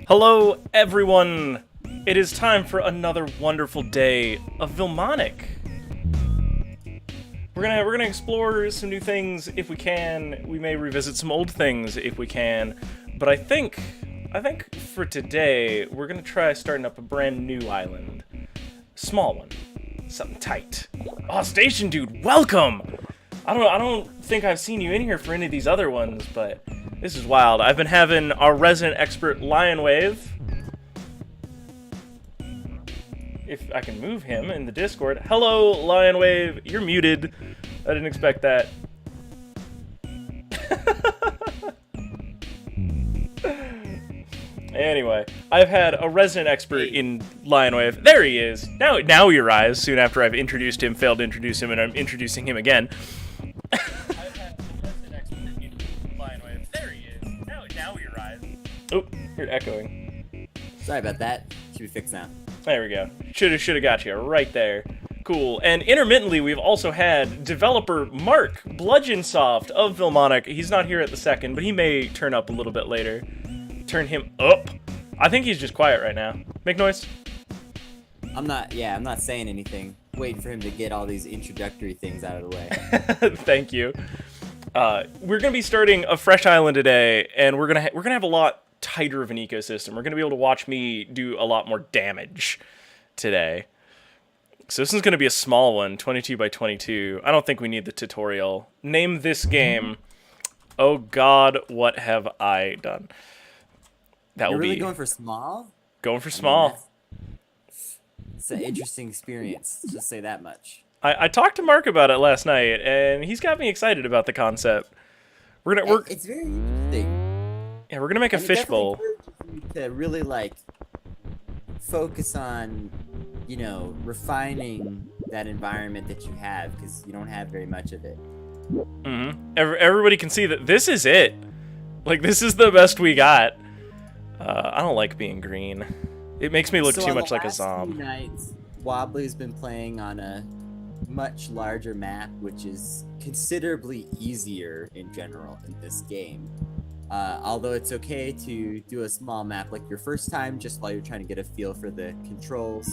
Hello, everyone! It is time for another wonderful day of Vilmonic. We're gonna explore some new things if we can. We may revisit some old things if we can. But I think for today we're gonna try starting up a brand new island, small one, something tight. Oh, Station Dude, welcome! I don't think I've seen you in here for any of these other ones, but this is wild. I've been having our resident expert Lionwave. If I can move him in the Discord. Hello, Lionwave. You're muted. I didn't expect that. Anyway, I've had a resident expert in Lionwave. There he is. Now he arrives soon after I've introduced him, failed to introduce him, and I'm introducing him again. I've had a resident expert in Lionwave. There he is. Now he arrives. Oh, you're echoing. Sorry about that. Should be fixed now. There we go. Shoulda got you right there. Cool. And intermittently, we've also had developer Mark Bludgeonsoft of Vilmonic. He's not here at the second, but he may turn up a little bit later. Turn him up. I think he's just quiet right now. Make noise. I'm not saying anything. Waiting for him to get all these introductory things out of the way. Thank you. We're gonna be starting a fresh island today, and we're gonna have a lot tighter of an ecosystem. We're gonna be able to watch me do a lot more damage today. So this is gonna be a small one, 22 by 22. I don't think we need the tutorial. Name this game Oh God, what have I done? That You're will really be going for small? going for I mean, small. it's an interesting experience. Just say that much. I talked to Mark about it last night, and he's got me excited about the concept. We're It's very interesting. yeah, we're gonna make a And it definitely fishbowl. encourages you to really like focus on, refining that environment that you have because you don't have very much of it. Everybody can see that this is it. Like, this is the best we got. I don't like being green. It makes me look too much like a zombie. zom. Nights, Wobbly's been playing on a much larger map, which is considerably easier in general in this game. Although it's okay to do a small map like your first time, just while you're trying to get a feel for the controls.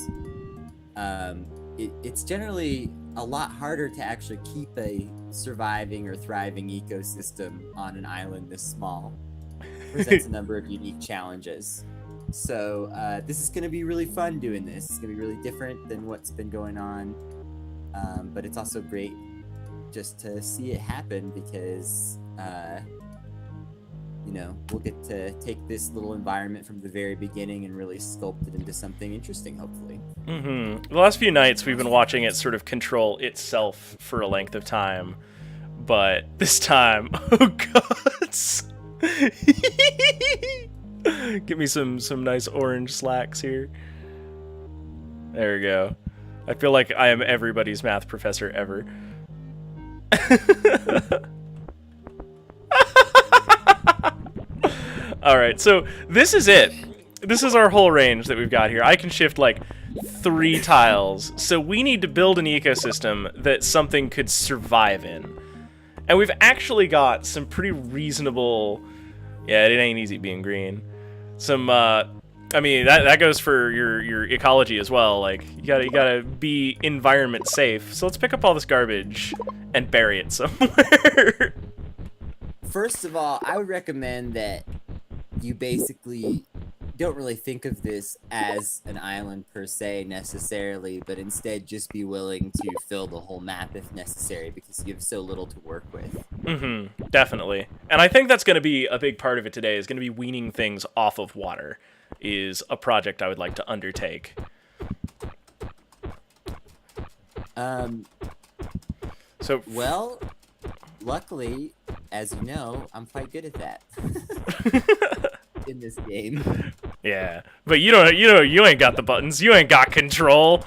It's generally a lot harder to actually keep a surviving or thriving ecosystem on an island this small. It presents a number of unique challenges. So this is going to be really fun doing this. It's going to be really different than what's been going on. But it's also great just to see it happen because, we'll get to take this little environment from the very beginning and really sculpt it into something interesting, hopefully. The last few nights we've been watching it sort of control itself for a length of time. But this time, oh God. Give me some nice orange slacks here. There we go. I feel like I am everybody's math professor ever. Alright, so this is it. This is our whole range that we've got here. I can shift like 3 tiles. So we need to build an ecosystem that something could survive in. And we've actually got some pretty reasonable... Yeah, it ain't easy being green. Some, I mean, that goes for your ecology as well. Like, you gotta be environment safe. So let's pick up all this garbage and bury it somewhere. First of all, I would recommend that you basically don't really think of this as an island per se necessarily, but instead just be willing to fill the whole map if necessary because you have so little to work with. Definitely. And I think that's going to be a big part of it today, is going to be weaning things off of water, is a project I would like to undertake. Well, luckily, as you know, I'm quite good at that. In this game. Yeah, but you ain't got the buttons. You ain't got control.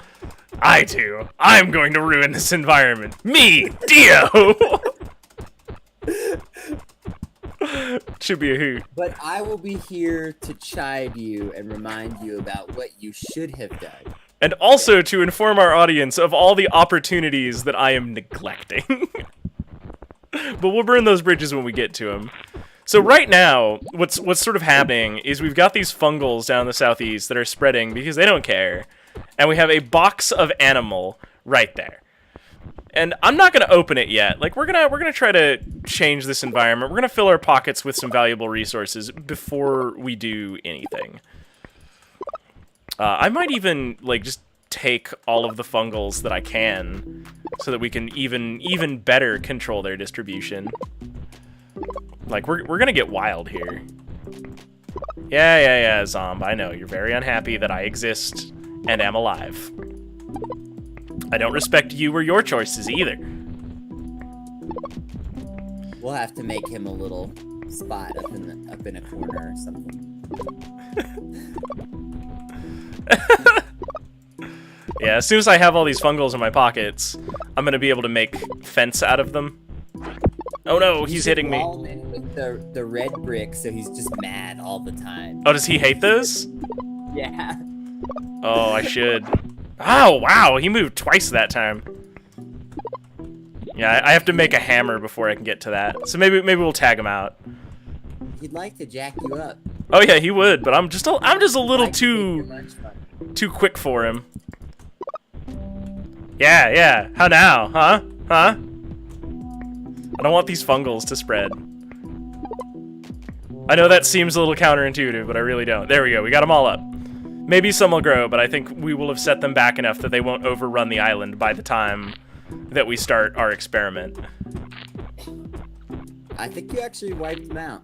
I do. I'm going to ruin this environment. Me, Dio. Should be a hoot. But I will be here to chide you and remind you about what you should have done. And also to inform our audience of all the opportunities that I am neglecting. But we'll burn those bridges when we get to them. So right now, what's sort of happening is we've got these fungals down in the southeast that are spreading because they don't care. And we have a box of animal right there. And I'm not going to open it yet. Like, we're gonna try to change this environment. We're going to fill our pockets with some valuable resources before we do anything. I might even, like, just take all of the fungals that I can so that we can even better control their distribution. Like, we're gonna get wild here. Yeah, Zomb, I know. You're very unhappy that I exist and am alive. I don't respect you or your choices either. We'll have to make him a little spot up in a corner or something. Yeah, as soon as I have all these fungals in my pockets, I'm gonna be able to make fence out of them. Oh no, he's hitting me. With the red brick, so he's just mad all the time. Oh, does he hate those? Yeah. Oh, I should. Oh, wow, he moved twice that time. Yeah, I have to make a hammer before I can get to that. So maybe we'll tag him out. He'd like to jack you up. Oh yeah, he would, but I'm just a little too quick for him. Yeah. How now, huh? I don't want these fungals to spread. I know that seems a little counterintuitive, but I really don't. There we go, we got them all up. Maybe some will grow, but I think we will have set them back enough that they won't overrun the island by the time that we start our experiment. I think you actually wiped them out.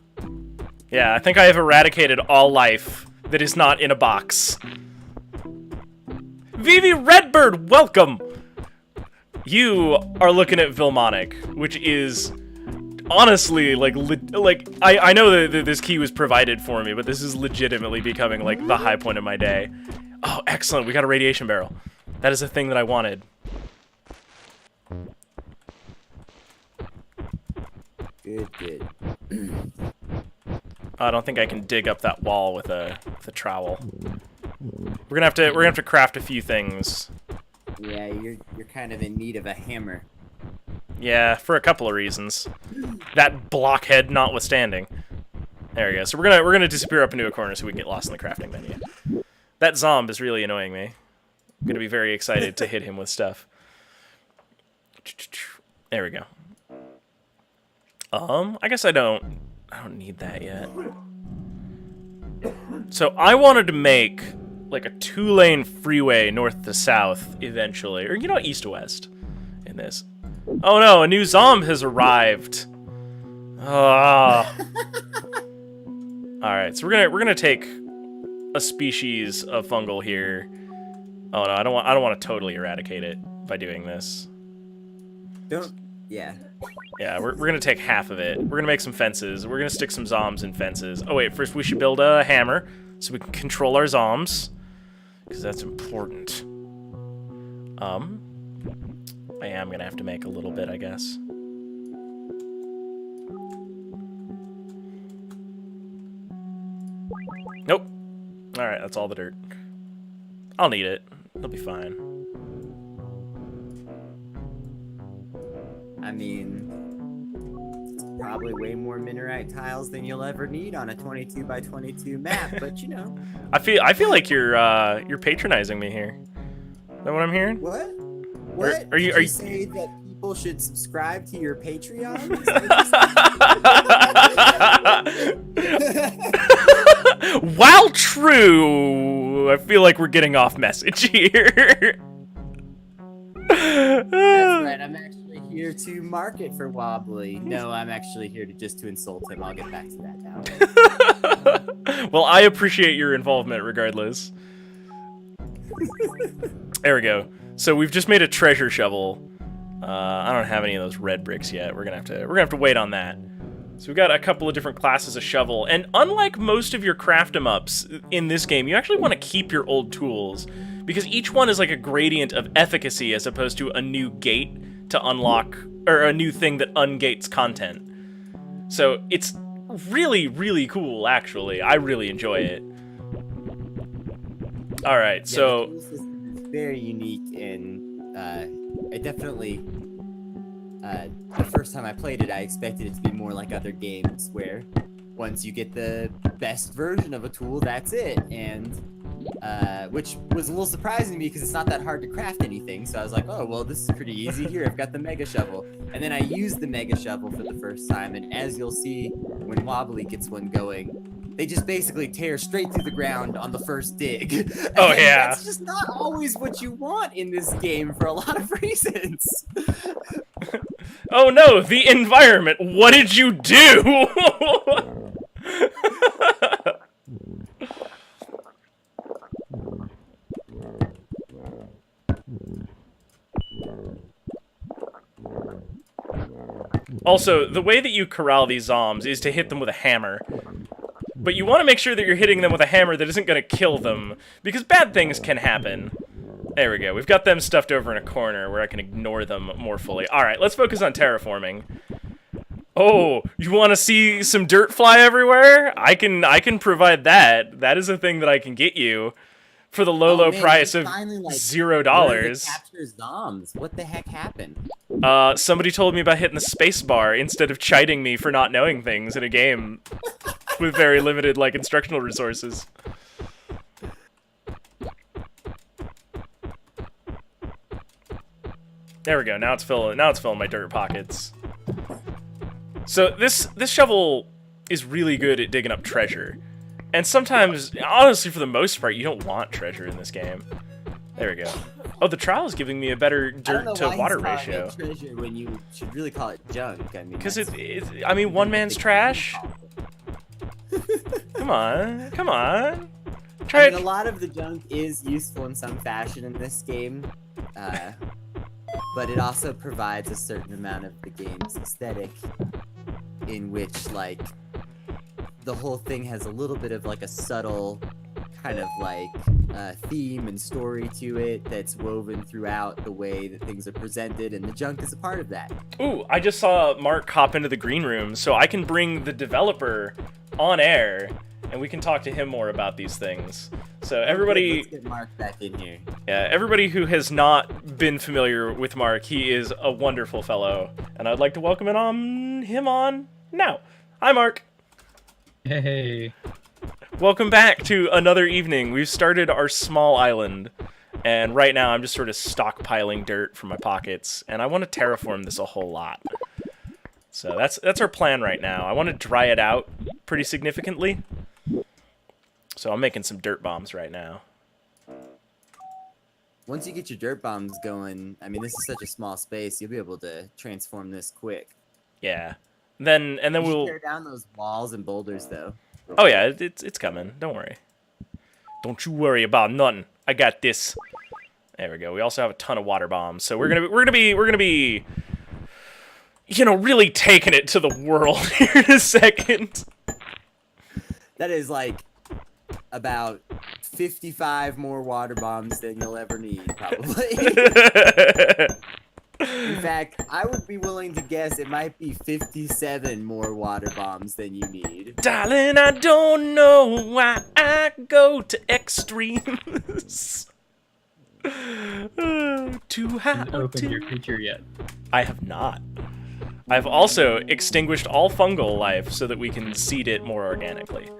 Yeah, I think I have eradicated all life that is not in a box. Vivi Redbird, welcome! You are looking at Vilmonic, which is honestly, like I know that this key was provided for me, but this is legitimately becoming, like, the high point of my day. Oh, excellent, we got a radiation barrel. That is a thing that I wanted. Good. I don't think I can dig up that wall with a trowel. We're gonna have to craft a few things. Yeah, you're kind of in need of a hammer. Yeah, for a couple of reasons. That blockhead notwithstanding. There we go. So we're gonna disappear up into a corner so we can get lost in the crafting menu. That zomb is really annoying me. I'm gonna be very excited to hit him with stuff. There we go. I guess I don't need that yet. So I wanted to make like a 2-lane freeway north to south eventually, or east to west in this. Oh no, a new zomb has arrived. Ah. All right, so we're gonna take a species of fungal here. Oh no, I don't want to totally eradicate it by doing this. Yeah. Yeah, we're gonna take half of it. We're gonna make some fences. We're gonna stick some zombs in fences. Oh wait, first we should build a hammer so we can control our zombs, because that's important. I am gonna have to make a little bit, I guess. Nope. All right, that's all the dirt. I'll need it. It'll be fine. I mean, it's probably way more minerite tiles than you'll ever need on a 22 by 22 map, but you know. I feel like you're patronizing me here. Is that what I'm hearing? What? What? Are you say that people should subscribe to your Patreon? While true, I feel like we're getting off message here. That's right. I'm actually here to market for Wobbly. No, I'm actually here to insult him. I'll get back to that now. Well, I appreciate your involvement regardless. There we go. So we've just made a treasure shovel. I don't have any of those red bricks yet. We're gonna have to wait on that. So we've got a couple of different classes of shovel, and unlike most of your craft 'em ups in this game, you actually want to keep your old tools because each one is like a gradient of efficacy as opposed to a new gate to unlock, or a new thing that ungates content. So it's really, really cool. Actually, I really enjoy it. All right, so the tool system is very unique, and it definitely. The first time I played it, I expected it to be more like other games, where once you get the best version of a tool, that's it. And which was a little surprising to me because it's not that hard to craft anything. So I was like, oh well, this is pretty easy. Here, I've got the mega shovel, and then I used the mega shovel for the first time. And as you'll see when Wobbly gets one going, they just basically tear straight through the ground on the first dig. Oh yeah, that's just not always what you want in this game for a lot of reasons. Oh no, the environment! What did you do? Also, the way that you corral these zombs is to hit them with a hammer. But you want to make sure that you're hitting them with a hammer that isn't going to kill them, because bad things can happen. There we go. We've got them stuffed over in a corner where I can ignore them more fully. All right, let's focus on terraforming. Oh, you want to see some dirt fly everywhere? I can provide that. That is a thing that I can get you for the low price of $0. Capture zombs. What the heck happened? Somebody told me about hitting the space bar instead of chiding me for not knowing things in a game with very limited instructional resources. There we go. Now it's filling my dirt pockets. So this shovel is really good at digging up treasure. And sometimes, honestly, for the most part, you don't want treasure in this game. There we go. Oh, the trial is giving me a better I don't dirt know to why water he's calling ratio. it treasure when you should really call it junk. I mean, Because that's- I mean, one man's trash. Come on, come on. Try I mean, a it. lot of the junk is useful in some fashion in this game, but it also provides a certain amount of the game's aesthetic, in which like the whole thing has a little bit of like a subtle kind of like theme and story to it that's woven throughout the way that things are presented, and the junk is a part of that. Ooh, I just saw Mark hop into the green room, so I can bring the developer on air, and we can talk to him more about these things. So everybody, Let's get Mark back in here. yeah, everybody who has not been familiar with Mark, he is a wonderful fellow, and I'd like to welcome him on now. Hi, Mark. Hey. Welcome back to another evening. We've started our small island, and right now I'm just sort of stockpiling dirt from my pockets, and I want to terraform this a whole lot. So that's our plan right now. I want to dry it out pretty significantly. So I'm making some dirt bombs right now. Once you get your dirt bombs going, I mean, this is such a small space, you'll be able to transform this quick. Yeah. And then You should we'll... tear down those walls and boulders, though. Oh yeah, it's coming. Don't worry. Don't you worry about nothing. I got this. There we go. We also have a ton of water bombs, so we're gonna be, you know, really taking it to the world here in a second. That is like about 55 more water bombs than you'll ever need, probably. In fact, I would be willing to guess it might be 57 more water bombs than you need. Darling, I don't know why I go to extremes. Too high. Haven't opened your creature yet. I have not. I've also extinguished all fungal life so that we can seed it more organically.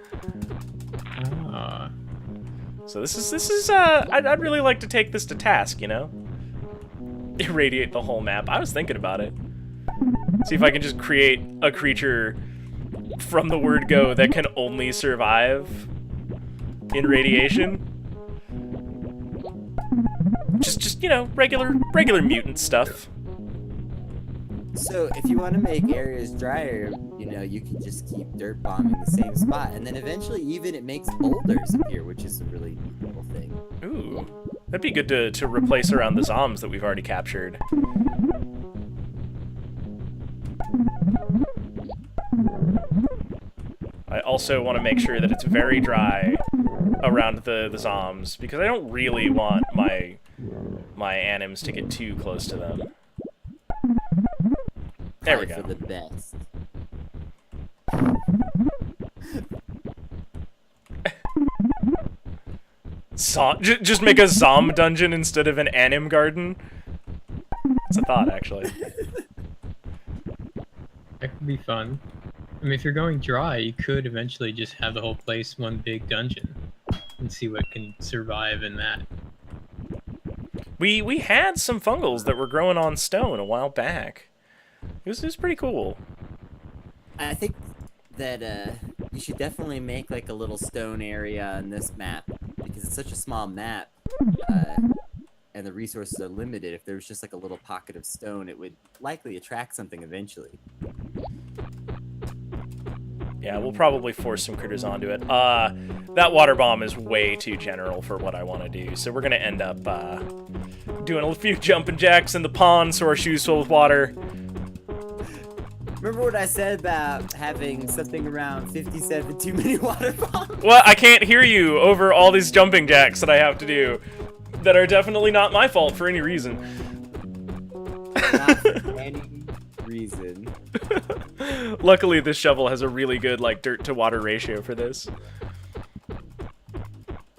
Ah. So this is I'd really like to take this to task, you know? Irradiate the whole map. I was thinking about it. See if I can just create a creature from the word go that can only survive in radiation. Just you know, regular mutant stuff. So, if you want to make areas drier, you know, you can just keep dirt bombing the same spot, and then eventually even it makes boulders appear, which is a really neat little thing. Ooh. That'd be good to replace around the zombs that we've already captured. I also want to make sure that it's very dry around the zombs, because I don't really want my anims to get too close to them. There we Probably go. For the best. Just make a zom dungeon instead of an anim garden. It's a thought, actually. That could be fun. I mean, if you're going dry, you could eventually just have the whole place one big dungeon and see what can survive in that. We had some fungals that were growing on stone a while back. It was pretty cool. I think that you should definitely make like a little stone area on this map, because it's such a small map, and the resources are limited. If there was just like a little pocket of stone, it would likely attract something eventually. Yeah, we'll probably force some critters onto it. That water bomb is way too general for what I want to do, so we're gonna end up doing a few jumping jacks in the pond so our shoes full with water. Remember what I said about having something around 57 too many water bombs? Well, I can't hear you over all these jumping jacks that I have to do that are definitely not my fault for any reason. Not for any reason. Luckily, this shovel has a really good like dirt to water ratio for this.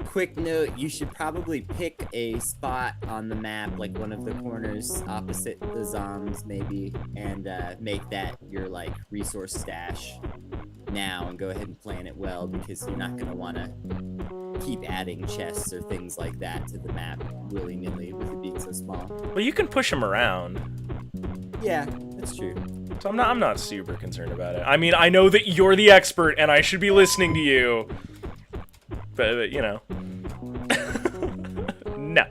Quick note, you should probably pick a spot on the map, like one of the corners opposite the zoms maybe, and make that your like resource stash now, and go ahead and plan it well, because you're not going to want to keep adding chests or things like that to the map willy-nilly with it being so small. Well, you can push them around, Yeah, that's true. so I'm not super concerned about it. I mean, I know that you're the expert and I should be listening to you, but you know. No.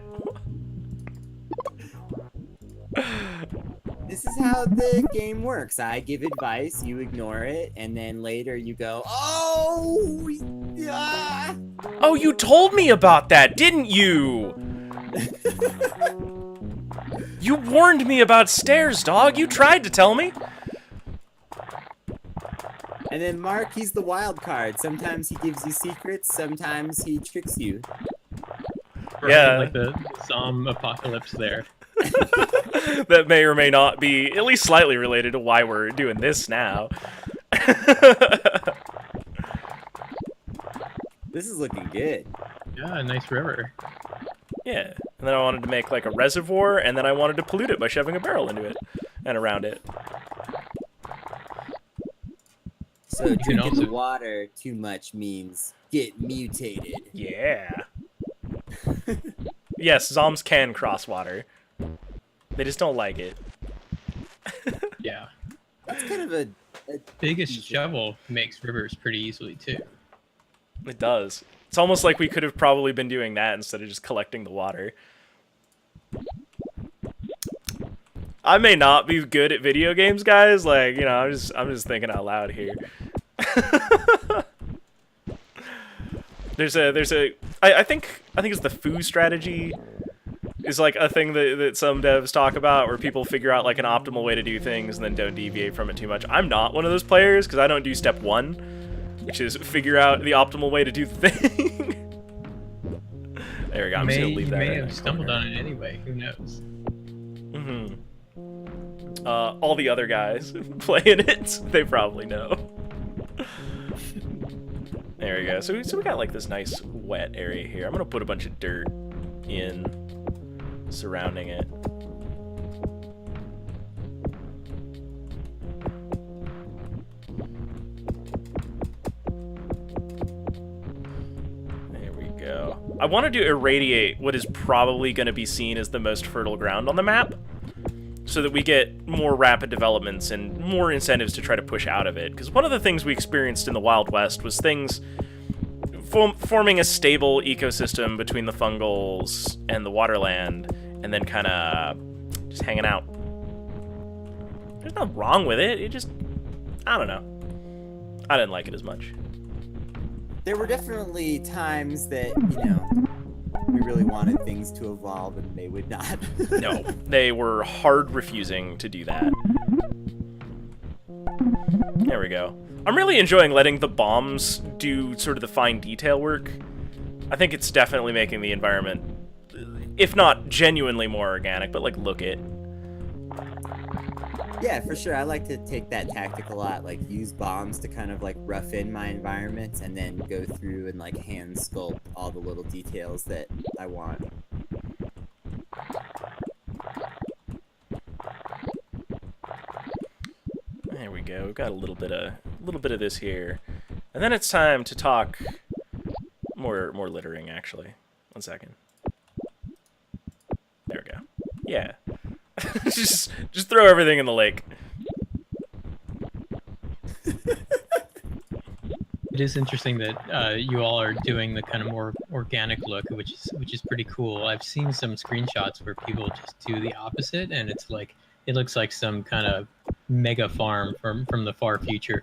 This is how the game works. I give advice, you ignore it, and then later you go, oh, yeah. Oh, you told me about that, didn't you? You warned me about stairs, dog. You tried to tell me. And then Mark, he's the wild card. Sometimes he gives you secrets, sometimes he tricks you. Yeah. Like the zombie apocalypse there. That may or may not be at least slightly related to why we're doing this now. This is looking good. Yeah, a nice river. Yeah, and then I wanted to make like a reservoir, and then I wanted to pollute it by shoving a barrel into it and around it. So drinking the water too much means get mutated. Yeah. Yes, zombs can cross water. They just don't like it. Yeah. That's kind of a Biggest shovel makes rivers pretty easily too. It does. It's almost like we could have probably been doing that instead of just collecting the water. I may not be good at video games, guys. Like, you know, I'm just thinking out loud here. I think it's the foo strategy is like a thing that some devs talk about, where people figure out like an optimal way to do things and then don't deviate from it too much. I'm not one of those players because I don't do step 1, which is figure out the optimal way to do the thing. There we go. I'm just gonna leave that. You may have stumbled on it anyway. Who knows? All the other guys playing it, they probably know. There we go. So we got like this nice wet area here. I'm gonna put a bunch of dirt in surrounding it. There we go. I wanted to irradiate what is probably going to be seen as the most fertile ground on the map, so that we get more rapid developments and more incentives to try to push out of it. Because one of the things we experienced in the Wild West was things forming a stable ecosystem between the fungals and the waterland, and then kind of just hanging out. There's nothing wrong with it. It just, I don't know. I didn't like it as much. There were definitely times that, you know, we really wanted things to evolve and they would not. No, they were hard refusing to do that. There we go. I'm really enjoying letting the bombs do sort of the fine detail work. I think it's definitely making the environment, if not genuinely more organic, but like look it. Yeah, for sure. I like to take that tactic a lot, like use bombs to kind of like rough in my environment and then go through and like hand sculpt all the little details that I want. There we go. We've got a little bit of this here. And then it's time to talk more littering actually. 1 second. There we go. Yeah. just throw everything in the lake. It is interesting that you all are doing the kind of more organic look, which is pretty cool. I've seen some screenshots where people just do the opposite, and it's like it looks like some kind of mega farm from the far future.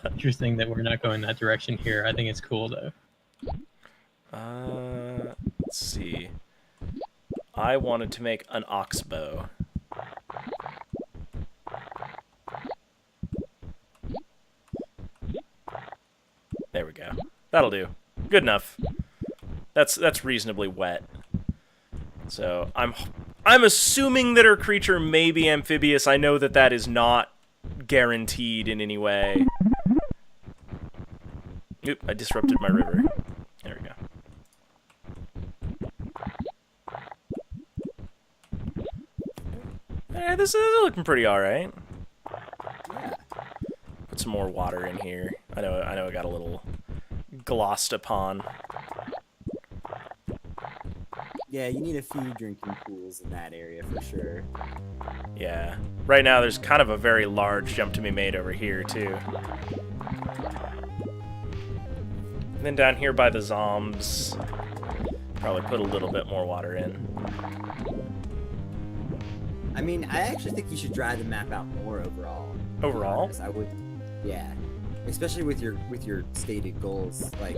Interesting that we're not going that direction here. I think it's cool though. Let's see. I wanted to make an oxbow. There we go. That'll do. Good enough. That's reasonably wet. So I'm assuming that our creature may be amphibious. I know that that is not guaranteed in any way. Oop, I disrupted my river. There we go. This is looking pretty alright. Yeah. Put some more water in here. I know it got a little glossed upon. Yeah, you need a few drinking pools in that area for sure. Yeah. Right now there's kind of a very large jump to be made over here too. And then down here by the zombs, probably put a little bit more water in. I mean, I actually think you should dry the map out more overall. Overall? I would, yeah. Especially with your stated goals, like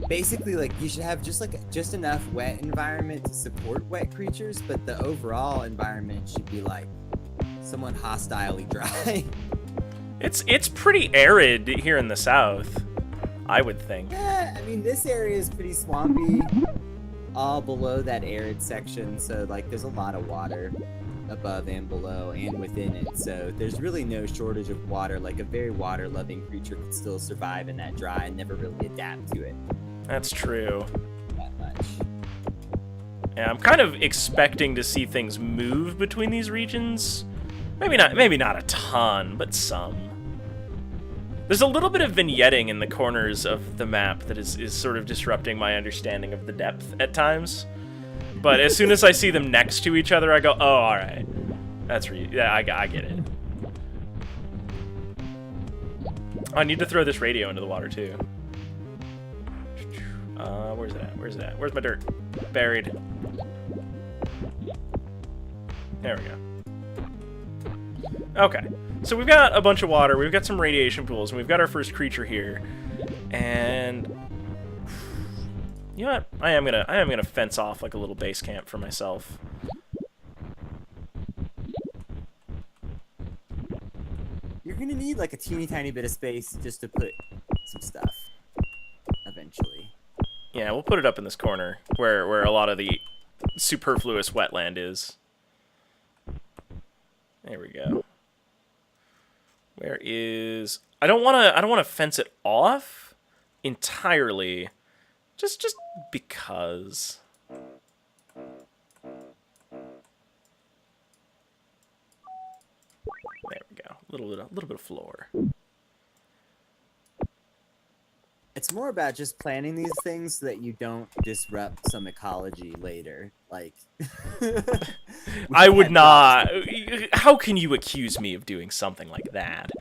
basically like you should have just enough wet environment to support wet creatures, but the overall environment should be like somewhat hostilely dry. It's pretty arid here in the south, I would think. Yeah, I mean this area is pretty swampy, all below that arid section, so like there's a lot of water above and below and within it, so there's really no shortage of water. Like a very water loving creature could still survive in that dry and never really adapt to it That's true. that much. Yeah, I'm kind of expecting to see things move between these regions. Maybe not a ton, but some. There's a little bit of vignetting in the corners of the map that is sort of disrupting my understanding of the depth at times. But as soon as I see them next to each other, I go, oh, all right. Yeah, I get it. I need to throw this radio into the water, too. Where's it at? Where's it at? Where's my dirt? Buried. There we go. Okay, so we've got a bunch of water, we've got some radiation pools, and we've got our first creature here. And you know what? I am gonna fence off like a little base camp for myself. You're gonna need like a teeny tiny bit of space just to put some stuff eventually. Yeah, we'll put it up in this corner where a lot of the superfluous wetland is. There we go. Where is... I don't want to fence it off entirely, just because. There we go. A little bit of floor. It's more about just planning these things so that you don't disrupt some ecology later. Like, I would not. How can you accuse me of doing something like that?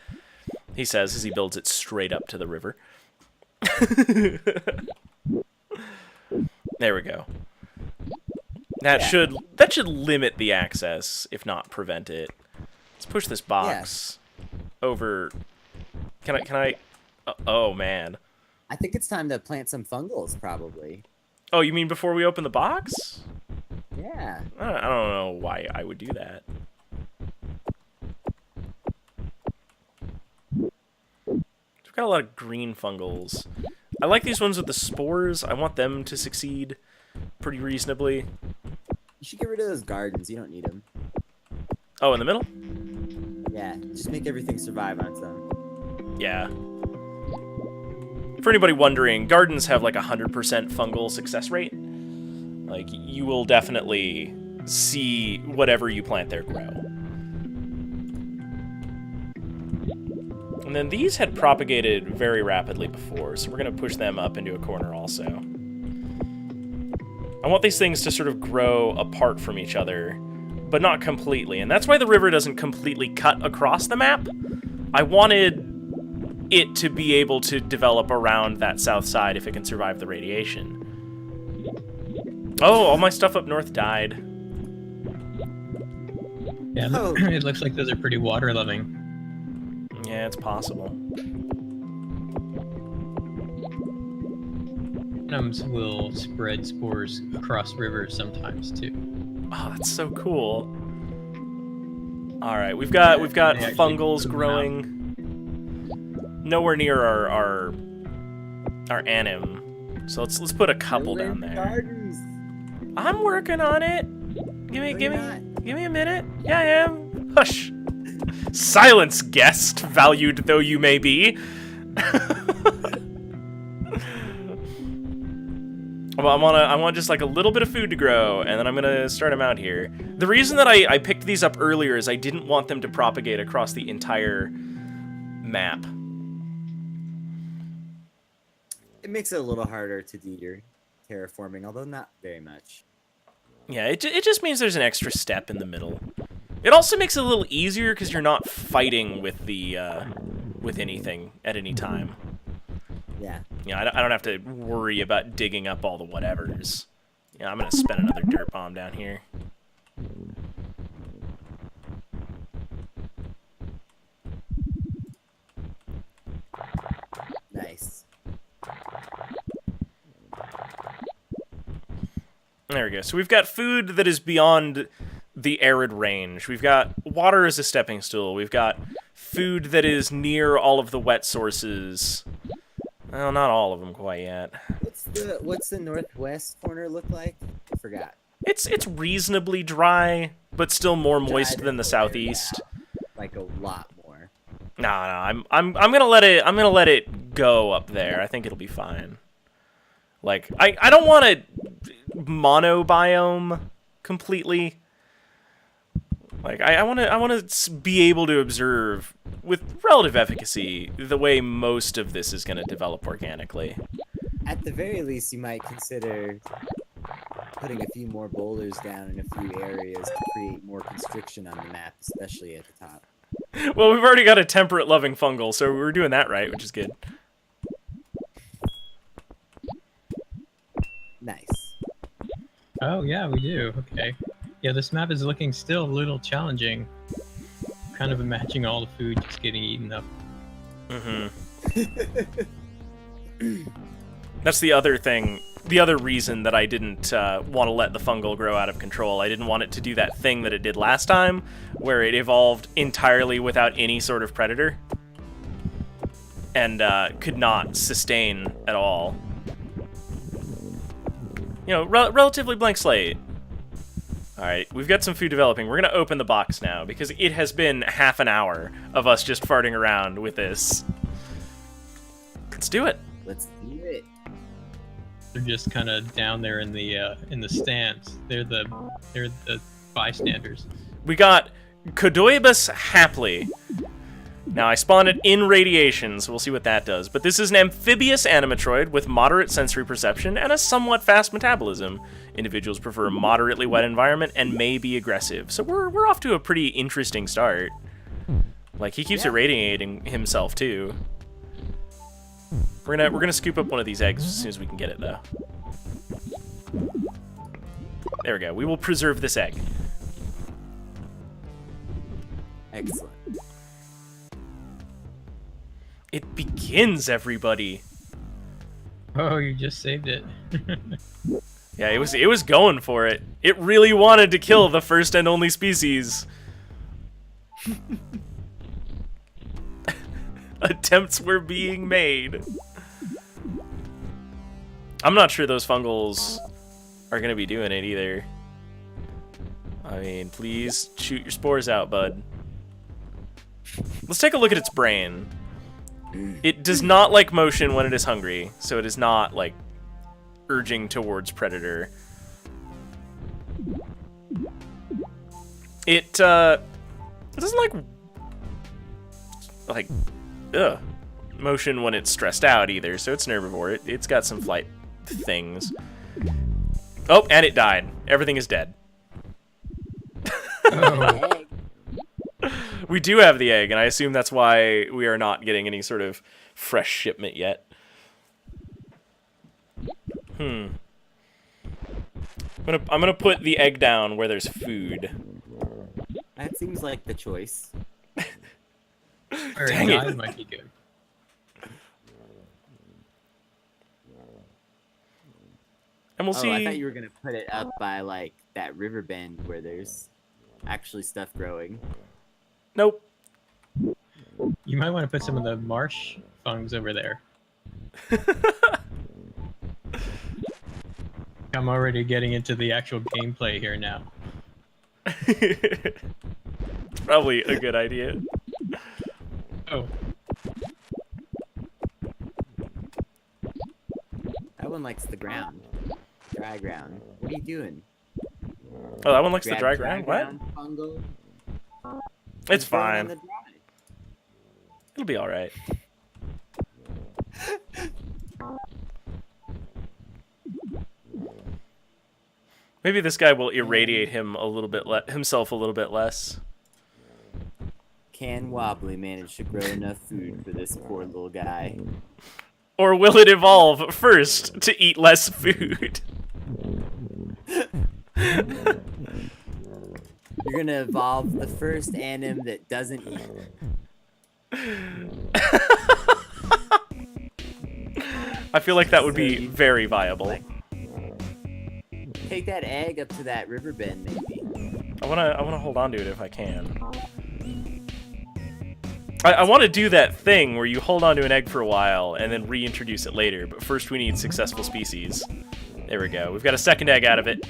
He says as he builds it straight up to the river. There we go. That should limit the access, if not prevent it. Let's push this box over. Can I? Oh man. I think it's time to plant some fungals, probably. Oh, you mean before we open the box? Yeah. I don't know why I would do that. We've got a lot of green fungals. I like these ones with the spores. I want them to succeed pretty reasonably. You should get rid of those gardens. You don't need them. Oh, in the middle? Yeah, just make everything survive on its own. Yeah. For anybody wondering, gardens have like 100% fungal success rate. Like, you will definitely see whatever you plant there grow. And then these had propagated very rapidly before, so we're going to push them up into a corner also. I want these things to sort of grow apart from each other, but not completely. And that's why the river doesn't completely cut across the map. I wanted it to be able to develop around that south side if it can survive the radiation. Oh, all my stuff up north died. Yeah, Oh. it looks like those are pretty water loving. Yeah, it's possible. Phantoms will spread spores across rivers sometimes too. Oh, that's so cool. All right, we've got They actually fungals put them growing. Nowhere near our anim. So let's put a couple down there. Gardens. I'm working on it. Give me a minute. Yeah, I am. Hush. Silence, guest, valued though you may be. Well, I want just like a little bit of food to grow, and then I'm gonna start them out here. The reason that I picked these up earlier is I didn't want them to propagate across the entire map. It makes it a little harder to do your terraforming, although not very much. Yeah, it just means there's an extra step in the middle. It also makes it a little easier because you're not fighting with the with anything at any time. Yeah. You know, I don't have to worry about digging up all the whatevers. Yeah, I'm gonna spend another dirt bomb down here. There we go. So we've got food that is beyond the arid range. We've got water as a stepping stool. We've got food that is near all of the wet sources. Well, not all of them quite yet. What's the northwest corner look like? I forgot. It's reasonably dry, but still more moist than the southeast. Like a lot more. No, I'm gonna let it go up there. I think it'll be fine. Like I don't want to monobiome completely. Like I want to be able to observe with relative efficacy the way most of this is going to develop organically. At the very least, you might consider putting a few more boulders down in a few areas to create more constriction on the map, especially at the top. Well, we've already got a temperate loving fungal, so we're doing that right, which is good. Nice. Oh yeah, we do. Okay. Yeah, this map is looking still a little challenging. Kind of imagining all the food just getting eaten up. That's the other thing. The other reason that I didn't want to let the fungal grow out of control. I didn't want it to do that thing that it did last time, where it evolved entirely without any sort of predator. And could not sustain at all. You know, relatively blank slate. Alright, we've got some food developing. We're going to open the box now, because it has been half an hour of us just farting around with this. Let's do it. Let's do it. They're just kind of down there in the stands. They're the bystanders. We got Codoibus haply. Now, I spawned it in radiation, so we'll see what that does. But this is an amphibious animatroid with moderate sensory perception and a somewhat fast metabolism. Individuals prefer a moderately wet environment and may be aggressive. So we're off to a pretty interesting start. Like, he keeps irradiating himself, too. We're gonna scoop up one of these eggs as soon as we can get it, though. There we go. We will preserve this egg. Excellent. It begins, everybody. Oh, you just saved it. Yeah, it was going for it. It really wanted to kill the first and only species. Attempts were being made. I'm not sure those fungals are gonna be doing it either. I mean, please shoot your spores out, bud. Let's take a look at its brain. It does not like motion when it is hungry, so it is not, like, urging towards predator. It doesn't like motion when it's stressed out either, so it's an herbivore. It's got some flight things. Oh, and it died. Everything is dead. Oh. We do have the egg, and I assume that's why we are not getting any sort of fresh shipment yet. I'm gonna put the egg down where there's food. That seems like the choice. Dang it. Might be good. And we'll see. I thought you were gonna put it up by like that river bend where there's actually stuff growing. Nope. You might want to put some of the marsh fungs over there. I'm already getting into the actual gameplay here now. It's probably a good idea. Oh. That one likes the ground. Dry ground. What are you doing? Oh, that one likes the Grab dry ground? What? Fungal, It's and throw it on fine. the dry. It'll be alright. Maybe this guy will irradiate him a little bit himself a little bit less. Can Wobbly manage to grow enough food for this poor little guy? Or will it evolve first to eat less food? You're gonna evolve the first anim that doesn't eat. I feel like that would be very viable. take that egg up to that river bend, maybe. I wanna hold on to it if I can. I want to do that thing where you hold on to an egg for a while and then reintroduce it later, but first we need successful species. There we go. We've got a second egg out of it.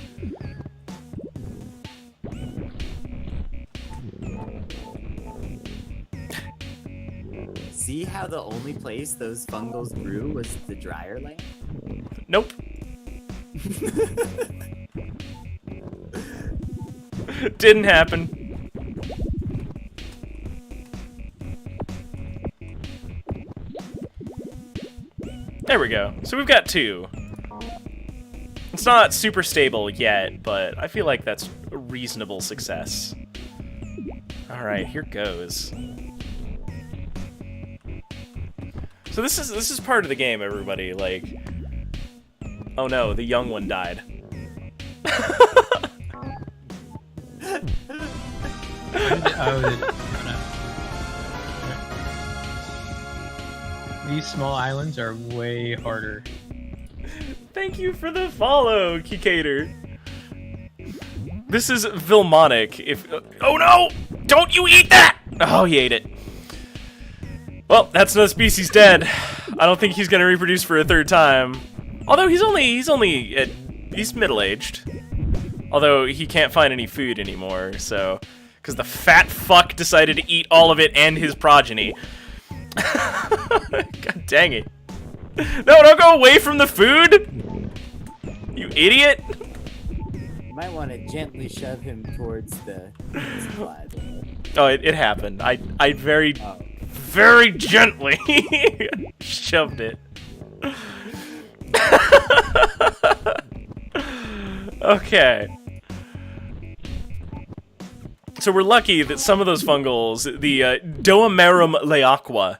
See how the only place those fungals grew was the drier land? Nope. Didn't happen. There we go. So we've got 2. It's not super stable yet, but I feel like that's a reasonable success. Alright, here goes. So this is part of the game, everybody. Like, oh no, the young one died. These small islands are way harder. Thank you for the follow, Kikator. This is Vilmonic. If oh no! Don't you eat that! Oh, he ate it. Well, that's another species dead. I don't think he's gonna reproduce for a 3rd time. Although he's middle-aged. Although he can't find any food anymore, so because the fat fuck decided to eat all of it and his progeny. God dang it. No, don't go away from the food! You idiot! You might want to gently shove him towards the supply. Oh, it happened. I very gently shoved it. Okay. So we're lucky that some of those fungals, the Doamarum leaqua,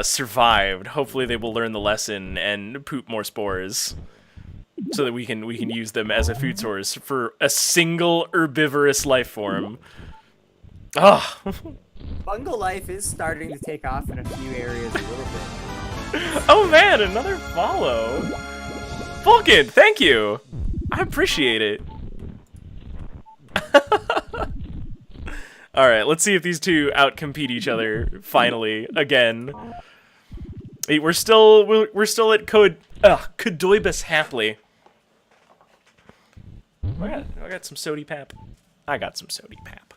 survived. Hopefully they will learn the lesson and poop more spores, so that we can use them as a food source for a single herbivorous life form. Ah. Fungal life is starting to take off in a few areas a little bit. Oh man, another follow. Vulcan, thank you. I appreciate it. All right, let's see if these two outcompete each other finally again. We're still at Cadoibus Hapley. I got some sody pap. I got some sody pap.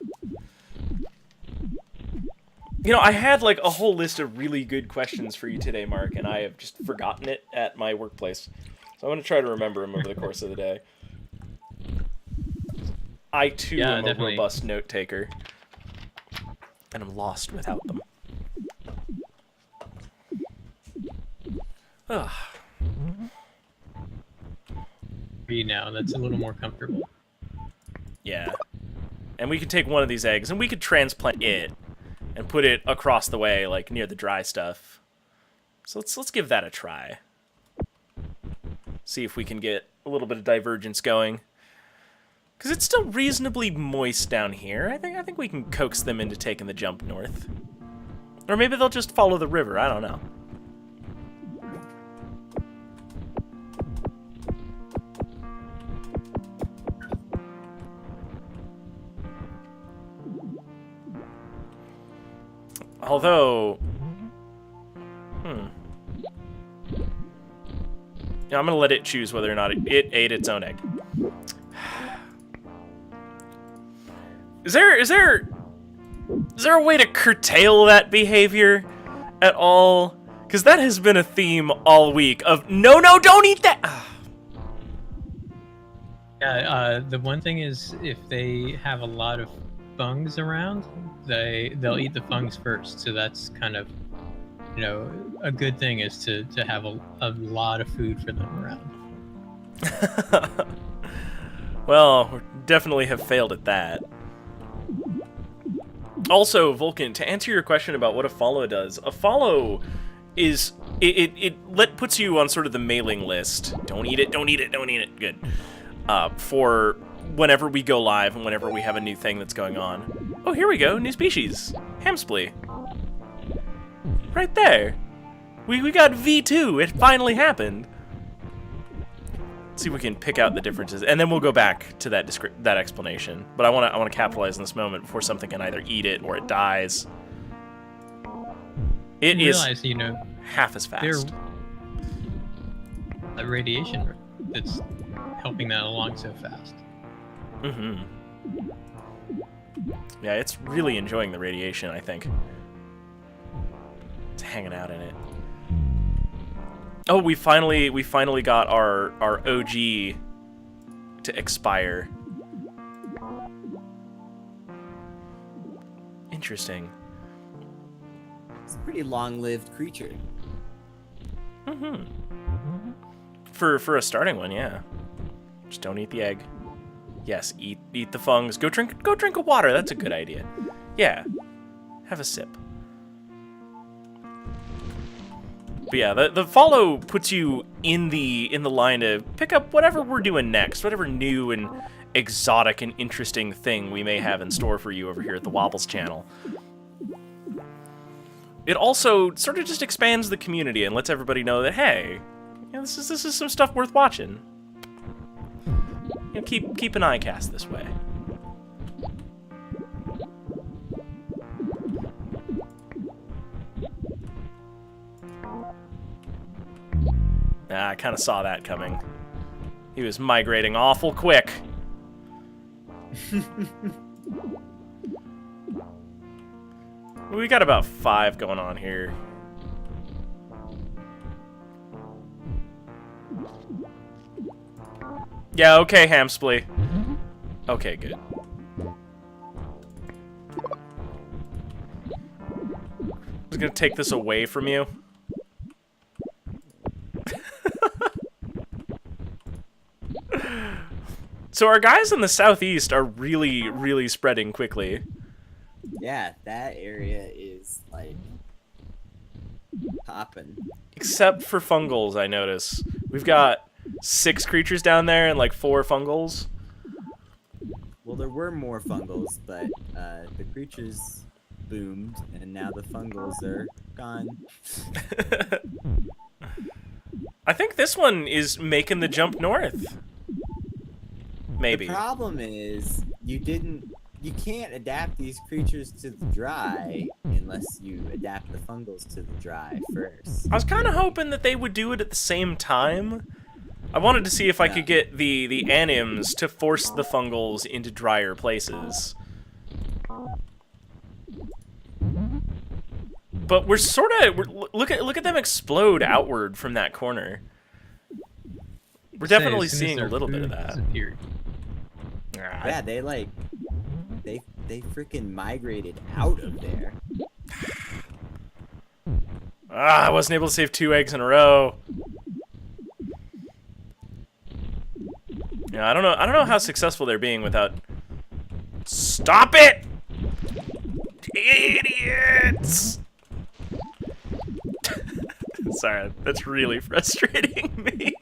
You know, I had like a whole list of really good questions for you today, Mark, and I have just forgotten it at my workplace. So I'm going to try to remember them over the course of the day. I, too, am definitely a robust note taker. And I'm lost without them. Ugh. For you now, that's a little more comfortable. Yeah. And we could take one of these eggs, and we could transplant it. And put it across the way, like near the dry stuff. So let's give that a try. See if we can get a little bit of divergence going. Because it's still reasonably moist down here. I think we can coax them into taking the jump north. Or maybe they'll just follow the river, I don't know. Although, yeah, I'm gonna let it choose whether or not it ate its own egg. Is there a way to curtail that behavior at all? Because that has been a theme all week of no, don't eat that. Yeah, the one thing is if they have a lot of fungs around, they'll eat the fungs first. So that's kind of, you know, a good thing is to have a lot of food for them around. Well, we definitely have failed at that. Also, Vulcan, to answer your question about what a follow does, a follow is it puts you on sort of the mailing list. Don't eat it, don't eat it, don't eat it. Good. For whenever we go live and whenever we have a new thing that's going on. Oh, here we go, new species, Hamsplee. Right there. We got V2. It finally happened. see if we can pick out the differences, and then we'll go back to that that explanation. But I want to capitalize on this moment before something can either eat it or it dies. It is realize, you know, half as fast. there's a radiation that's helping that along so fast. Mm-hmm. Yeah, it's really enjoying the radiation, I think. It's hanging out in it. Oh, we finally got our OG to expire. Interesting. It's a pretty long-lived creature. Mm-hmm. For a starting one, yeah. Just don't eat the egg. Yes, eat the fungs. Go drink a water. That's a good idea. Yeah. Have a sip. But yeah, the follow puts you in the line to pick up whatever we're doing next, whatever new and exotic and interesting thing we may have in store for you over here at the Wobbles channel. It also sort of just expands the community and lets everybody know that, hey, you know, this is some stuff worth watching. You know, keep an eye cast this way. I kind of saw that coming. He was migrating awful quick. We got about 5 going on here. Yeah, okay, Hamsply. Okay, good. I was gonna take this away from you. So our guys in the southeast are really, really spreading quickly. Yeah, that area is, like, popping. Except for fungals, I notice. We've got 6 creatures down there and, like, 4 fungals. Well, there were more fungals, but the creatures boomed, and now the fungals are gone. I think this one is making the jump north. Maybe. The problem is you can't adapt these creatures to the dry unless you adapt the fungals to the dry first. I was kind of hoping that they would do it at the same time. I wanted to see if I could get the anims to force the fungals into drier places. But we're sort of look at them explode outward from that corner. We're definitely seeing a little bit of that. Yeah, they freaking migrated out of there. I wasn't able to save 2 eggs in a row. Yeah, I don't know how successful they're being without. Stop it, idiots! Sorry, that's really frustrating me.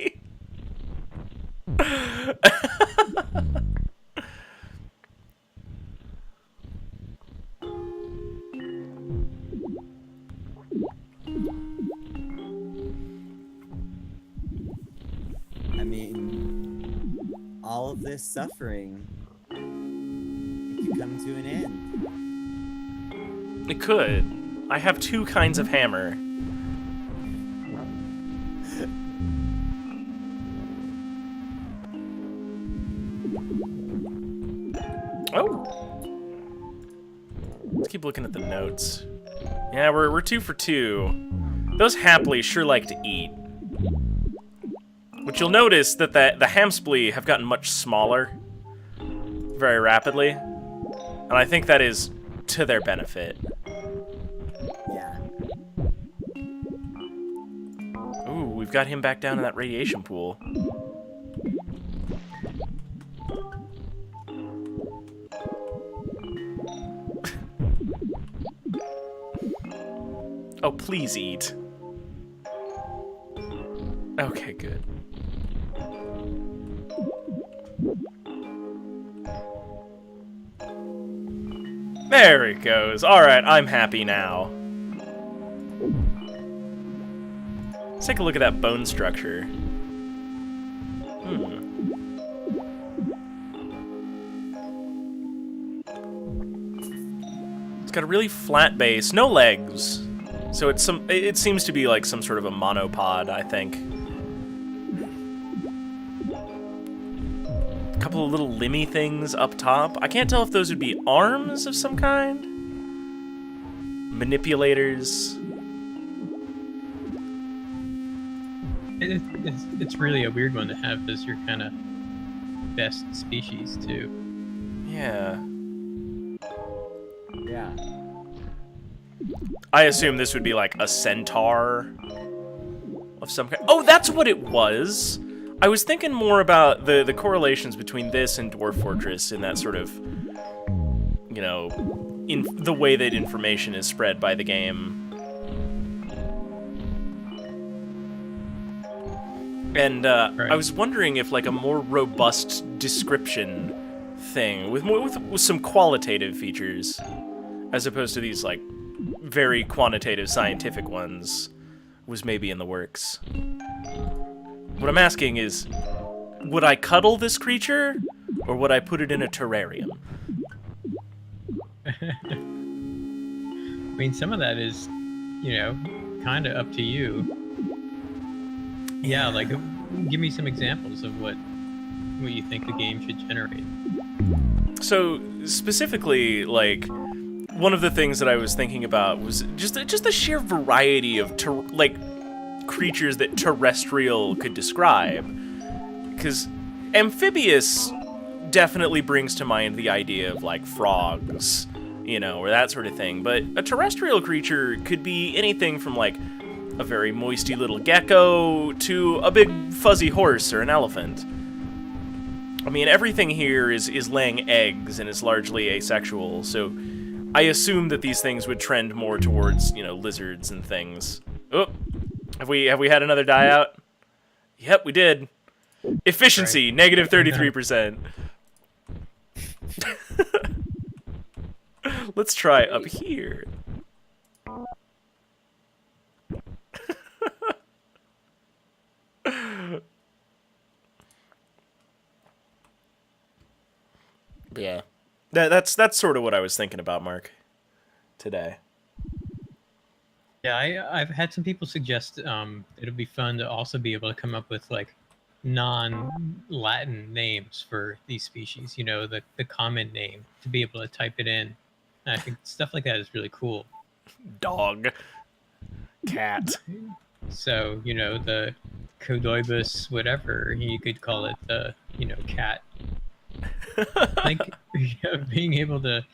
I mean, all of this suffering, it could come to an end. It could. I have 2 kinds of hammer. Oh! Let's keep looking at the notes. Yeah, we're 2 for 2. Those Hapley sure like to eat. Which you'll notice that the Hamsply have gotten much smaller very rapidly. And I think that is to their benefit. Yeah. Ooh, we've got him back down in that radiation pool. Oh, please eat. Okay, good. There it goes. Alright, I'm happy now. Let's take a look at that bone structure. It's got a really flat base, no legs. So it seems to be like some sort of a monopod, I think. A couple of little limby things up top. I can't tell if those would be arms of some kind. Manipulators. It's really a weird one to have as your kind of best species too. Yeah. Yeah. I assume this would be like a centaur of some kind. Oh, that's what it was. I was thinking more about the correlations between this and Dwarf Fortress in that sort of, you know, in the way that information is spread by the game. And Right. I was wondering if like a more robust description thing with some qualitative features, as opposed to these like very quantitative scientific ones, was maybe in the works. What I'm asking is, would I cuddle this creature, or would I put it in a terrarium? I mean, some of that is, you know, kind of up to you. Yeah, like, give me some examples of what you think the game should generate. So, specifically, like, one of the things that I was thinking about was just the sheer variety of, creatures that terrestrial could describe. Because amphibious definitely brings to mind the idea of, like, frogs, you know, or that sort of thing. But a terrestrial creature could be anything from, like, a very moisty little gecko to a big fuzzy horse or an elephant. I mean, everything here is laying eggs and is largely asexual, so I assume that these things would trend more towards, you know, lizards and things. Oh, have we had another die out? Yep, we did. Efficiency, Right. negative 33%. Let's try up here. Yeah. That's sort of what I was thinking about, Mark, today. Yeah, I've had some people suggest it'll be fun to also be able to come up with like non-Latin names for these species. You know, the common name, to be able to type it in. And I think stuff like that is really cool. Dog. Cat. So, you know, the Codoibus, whatever, you could call it the, you know, cat. I think being able to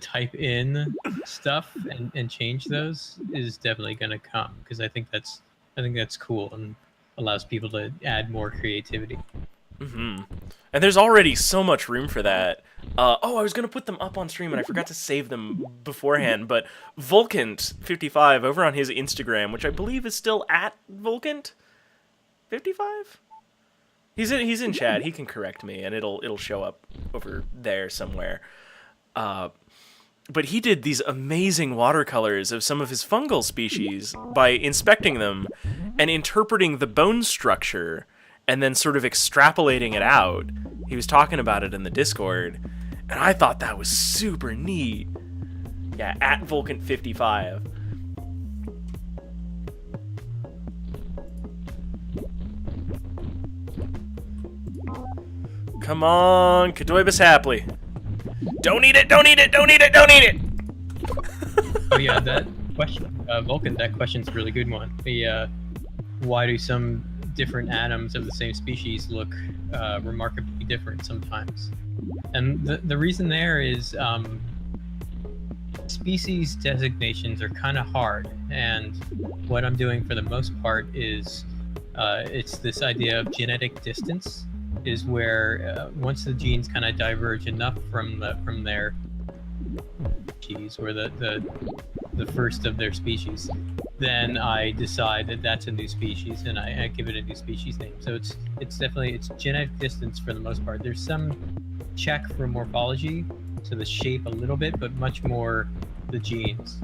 type in stuff and change those is definitely going to come, because I think that's cool and allows people to add more creativity. Mm-hmm. And there's already so much room for that. I was going to put them up on stream and I forgot to save them beforehand, but Vulcant55 over on his Instagram, which I believe is still at Vulcant55? He's in chat. He can correct me and it'll show up over there somewhere. But he did these amazing watercolors of some of his fungal species by inspecting them and interpreting the bone structure and then sort of extrapolating it out. He was talking about it in the Discord, and I thought that was super neat. Yeah, at Vulcant55. Come on, Cadoibus Hapley. Don't eat it, don't eat it, don't eat it, don't eat it! Oh yeah, that question, Vulcan, that question's a really good one. Why do some different atoms of the same species look remarkably different sometimes? And the reason there is species designations are kind of hard, and what I'm doing for the most part is it's this idea of genetic distance, is where once the genes kind of diverge enough from their species, or the first of their species, then I decide that that's a new species and I give it a new species name. So it's definitely genetic distance for the most part. There's some check for morphology, so the shape a little bit, but much more the genes.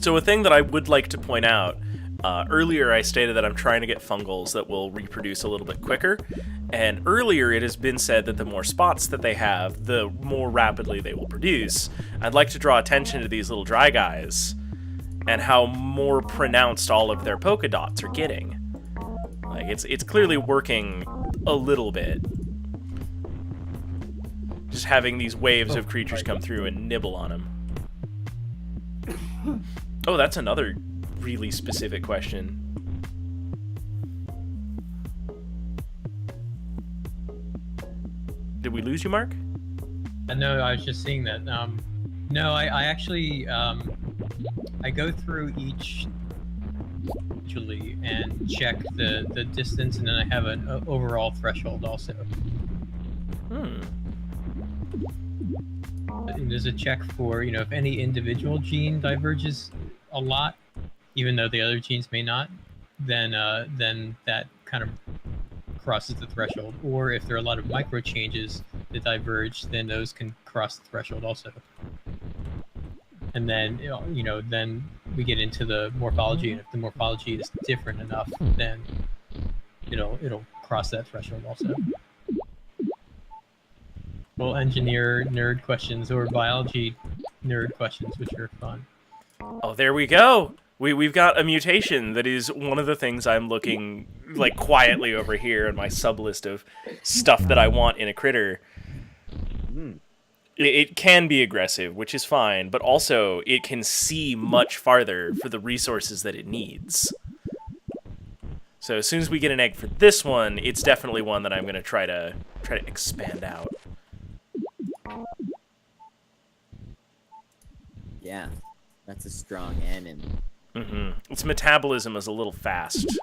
So a thing that I would like to point out, Earlier, I stated that I'm trying to get fungals that will reproduce a little bit quicker, and earlier it has been said that the more spots that they have, the more rapidly they will produce. I'd like to draw attention to these little dry guys and how more pronounced all of their polka dots are getting. Like, it's clearly working a little bit. Just having these waves of creatures come through and nibble on them. Oh, that's another really specific question. Did we lose you, Mark? No, I was just seeing that. No, I actually I go through each usually and check the distance, and then I have an overall threshold also. And there's a check for, if any individual gene diverges a lot, even though the other genes may not, then that kind of crosses the threshold. Or if there are a lot of micro changes that diverge, then those can cross the threshold also. And then, then we get into the morphology, and if the morphology is different enough, then it'll cross that threshold also. Well, engineer nerd questions or biology nerd questions, which are fun. Oh, there we go. We've got a mutation that is one of the things I'm looking like quietly over here in my sub list of stuff that I want in a critter. It can be aggressive, which is fine, but also it can see much farther for the resources that it needs. So as soon as we get an egg for this one, it's definitely one that I'm going to try to expand out. Yeah, that's a strong enemy. Its metabolism is a little fast,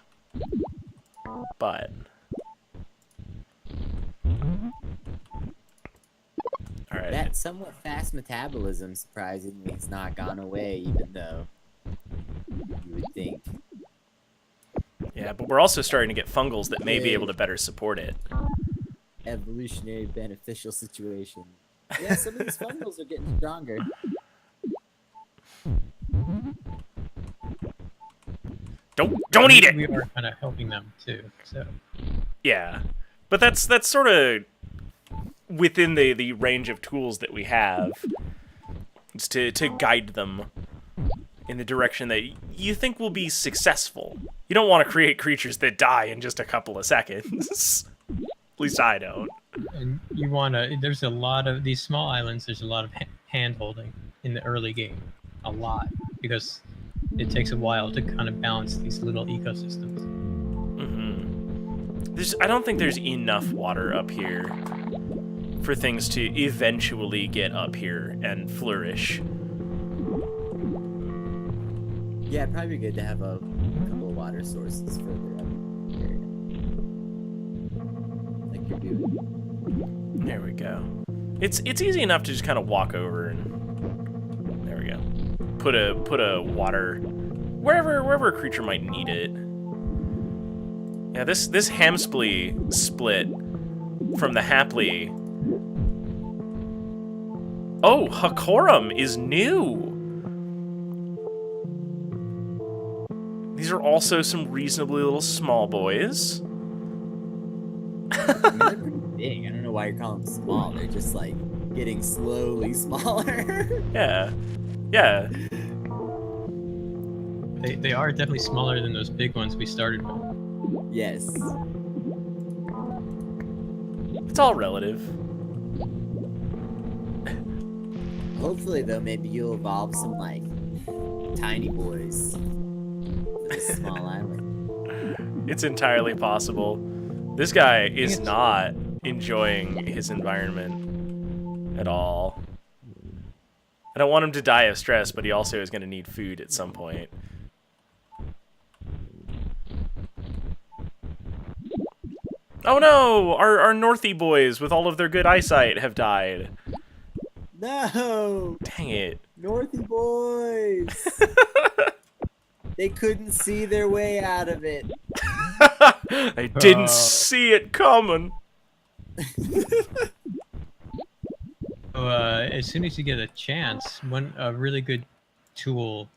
but all right. That somewhat fast metabolism surprisingly has not gone away, even though you would think. Yeah, but we're also starting to get fungals that may be able to better support it. Evolutionary beneficial situation. Yeah, some of these fungals are getting stronger. Don't eat it. We are kind of helping them too, so. Yeah, but that's sort of within the range of tools that we have. It's to guide them in the direction that you think will be successful. You don't want to create creatures that die in just a couple of seconds. At least I don't. And you want to. There's a lot of these small islands. There's a lot of hand holding in the early game, a lot, because it takes a while to kind of balance these little ecosystems. I don't think there's enough water up here for things to eventually get up here and flourish. Yeah, it'd probably be good to have a couple of water sources further up in the area. Like you're doing. There we go. It's easy enough to just kind of walk over and there we go. Put a water wherever a creature might need it. Yeah, this Hamsply split from the Haply. Oh, Hakorum is new. These are also some reasonably little small boys. I mean, they're pretty big. I don't know why you're calling them small. They're just like getting slowly smaller. Yeah. Yeah. They are definitely smaller than those big ones we started with. Yes. It's all relative. Hopefully, though, maybe you'll evolve some, like, tiny boys for this small island. It's entirely possible. This guy is not enjoying his environment at all. I don't want him to die of stress, but he also is going to need food at some point. Oh no! Our Northy boys with all of their good eyesight have died. No! Dang it. Northy boys! They couldn't see their way out of it. I didn't see it coming. As soon as you get a chance, a really good tool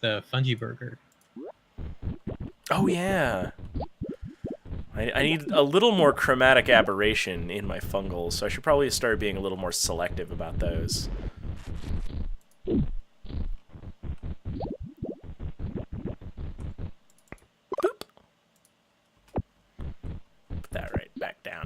the fungi burger. Oh yeah. I need a little more chromatic aberration in my fungals, so I should probably start being a little more selective about those. Boop. Put that right back down.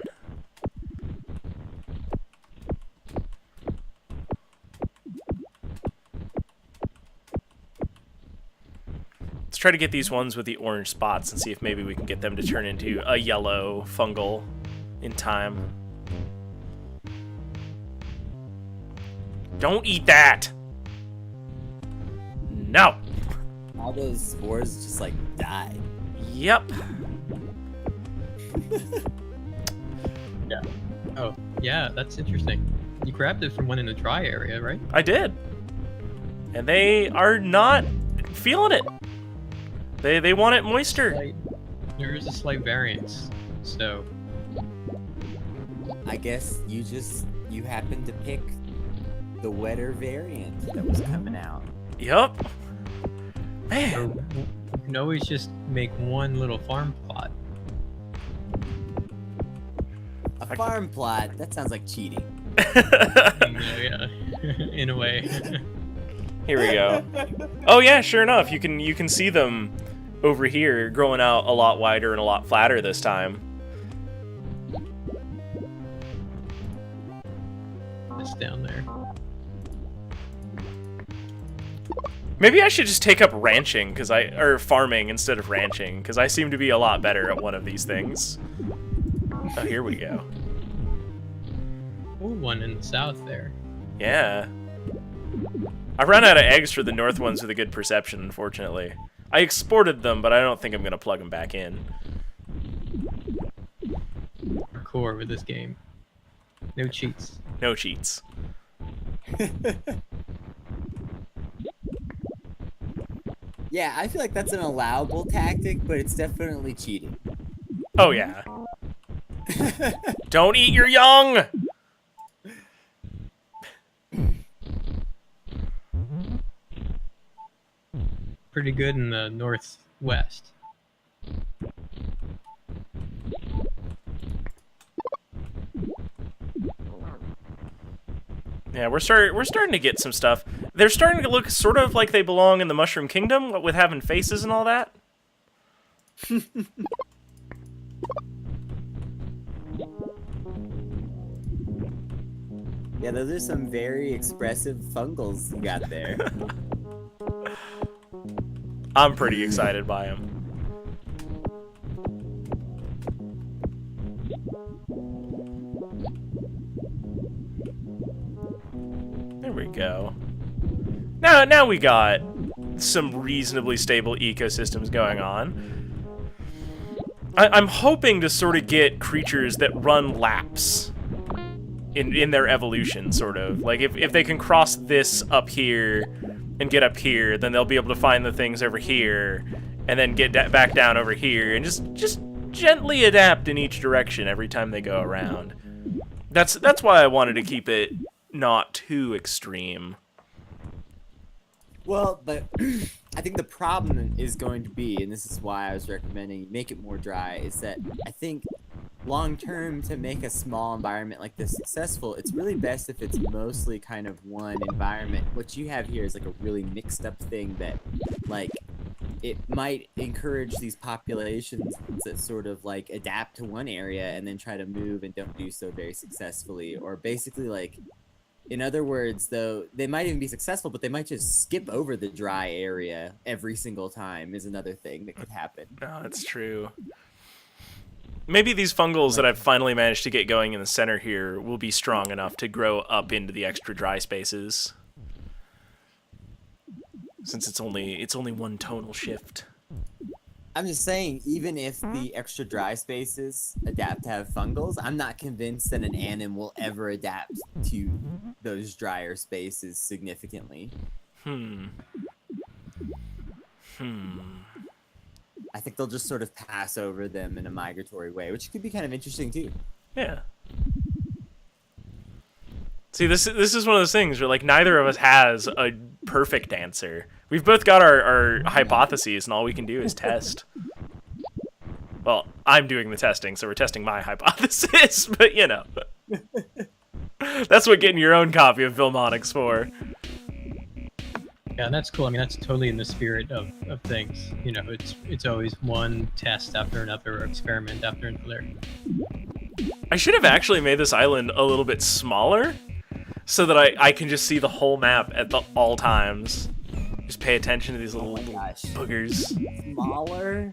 Let's try to get these ones with the orange spots and see if maybe we can get them to turn into a yellow fungal in time. Don't eat that! No! All those spores just like died. Yep. Yeah. Oh, yeah, that's interesting. You grabbed it from one in the dry area, right? I did. And they are not feeling it. They want it moister. There is a slight variance, so... I guess you happened to pick the wetter variant that was coming out. Yup. So Man. you can always just make one little farm plot. A farm plot? That sounds like cheating. Yeah, in a way. Here we go. Oh yeah, sure enough. You can see them over here growing out a lot wider and a lot flatter this time. It's down there. Maybe I should just take up ranching or farming instead of ranching, because I seem to be a lot better at one of these things. Oh, here we go. Ooh, one in the south there. Yeah. I ran out of eggs for the north ones with a good perception, unfortunately. I exported them, but I don't think I'm going to plug them back in. Core with this game. No cheats. No cheats. Yeah, I feel like that's an allowable tactic, but it's definitely cheating. Oh, yeah. Don't eat your young! Pretty good in the northwest. Yeah, we're starting to get some stuff. They're starting to look sort of like they belong in the Mushroom Kingdom, with having faces and all that. Yeah, those are some very expressive fungals you got there. I'm pretty excited by them. There we go. Now we got some reasonably stable ecosystems going on. I'm hoping to sort of get creatures that run laps in their evolution, sort of. Like, if they can cross this up here and get up here, then they'll be able to find the things over here and then get back down over here and just gently adapt in each direction every time they go around. That's why I wanted to keep it not too extreme. Well, but I think the problem is going to be, and this is why I was recommending make it more dry, is that I think long term, to make a small environment like this successful, it's really best if it's mostly kind of one environment. What you have here is like a really mixed up thing that, like, it might encourage these populations that sort of like adapt to one area and then try to move and don't do so very successfully, or basically, like, in other words, though, they might even be successful, but they might just skip over the dry area every single time is another thing that could happen. No, that's true. Maybe these fungals that I've finally managed to get going in the center here will be strong enough to grow up into the extra dry spaces. Since it's only one tonal shift. I'm just saying, even if the extra dry spaces adapt to have fungals, I'm not convinced that an anim will ever adapt to those drier spaces significantly. I think they'll just sort of pass over them in a migratory way, which could be kind of interesting too. Yeah. See, this is one of those things where like neither of us has a perfect answer. We've both got our hypotheses, and all we can do is test. Well, I'm doing the testing, so we're testing my hypothesis, but you know. That's what getting your own copy of Vilmonic's for. Yeah, that's cool. I mean, that's totally in the spirit of things. You know, it's always one test after another, or experiment after another. I should have actually made this island a little bit smaller, so that I can just see the whole map at all times. Just pay attention to these little boogers. Smaller?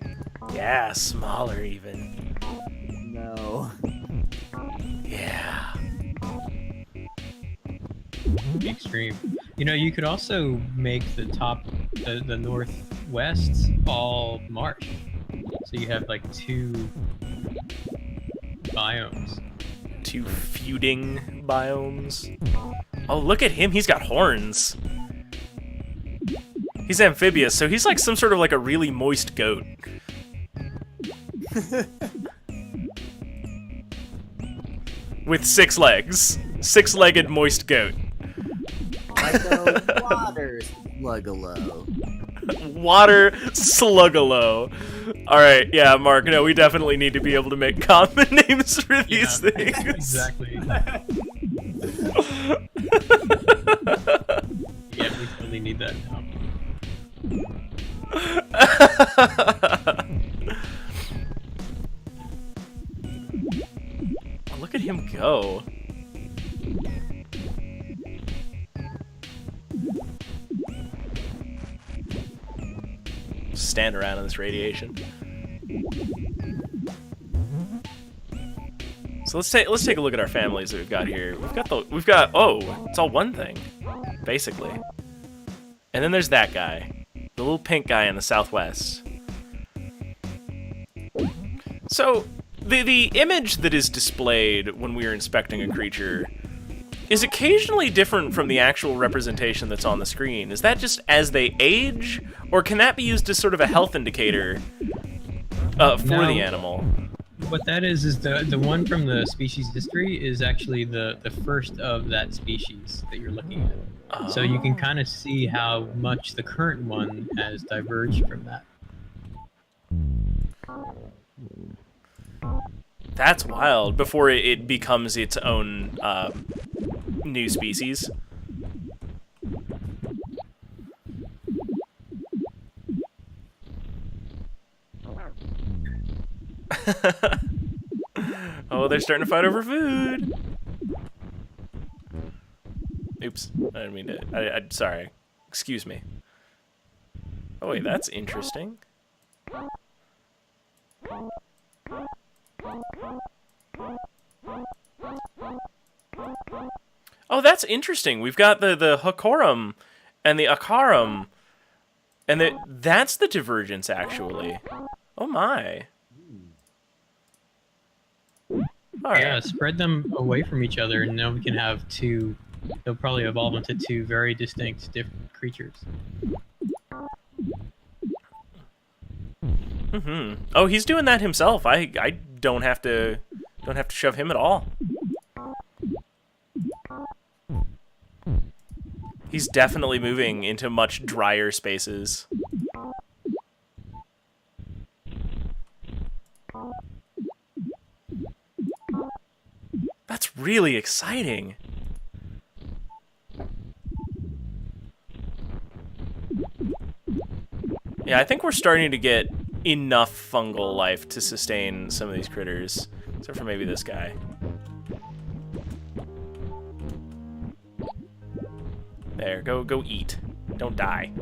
Yeah, smaller even. No. Yeah. Extreme. You know, you could also make the top, the northwest all marsh. So you have like 2 biomes. 2 feuding biomes. Oh, look at him. He's got horns. He's amphibious, so he's like some sort of like a really moist goat. With 6 legs. 6-legged moist goat. Like a water sluggalo. Water sluggalo. Alright, yeah, Mark, no, we definitely need to be able to make common names for these things. Exactly. Yeah, we totally need that now. Look at him go. Stand around in this radiation. So let's take a look at our families that we've got here. We've got oh, it's all one thing, basically. And then there's that guy, the little pink guy in the southwest. So the image that is displayed when we are inspecting a creature is occasionally different from the actual representation that's on the screen. Is that just as they age, or can that be used as sort of a health indicator for the animal? What that is the one from the species history is actually the first of that species that you're looking at. Oh. So you can kind of see how much the current one has diverged from that. That's wild. Before it becomes its own new species. Oh, they're starting to fight over food. Oops, I didn't mean to. I'm sorry. Excuse me. Oh wait, that's interesting. Oh, that's interesting. We've got the Hakorum and the Akarum, and that's the divergence, actually. Oh my. All right. Yeah, spread them away from each other, and now we can have 2. They'll probably evolve into 2 very distinct, different creatures. Mm-hmm. Oh, he's doing that himself. I don't have to shove him at all. He's definitely moving into much drier spaces. That's really exciting. Yeah, I think we're starting to get enough fungal life to sustain some of these critters, except for maybe this guy. There, go eat. Don't die.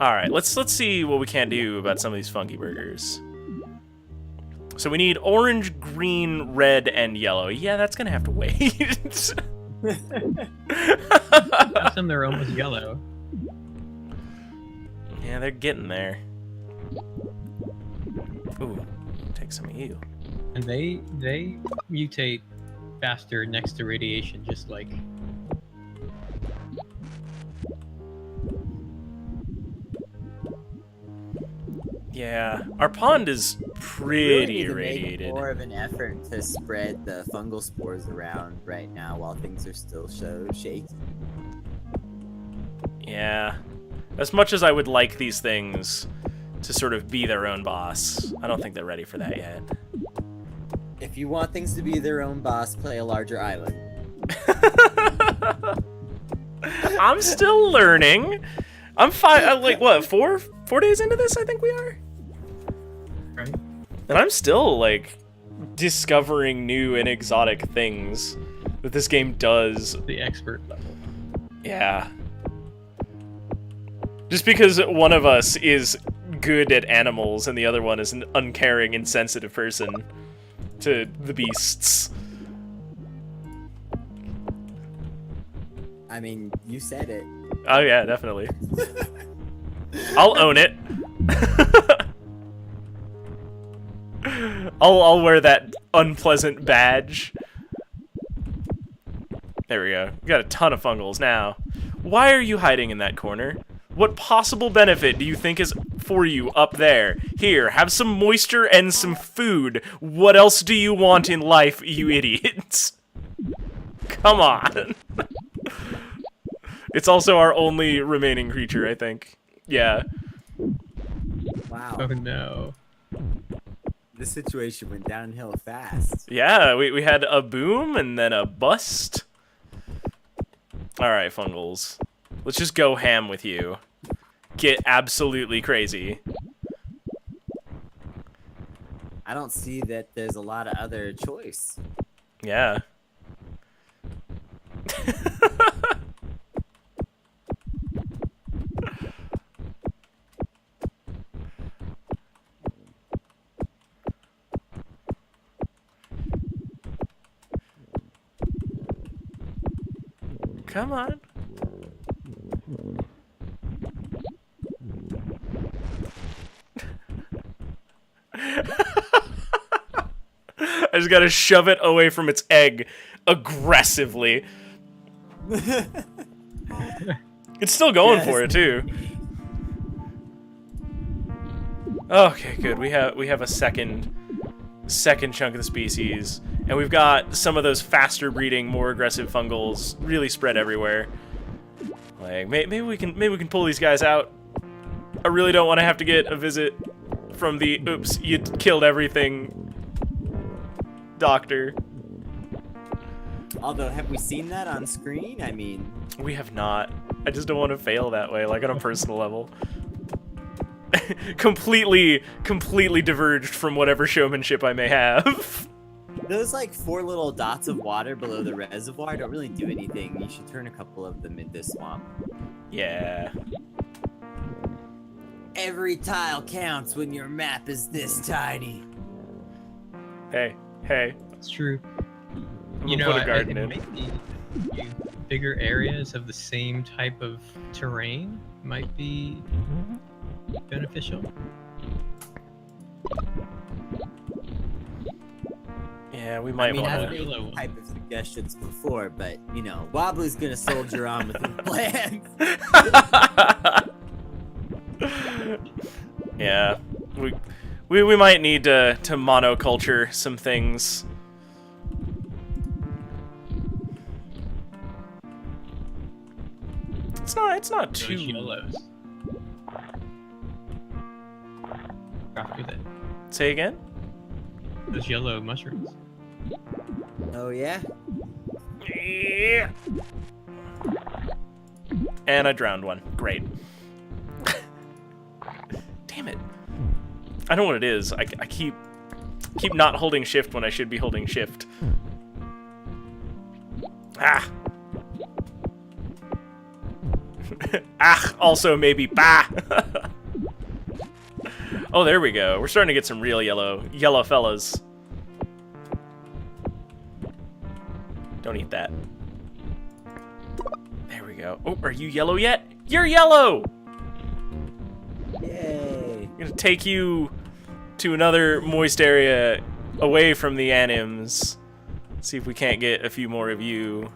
All right, let's see what we can do about some of these funky burgers. So we need orange, green, red, and yellow. Yeah, that's gonna have to wait. Last time they're almost yellow. Yeah, they're getting there. Ooh, take some of you. And they mutate faster next to radiation, just like. Yeah, our pond is Really pretty need to make irradiated. more of an effort to spread the fungal spores around right now while things are still so shaky. Yeah. As much as I would like these things to sort of be their own boss, I don't think they're ready for that yet. If you want things to be their own boss, play a larger island. I'm still learning. I'm fine. Like, what, four days into this, I think we are? Right. And I'm still, like, discovering new and exotic things that this game does. The expert level. Yeah. Just because one of us is good at animals and the other one is an uncaring, insensitive person to the beasts. I mean, you said it. Oh yeah, definitely. I'll own it. I'll wear that unpleasant badge. There we go. We got a ton of fungals now. Why are you hiding in that corner? What possible benefit do you think is for you up there? Here, have some moisture and some food. What else do you want in life, you idiots? Come on. It's also our only remaining creature, I think. Yeah. Wow. Oh no. This situation went downhill fast. Yeah, we had a boom and then a bust. Alright, fungals. Let's just go ham with you. Get absolutely crazy. I don't see that there's a lot of other choice. Yeah. Come on. I just gotta shove it away from its egg aggressively. It's still going for it too. Okay, good. We have a second chunk of the species, and we've got some of those faster breeding, more aggressive fungals really spread everywhere. Like maybe we can pull these guys out. I really don't want to have to get a visit from the oops, you killed everything doctor. Although, have we seen that on screen? I mean, We have not. I just don't want to fail that way, like on a personal level. completely diverged from whatever showmanship I may have. those like 4 little dots of water below the reservoir don't really do anything. You should turn a couple of them into swamp. Yeah. Every tile counts when your map is this tiny. Hey. It's true. I'm You gonna know, put a garden in. maybe bigger areas of the same type of terrain might be beneficial. Yeah, we might I mean, want I've to. made type of suggestions before, but you know, Wobbly's gonna soldier on with his plan. Yeah, we might need to monoculture some things. It's not Those too. yellows. Craft with it. Say again. Those yellow mushrooms. Oh yeah. Yeah. And I drowned one. Great. Damn it. I know what it is. I keep not holding shift when I should be holding shift. Ah. Ah, also maybe bah. Oh, there we go. We're starting to get some real yellow fellas. Don't eat that. There we go. Oh, are you yellow yet? You're yellow! Yay. I'm gonna take you to another moist area away from the anims. See if we can't get a few more of you.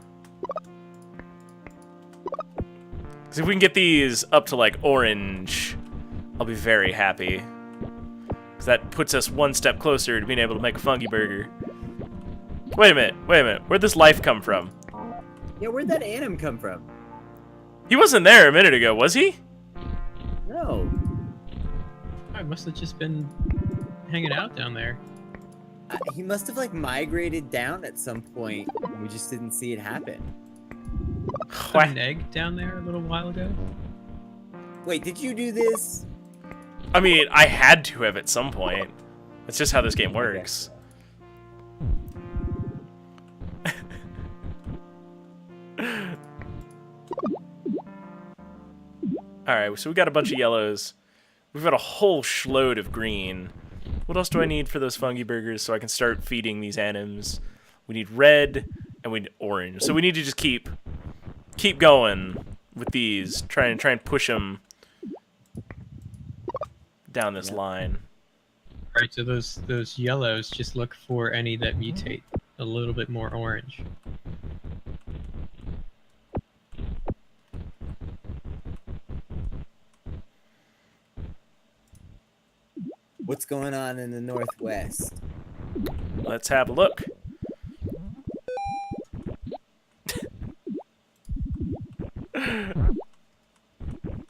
Because if we can get these up to like orange, I'll be very happy. Because that puts us one step closer to being able to make a fungi burger. Wait a minute. Where'd this life come from? Yeah, where'd that anim come from? He wasn't there a minute ago, was he? No. I must have just been hanging out down there. He must have like migrated down at some point. And we just didn't see it happen. An egg down there a little while ago. Wait, did you do this? I mean, I had to have at some point. That's just how this game works. Alright, so we got a bunch of yellows. We've got a whole schload of green. What else do I need for those fungi burgers so I can start feeding these animals? We need red and we need orange. So we need to just keep going with these. Try and push them down this line. Right, so those yellows, just look for any that mutate a little bit more orange. What's going on in the northwest? Let's have a look.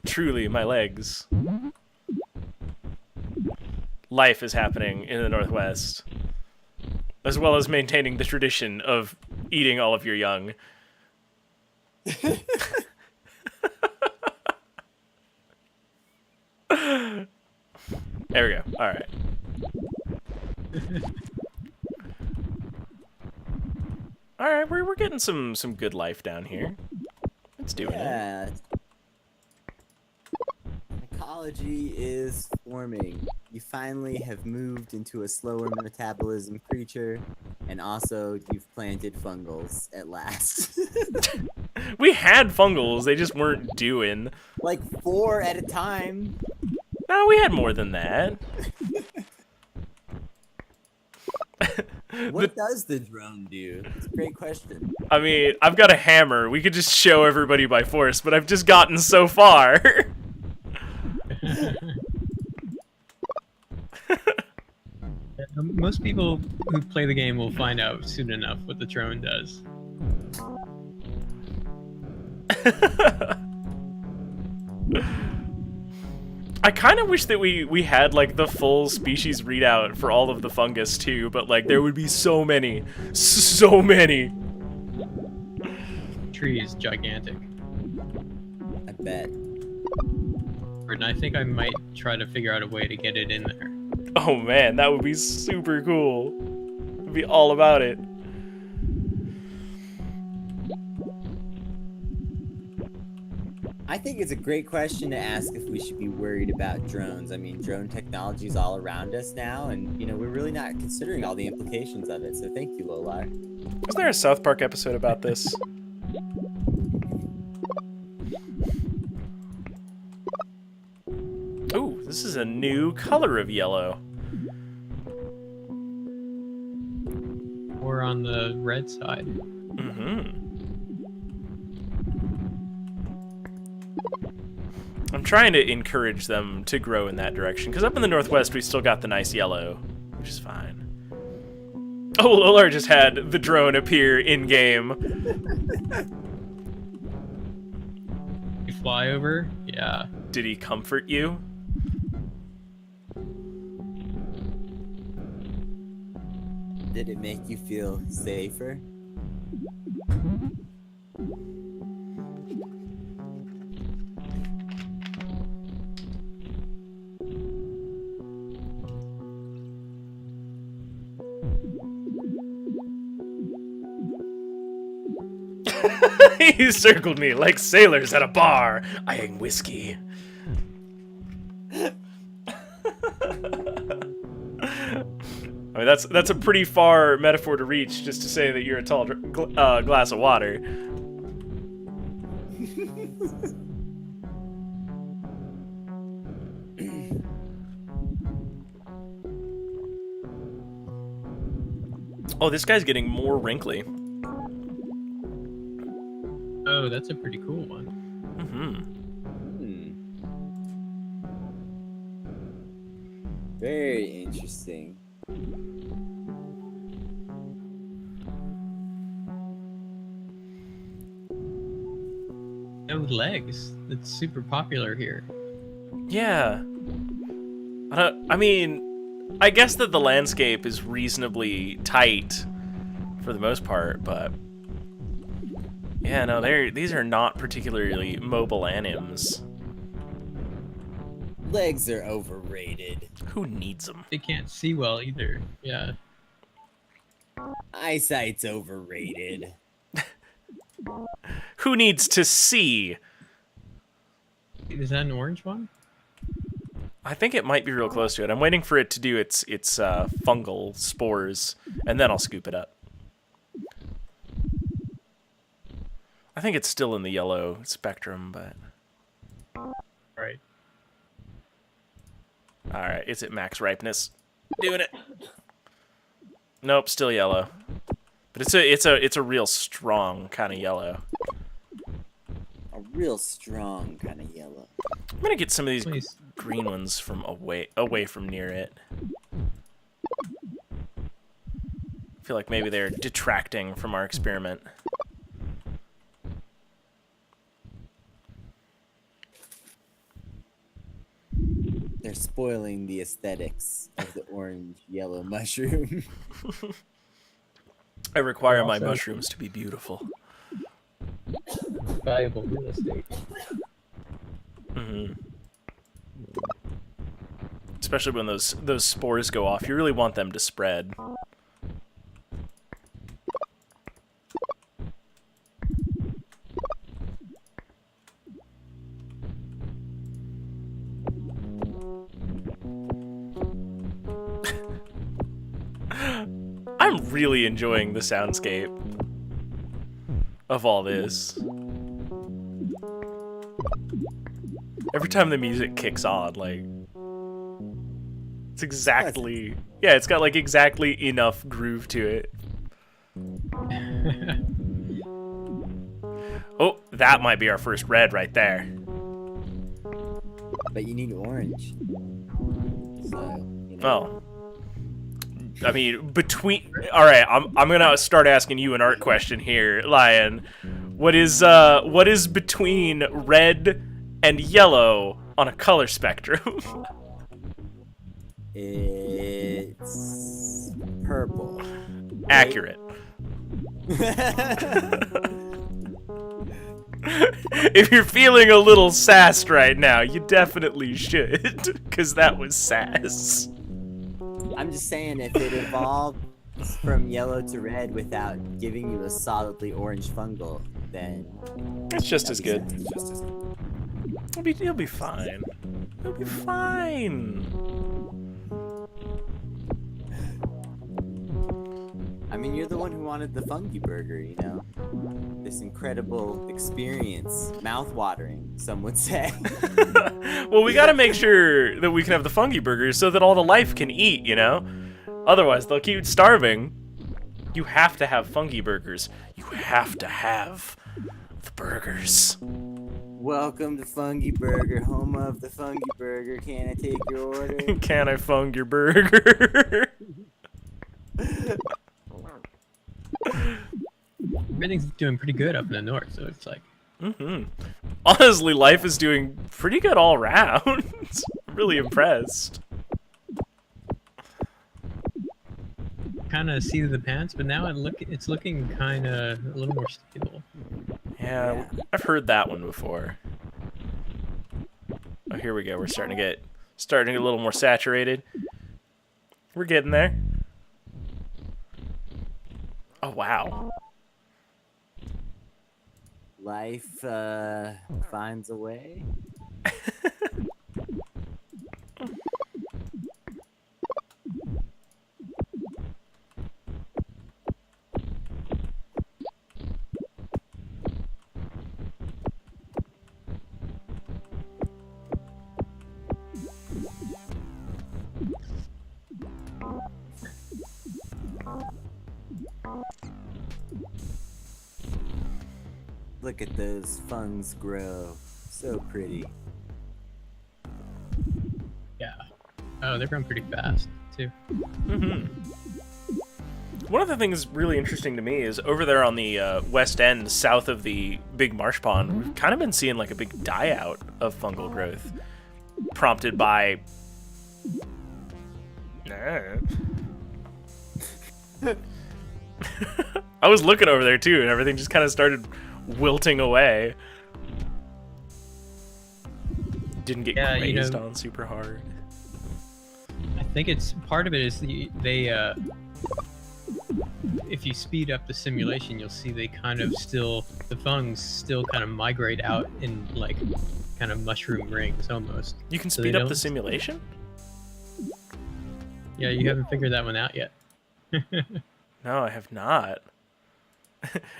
Truly, my legs. Life is happening in the northwest, as well as maintaining the tradition of eating all of your young. There we go. All right. All right, we're getting some good life down here. It's doing it. Ecology is forming. You finally have moved into a slower metabolism creature, and also you've planted fungals at last. We had fungals, they just weren't doing. Like 4 at a time. No, we had more than that. What does the drone do? It's a great question. I mean, I've got a hammer. We could just show everybody by force, but I've just gotten so far. Most people who play the game will find out soon enough what the drone does. I kind of wish that we had like the full species readout for all of the fungus too, but like there would be so many. Tree is gigantic. I bet. And I think I might try to figure out a way to get it in there. Oh man, that would be super cool. I'd be all about it. I think it's a great question to ask if we should be worried about drones. I mean, drone technology is all around us now, and, you know, we're really not considering all the implications of it, so thank you, Lolar. Was there a South Park episode about this? Ooh, this is a new color of yellow. Or on the red side. Mm-hmm. I'm trying to encourage them to grow in that direction, because up in the northwest we still got the nice yellow, which is fine. Oh, Lolar just had the drone appear in-game. You fly over? Yeah. Did he comfort you? Did it make you feel safer? He circled me like sailors at a bar, eyeing whiskey. I mean, that's a pretty far metaphor to reach just to say that you're a tall glass of water. Oh, this guy's getting more wrinkly. Oh, that's a pretty cool one. Mm-hmm. Very interesting. No legs. That's super popular here. Yeah. I mean, I guess that the landscape is reasonably tight for the most part, but yeah, no, these are not particularly mobile anims. Legs are overrated. Who needs them? They can't see well either. Yeah. Eyesight's overrated. Who needs to see? Is that an orange one? I think it might be real close to it. I'm waiting for it to do its fungal spores, and then I'll scoop it up. I think it's still in the yellow spectrum, but... Right. Alright, it's at max ripeness. Doing it. Nope, still yellow. But it's a real strong kind of yellow. A real strong kind of yellow. I'm gonna get some of these Please. green ones from away from near it. I feel like maybe they're detracting from our experiment. They're spoiling the aesthetics of the orange-yellow mushroom. I require my Also- mushrooms to be beautiful. Valuable real estate. Mm-hmm. Especially when those spores go off, you really want them to spread. I'm really enjoying the soundscape of all this. Every time the music kicks on, like, it's exactly, yeah, it's got like exactly enough groove to it. Oh, that might be our first red right there. But you need orange. So, you know. Well, I mean, all right, I'm gonna start asking you an art question here, Lion. What is between red and yellow on a color spectrum? It's purple. Accurate. If you're feeling a little sassed right now, you definitely should, because that was sass. I'm just saying, if it evolved from yellow to red without giving you a solidly orange fungal, then It's just as good. it's just as good. He'll be fine. He'll be fine. I mean, you're the one who wanted the fungi burger, you know? This incredible experience. Mouth-watering, some would say. Well, we gotta make sure that we can have the fungi burgers so that all the life can eat, you know? Otherwise, they'll keep starving. You have to have fungi burgers. You have to have the burgers. Welcome to Fungi Burger, home of the Fungi Burger. Can I take your order? Can I fung your burger? Everything's doing pretty good up in the north, so it's like Honestly, life is doing pretty good all around. I'm really impressed. kind of seat of the pants, but now it's looking kind of a little more stable. Yeah, I've heard that one before. Oh, here we go. We're starting to get a little more saturated. We're getting there. Oh, wow. Life finds a way. Look at those fungs grow. So pretty. Yeah. Oh, they're growing pretty fast too. One of the things really interesting to me is over there on the west end, south of the big marsh pond, we've kind of been seeing like a big die out of fungal growth, prompted by. I was looking over there too, and everything just kind of started wilting away. Didn't get grazed on super hard. I think it's part of it is they if you speed up the simulation, you'll see they kind of the fungs still kind of migrate out in like kind of mushroom rings almost. You can speed up the simulation? Yeah, you haven't figured that one out yet. No, I have not.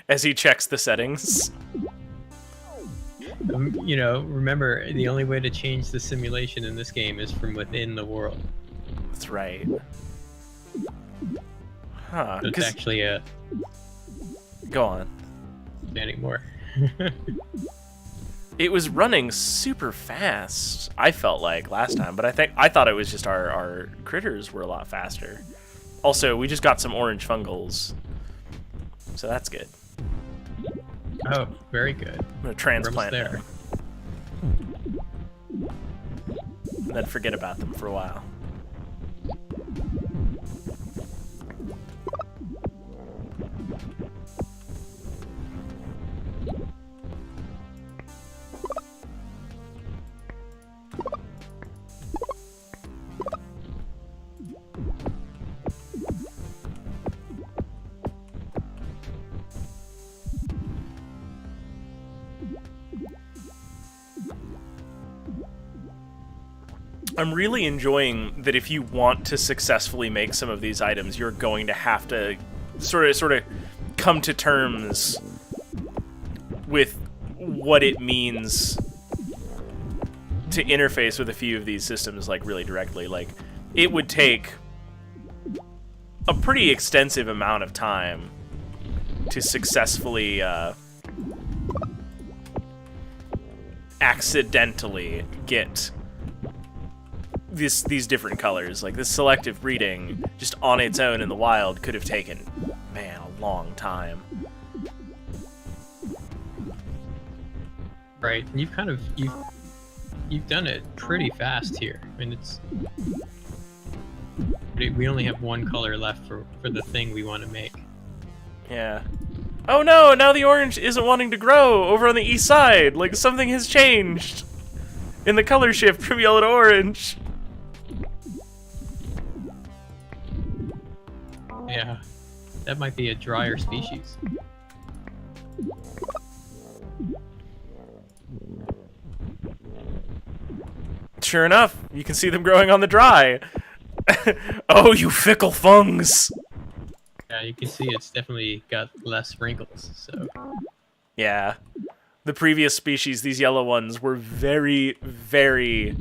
As he checks the settings. Remember, the only way to change the simulation in this game is from within the world. That's right. Huh. So it's actually a... Go on. Anymore. It was running super fast, I felt like, last time, but I thought it was just our critters were a lot faster. Also, we just got some orange fungals, so that's good. Oh, very good. I'm gonna transplant them. And then forget about them for a while. I'm really enjoying that if you want to successfully make some of these items, you're going to have to sort of come to terms with what it means to interface with a few of these systems like really directly. Like, it would take a pretty extensive amount of time to successfully accidentally get these different colors. Like, this selective breeding just on its own in the wild could have taken, man, a long time. Right, and you've done it pretty fast here. I mean, we only have one color left for the thing we want to make. Yeah. Oh no, now the orange isn't wanting to grow over on the east side. Like, something has changed in the color shift from yellow to orange. Yeah, that might be a drier species. Sure enough, you can see them growing on the dry. Oh, you fickle fungs! Yeah, you can see it's definitely got less wrinkles, so... Yeah. The previous species, these yellow ones, were very, very,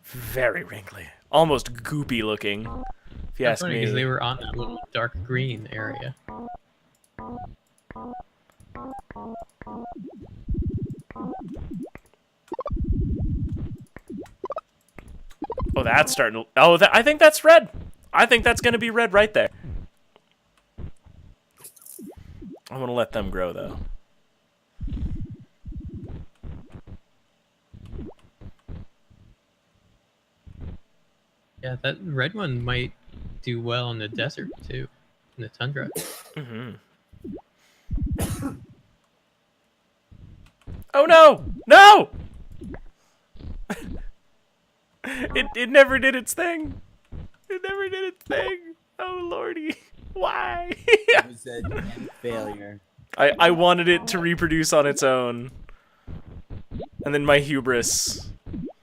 very wrinkly. Almost goopy looking, if you ask me. Because they were on that little dark green area. Oh, that's starting to... Oh, I think that's red. I think that's going to be red right there. I'm going to let them grow, though. Yeah, that red one might do well in the desert, too. In the tundra. Mm-hmm. Oh, no! No! It never did its thing. It never did its thing. Oh, lordy. Why? It was a failure. I wanted it to reproduce on its own. And then my hubris.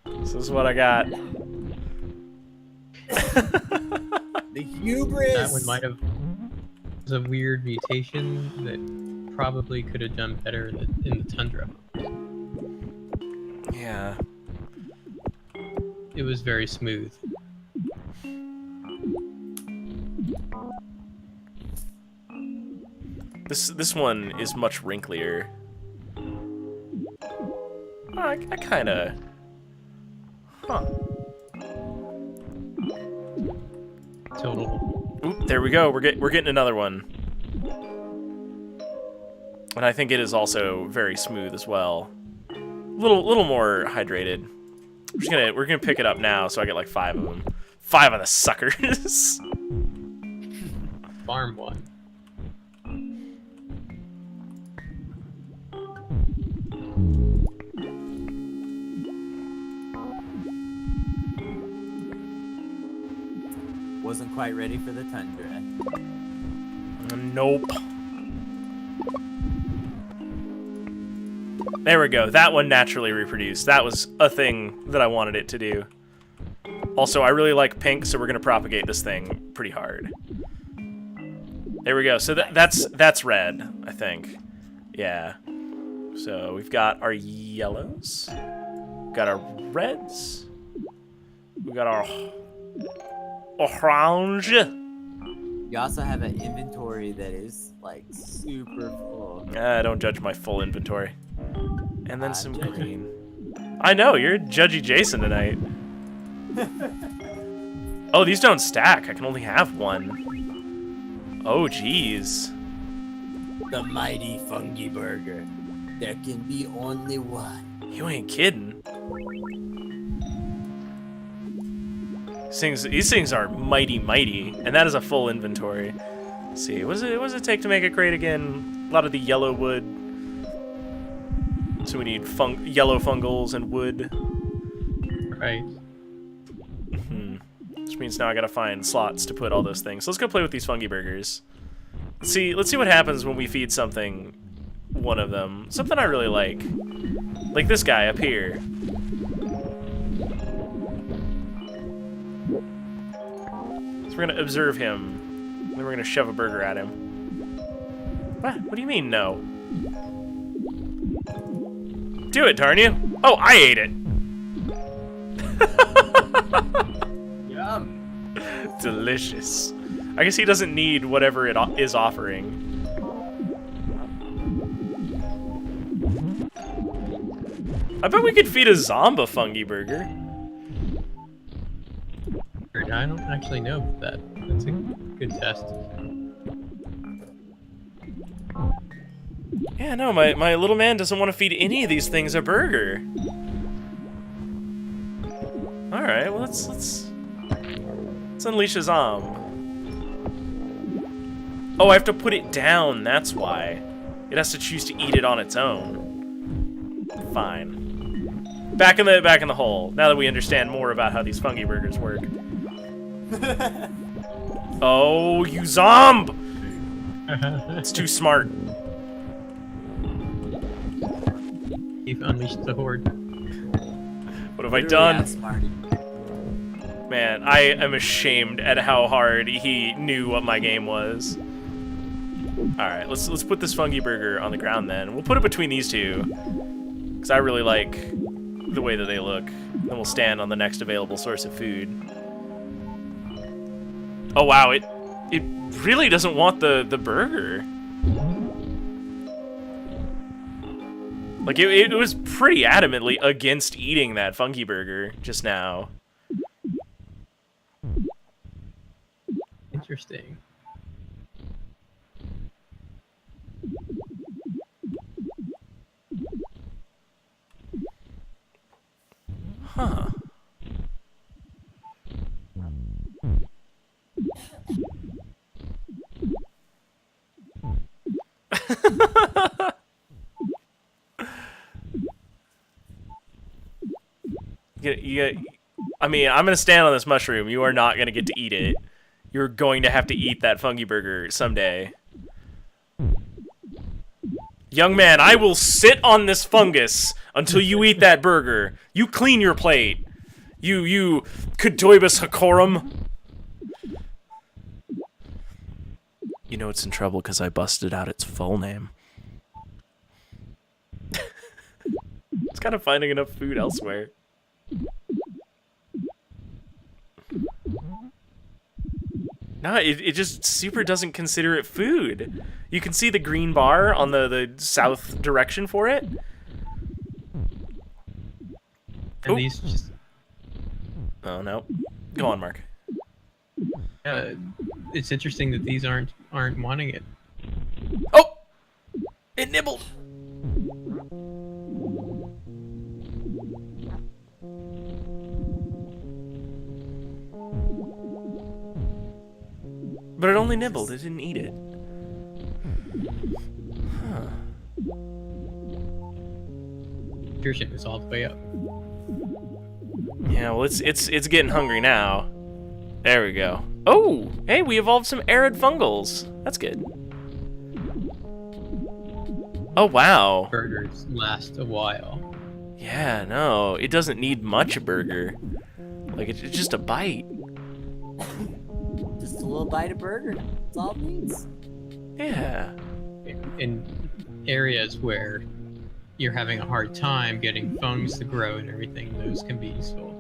This is what I got. The hubris! That one might have... was a weird mutation that probably could have done better in the tundra. Yeah. It was very smooth. This one is much wrinklier. I kind of... Huh. total. Oop, there we go. We're getting another one. And I think it is also very smooth as well. Little more hydrated. We're gonna pick it up now, so I get like 5 of them. 5 of the suckers. Farm one. Wasn't quite ready for the tundra. Nope. There we go. That one naturally reproduced. That was a thing that I wanted it to do. Also, I really like pink, so we're gonna propagate this thing pretty hard. There we go. So that's red, I think. Yeah. So we've got our yellows. We've got our reds. We've got our orange. You also have an inventory that is like super full. Don't judge my full inventory. And then some judging. green. I know, you're judgy Jason tonight. Oh, these don't stack. I can only have one. Oh, jeez. The mighty fungi burger. There can be only one. You ain't kidding. These things are mighty, and that is a full inventory. Let's see, what does it take to make a crate again? A lot of the yellow wood. So we need yellow fungals and wood. Right. Which means now I gotta find slots to put all those things. So let's go play with these fungi burgers. Let's see what happens when we feed something one of them. Something I really like. Like this guy up here. So we're gonna observe him. Then we're gonna shove a burger at him. What? What do you mean, no? Do it, darn you. Oh, I ate it. Yum. Delicious. I guess he doesn't need whatever it is offering. I bet we could feed a Zomba fungi burger. I don't actually know about that. That's a good test. Yeah, no, my little man doesn't want to feed any of these things a burger. All right, well let's unleash a Zom. Oh, I have to put it down. That's why. It has to choose to eat it on its own. Fine. Back in the hole. Now that we understand more about how these fungi burgers work. Oh, you zomb! It's too smart. You've unleashed the horde. What have I done? Yeah, smarty. Man, I am ashamed at how hard he knew what my game was. All right, let's put this fungi burger on the ground then. We'll put it between these two, because I really like the way that they look. Then we'll stand on the next available source of food. Oh wow, it really doesn't want the burger. Like it was pretty adamantly against eating that fungi burger just now. Interesting. Huh. I mean, I'm gonna stand on this mushroom. You are not gonna get to eat it. You're going to have to eat that fungi burger someday. Young man, I will sit on this fungus until you eat that burger. You clean your plate. You Cadoibus Hacorum. You know it's in trouble because I busted out its full name. It's kind of finding enough food elsewhere. No, it just super doesn't consider it food. You can see the green bar on the south direction for it. And these just... Oh, no. Go on, Mark. It's interesting that these aren't wanting it. Oh! It nibbled! But it only nibbled, it didn't eat it. Huh. Nutrition is all the way up. Yeah, well, it's getting hungry now. There we go. Oh, hey, we evolved some arid fungals. That's good. Oh, wow. Burgers last a while. Yeah, no, it doesn't need much burger. Like, it's just a bite. Just a little bite of burger. That's all it needs. Yeah. In areas where you're having a hard time getting fungus to grow and everything, those can be useful.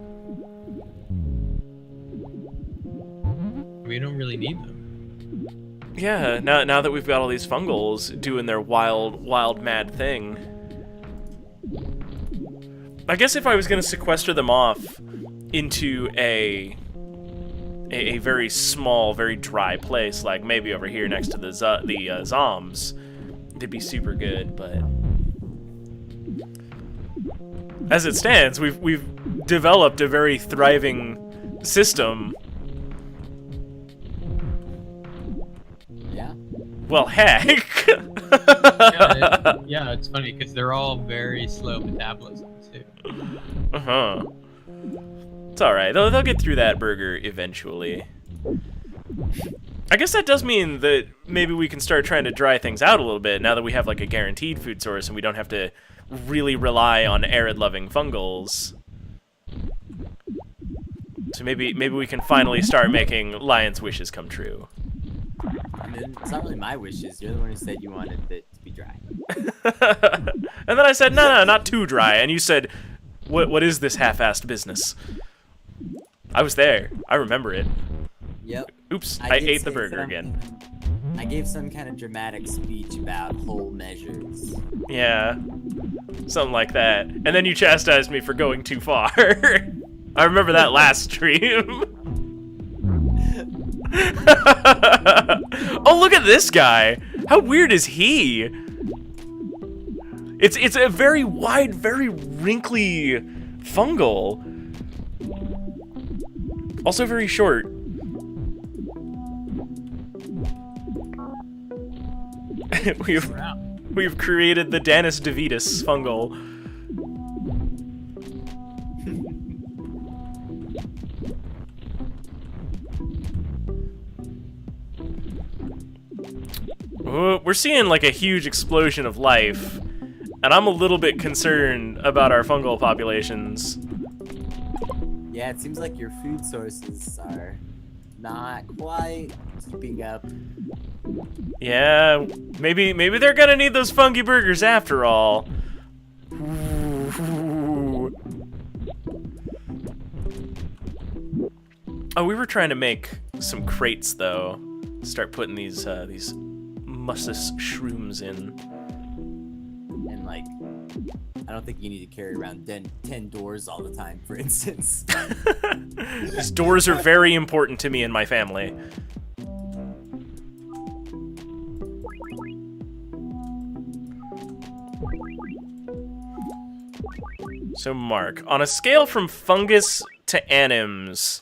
We don't really need them. Yeah, now that we've got all these fungals doing their wild, mad thing. I guess if I was going to sequester them off into a very small, very dry place, like maybe over here next to the zombs, it'd be super good, but as it stands, we've developed a very thriving system. Yeah. Well, heck. Yeah, it's funny because they're all very slow metabolism too. Uh-huh. It's alright. They'll get through that burger eventually. I guess that does mean that maybe we can start trying to dry things out a little bit now that we have like a guaranteed food source and we don't have to really rely on arid-loving fungals. So maybe we can finally start making Lion's wishes come true. I mean, it's not really my wishes. You're the one who said you wanted it to be dry. And then I said, no, not too dry. And you said, what is this half-assed business? I was there. I remember it. Yep. Oops, I did ate the say burger again. I gave some kind of dramatic speech about whole measures. Yeah, something like that. And then you chastised me for going too far. I remember that last stream. Oh, look at this guy. How weird is he? It's a very wide, very wrinkly fungal. Also very short. We've created the Danis Devitus fungal. We're seeing like a huge explosion of life, and I'm a little bit concerned about our fungal populations. Yeah, it seems like your food sources are not quite keeping up. Yeah, maybe they're gonna need those funky burgers after all. Ooh. Oh, we were trying to make some crates though. Start putting these muskus shrooms in. And like, I don't think you need to carry around 10 doors all the time, for instance. These doors are very important to me and my family. So Mark, on a scale from fungus to anims,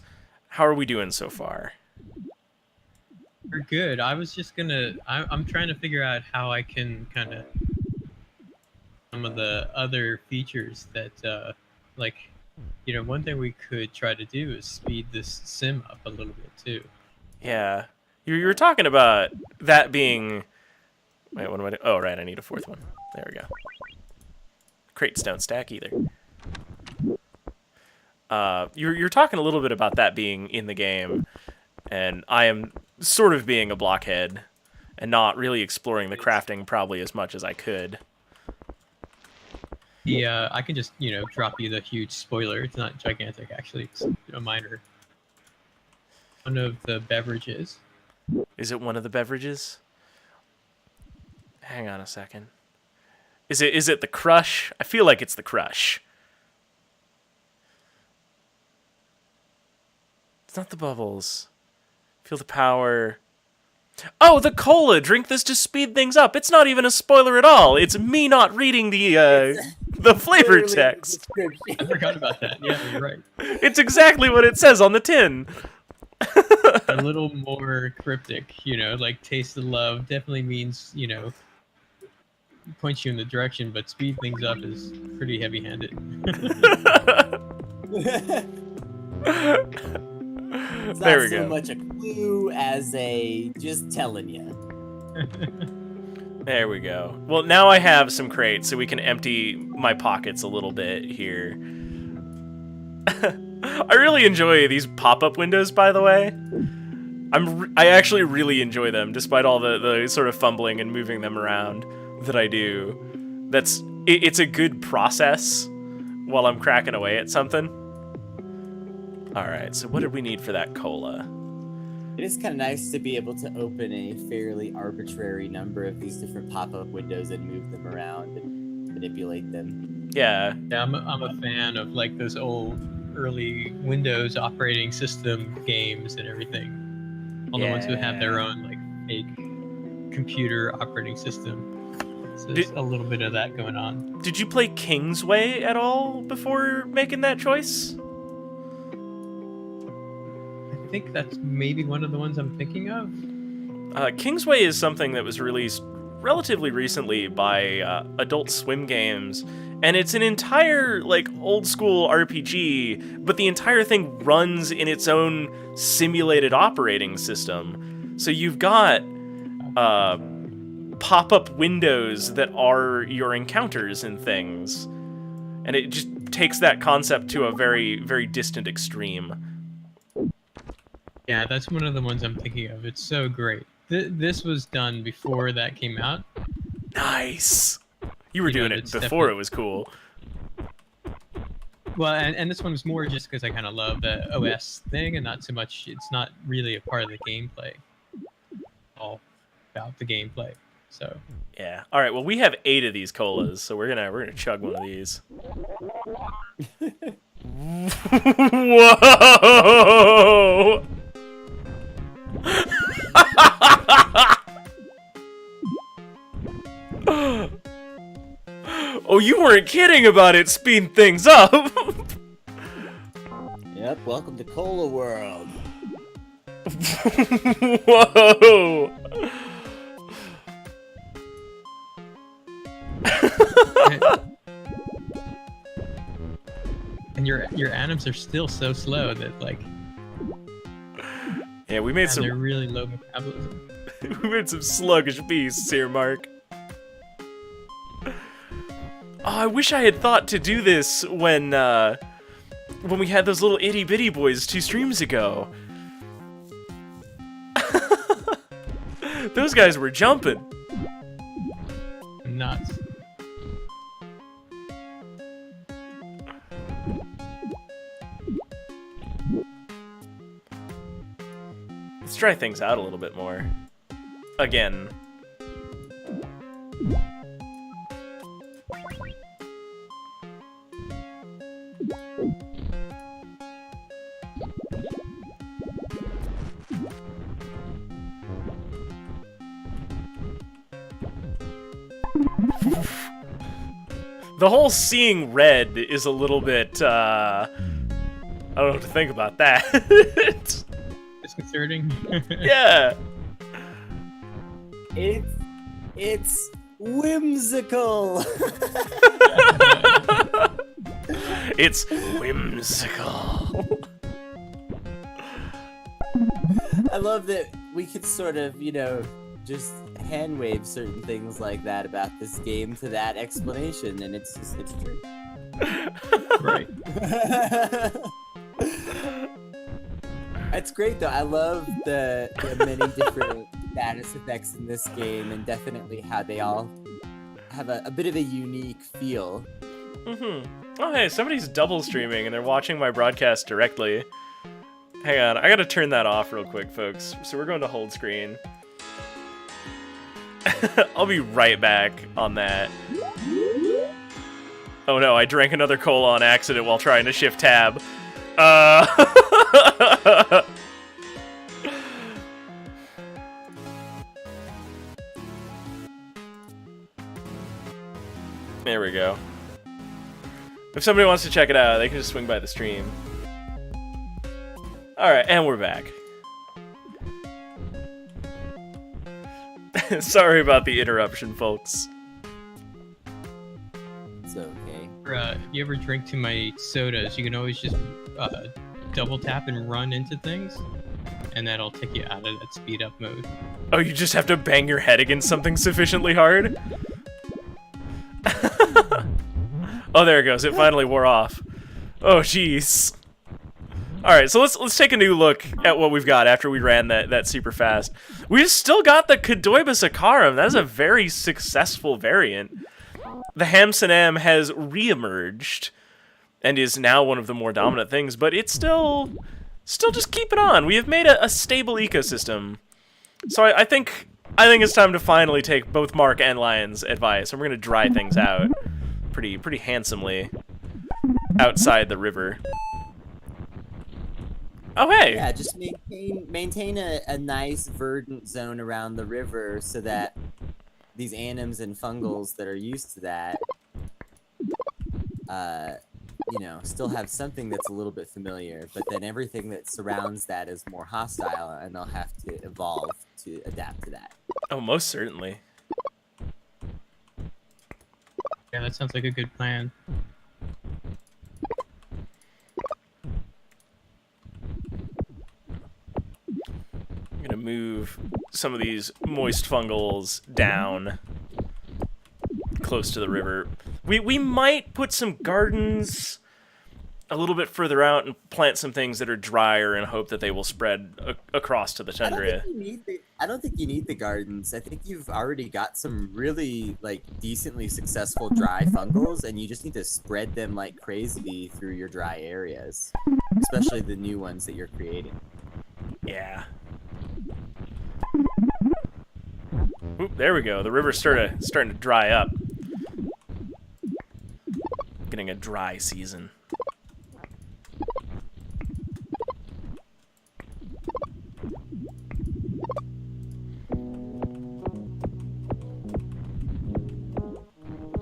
how are we doing so far? We're good. I was just gonna. I'm trying to figure out how I can kind of some of the other features that, like, you know, one thing we could try to do is speed this sim up a little bit too. Yeah, you were talking about that being. Wait, what am I doing? Oh, right, I need a fourth one. There we go. Crates don't stack either. You're talking a little bit about that being in the game, and I am sort of being a blockhead and not really exploring the crafting probably as much as I could. Yeah, I can just, you know, drop you the huge spoiler. It's not gigantic, actually. It's a minor. One of the beverages. Is it one of the beverages? Hang on a second. Is it the Crush? I feel like it's the Crush. It's not the bubbles. I Feel the power. Oh, the cola! Drink this to speed things up. It's not even a spoiler at all. It's me not reading the flavor Literally text. the description. I forgot about that. Yeah, you're right. It's exactly what it says on the tin. A little more cryptic, like taste of love definitely means, points you in the direction, but speed things up is pretty heavy-handed. It's There not we so go. much a clue as a just telling you. There we go. Well, now I have some crates, so we can empty my pockets a little bit here. I really enjoy these pop-up windows, by the way. I actually really enjoy them, despite all the sort of fumbling and moving them around that I do. It's a good process while I'm cracking away at something. All right, so what did we need for that cola? It is kind of nice to be able to open a fairly arbitrary number of these different pop-up windows and move them around and manipulate them. Yeah. Yeah, I'm a fan of like those old early Windows operating system games and everything. All the ones who have their own like fake computer operating system. So there's a little bit of that going on. Did you play Kingsway at all before making that choice? I think that's maybe one of the ones I'm thinking of. Kingsway is something that was released relatively recently by Adult Swim Games, and it's an entire like old school RPG, but the entire thing runs in its own simulated operating system. So you've got pop-up windows that are your encounters and things, and it just takes that concept to a very, very distant extreme. Yeah, that's one of the ones I'm thinking of. It's so great. This was done before that came out. Nice. You were doing it it's before definitely- it was cool. Well, and this one was more just because I kind of love the OS thing and not so much, it's not really a part of the gameplay. All about the gameplay. So Yeah. All right. Well, we have 8 of these colas, so we're gonna chug one of these. Whoa! Oh, you weren't kidding about it speeding things up. Yep, welcome to Cola World. Whoa! and your atoms are still so slow that like Yeah, we made they're some really low metabolism. we made some sluggish beasts here, Mark. Oh, I wish I had thought to do this when we had those little itty bitty boys 2 streams ago. Those guys were jumping. Nuts. Let's try things out a little bit more. Again. The whole seeing red is a little bit, I don't know what to think about that. Disconcerting. Yeah. It's whimsical. It's whimsical. I love that we could sort of, just hand wave certain things like that about this game to that explanation, and it's true. Right. It's great though. I love the many different status effects in this game, and definitely how they all have a bit of a unique feel. Mm-hmm. Oh, hey, somebody's double streaming and they're watching my broadcast directly. Hang on, I gotta turn that off real quick, folks. So we're going to hold screen. I'll be right back on that. Oh no, I drank another cola on accident while trying to shift tab. If somebody wants to check it out, they can just swing by the stream. Alright, and we're back. Sorry about the interruption, folks. It's okay. If you ever drink too many sodas, you can always just double tap and run into things, and that'll take you out of that speed up mode. Oh, you just have to bang your head against something sufficiently hard? Oh, there it goes. It finally wore off. Oh, jeez. Alright, so let's take a new look at what we've got after we ran that super fast. We've still got the Cadoibus Acarum. That is a very successful variant. The Hamsinam has reemerged and is now one of the more dominant things, but it's still just keeping on. We have made a stable ecosystem. So I think it's time to finally take both Mark and Lion's advice, and we're going to dry things out pretty handsomely outside the river. Oh, hey! Yeah, just maintain a nice verdant zone around the river so that these anims and fungals that are used to that, you know, still have something that's a little bit familiar, but then everything that surrounds that is more hostile, and they'll have to evolve to adapt to that. Oh, most certainly. Yeah, that sounds like a good plan. I'm gonna move some of these moist fungals down close to the river. We might put some gardens a little bit further out and plant some things that are drier and hope that they will spread across to the tundra. I don't think you need the gardens. I think you've already got some really like decently successful dry fungals, and you just need to spread them like crazy through your dry areas, especially the new ones that you're creating. Yeah. Oop, there we go. The river's starting to dry up. Getting a dry season.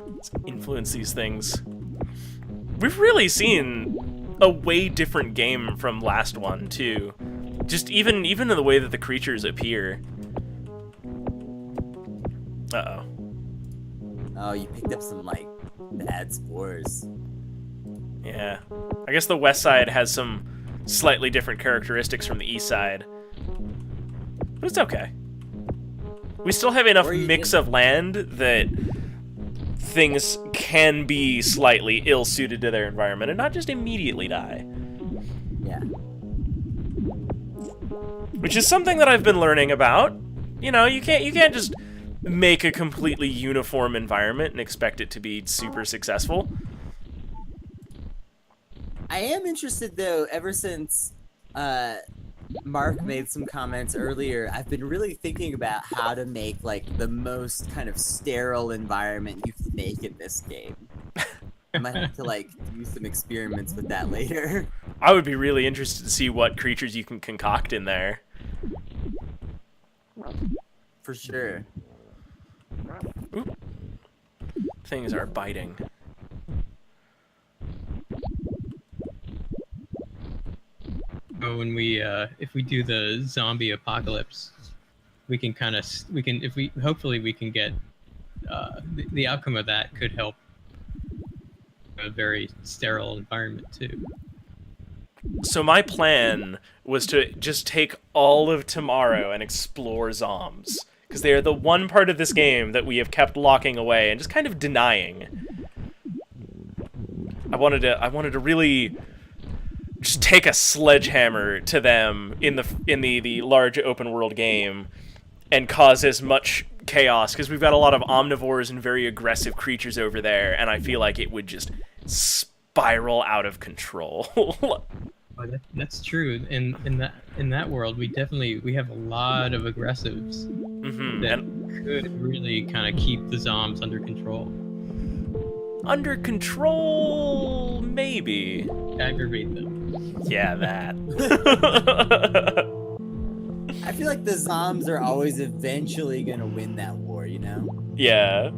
Let's influence these things. We've really seen a way different game from last one too. Just even in the way that the creatures appear. Uh-oh. Oh, you picked up some like bad spores. Yeah. I guess the west side has some slightly different characteristics from the east side. But it's okay. We still have enough mix of land that things can be slightly ill-suited to their environment and not just immediately die. Yeah. Which is something that I've been learning about. You know, you can't just make a completely uniform environment and expect it to be super successful. I am interested though, ever since Mark made some comments earlier, I've been really thinking about how to make like the most kind of sterile environment you can make in this game. I might have to like do some experiments with that later. I would be really interested to see what creatures you can concoct in there. For sure. Oop. Things are biting. So when we, if we do the zombie apocalypse, we can hopefully we can get, the outcome of that could help a very sterile environment too. So my plan was to just take all of tomorrow and explore zombs, because they are the one part of this game that we have kept locking away and just kind of denying. I wanted to really just take a sledgehammer to them in the large open world game and cause as much chaos, because we've got a lot of omnivores and very aggressive creatures over there, and I feel like it would just spiral out of control. Oh, that's true. In that world, we have a lot of aggressives that could really kind of keep the zombs under control. Under control, maybe. Aggravate them. Yeah, that. I feel like the zombs are always eventually gonna win that war, you know? Yeah.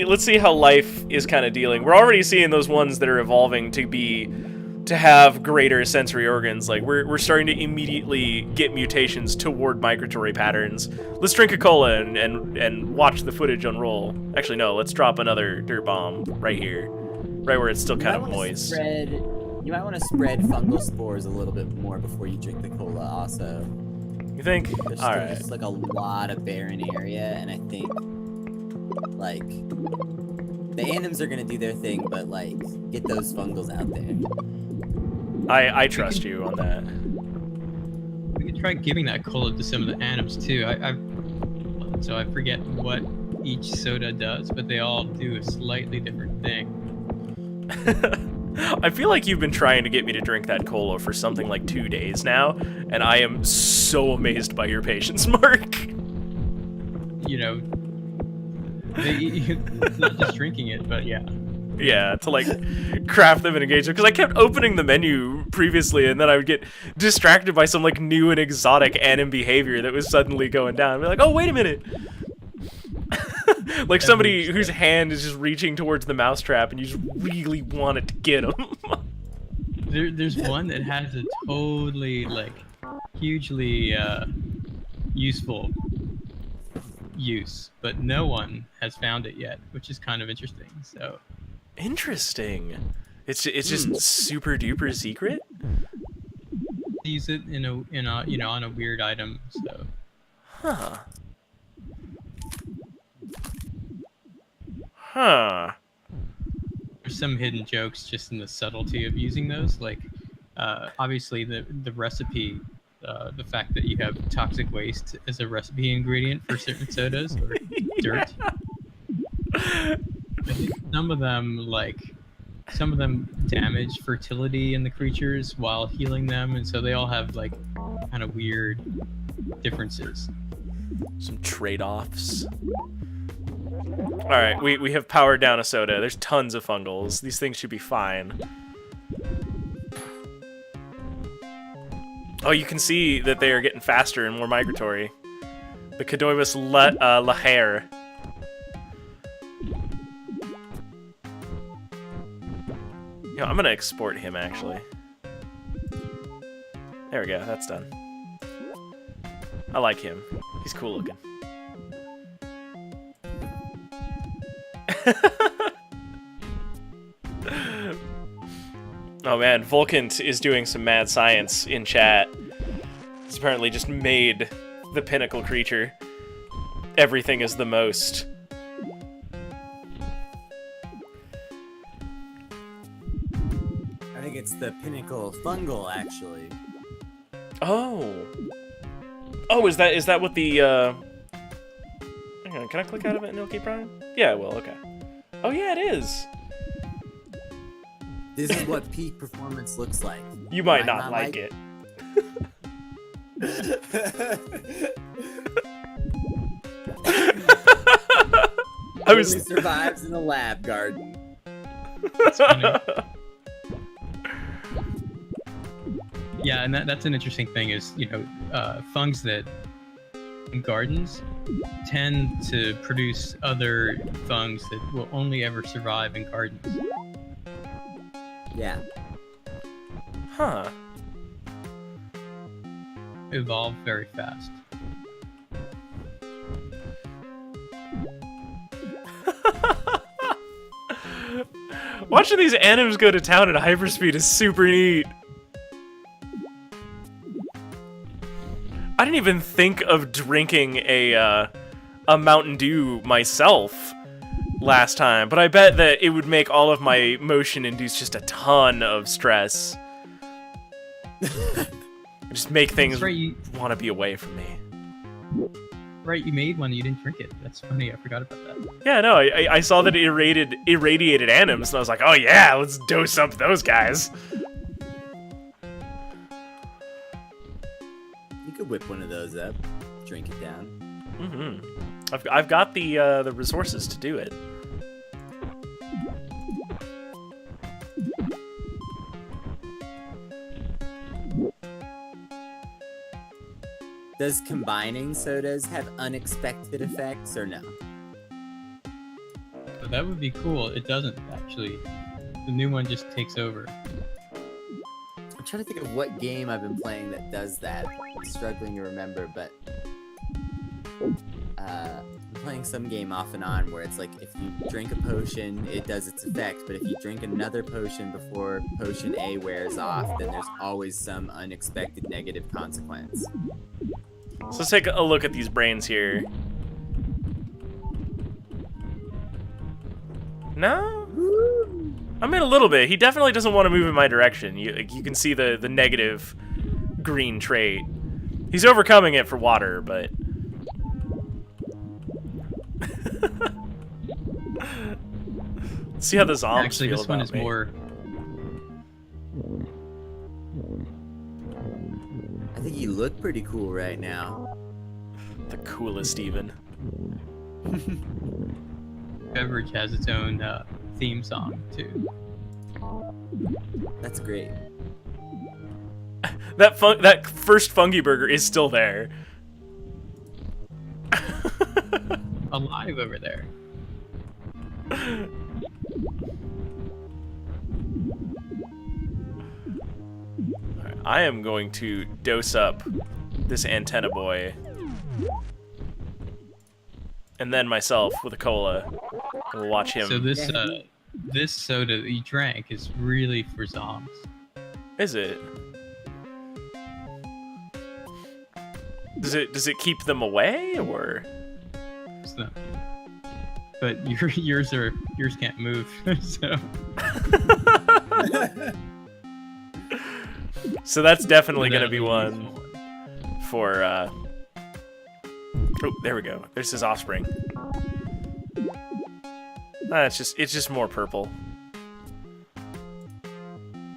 let's see how life is kind of dealing. We're already seeing those ones that are evolving to have greater sensory organs. Like we're starting to immediately get mutations toward migratory patterns. Let's drink a cola and watch the footage unroll. Actually, no. Let's drop another dirt bomb right here, right where it's still kind of moist. You might want to spread fungal spores a little bit more before you drink the cola. Also, You think? there's All still right. just like a lot of barren area, and I think like the anims are gonna do their thing, but like get those fungals out there. I trust you on that. We could try giving that cola to some of the anims too. So I forget what each soda does, but they all do a slightly different thing. I feel like you've been trying to get me to drink that cola for something like 2 days now, and I am so amazed by your patience, Mark. You know, not just drinking it, but yeah. Yeah, to like craft them and engage them. Because I kept opening the menu previously, and then I would get distracted by some like new and exotic anim behavior that was suddenly going down. I'd be like, oh, wait a minute. Like somebody whose hand is just reaching towards the mousetrap, and you just really want it to get them. There's one that has a totally like hugely useful use, but no one has found it yet, which is kind of interesting. So Interesting. It's just super duper secret. use it in a you know, on a weird item. So Huh. there's some hidden jokes just in the subtlety of using those. Like obviously the recipe, the fact that you have toxic waste as a recipe ingredient for certain sodas or dirt. I think some of them damage fertility in the creatures while healing them, and so they all have like kind of weird differences. Some trade-offs. All right, we have powered down a soda. There's tons of fungals. These things should be fine. Oh, you can see that they are getting faster and more migratory. The Cadoibus lahair. Yeah, I'm gonna export him actually. There we go. That's done. I like him. He's cool looking. Oh man, Vulcan is doing some mad science in chat. He's apparently just made the pinnacle creature. Everything is the most. I think it's the pinnacle fungal, actually. Oh. Oh, is that what the Hang on, can I click out of it in Ilky Prime? Yeah, I will, okay. Oh yeah, it is. This is what peak performance looks like. You might not like it. I was Only survives in the lab garden. Yeah, and that's an interesting thing is, you know, fungs that in gardens tend to produce other fungs that will only ever survive in gardens. Yeah. Huh. Evolve very fast. Watching these anims go to town at hyperspeed is super neat. I didn't even think of drinking a Mountain Dew myself last time, but I bet that it would make all of my motion induce just a ton of stress. Just make things Right, want to be away from me. right, you made one, you didn't drink it. That's funny, I forgot about that. Yeah, no, I saw that it irradiated anims, and I was like, oh yeah, let's dose up those guys. You could whip one of those up, drink it down. Mm-hmm. I've got the resources to do it. Does combining sodas have unexpected effects or no? that would be cool. It doesn't actually. The new one just takes over. I'm trying to think of what game I've been playing that does that. I'm struggling to remember, but I'm playing some game off and on where it's like if you drink a potion, it does its effect, but if you drink another potion before potion A wears off, then there's always some unexpected negative consequence. So let's take a look at these brains here. No? I mean, a little bit. He definitely doesn't want to move in my direction. You can see the negative green trait. He's overcoming it for water, but... See how the zombies Actually, feel this one about is me. more. I think you look pretty cool right now. The coolest, even. Beverage has its own theme song too. That's great. That first fungi burger is still there. Alive over there. Alright, I am going to dose up this antenna boy. And then myself with a cola. And we'll watch him. So this soda that you drank is really for zombies. Is it? Does it keep them away, or? So, but yours can't move. So So that's definitely gonna that'll be the one useful for. Oh, there we go. There's his offspring. It's just more purple.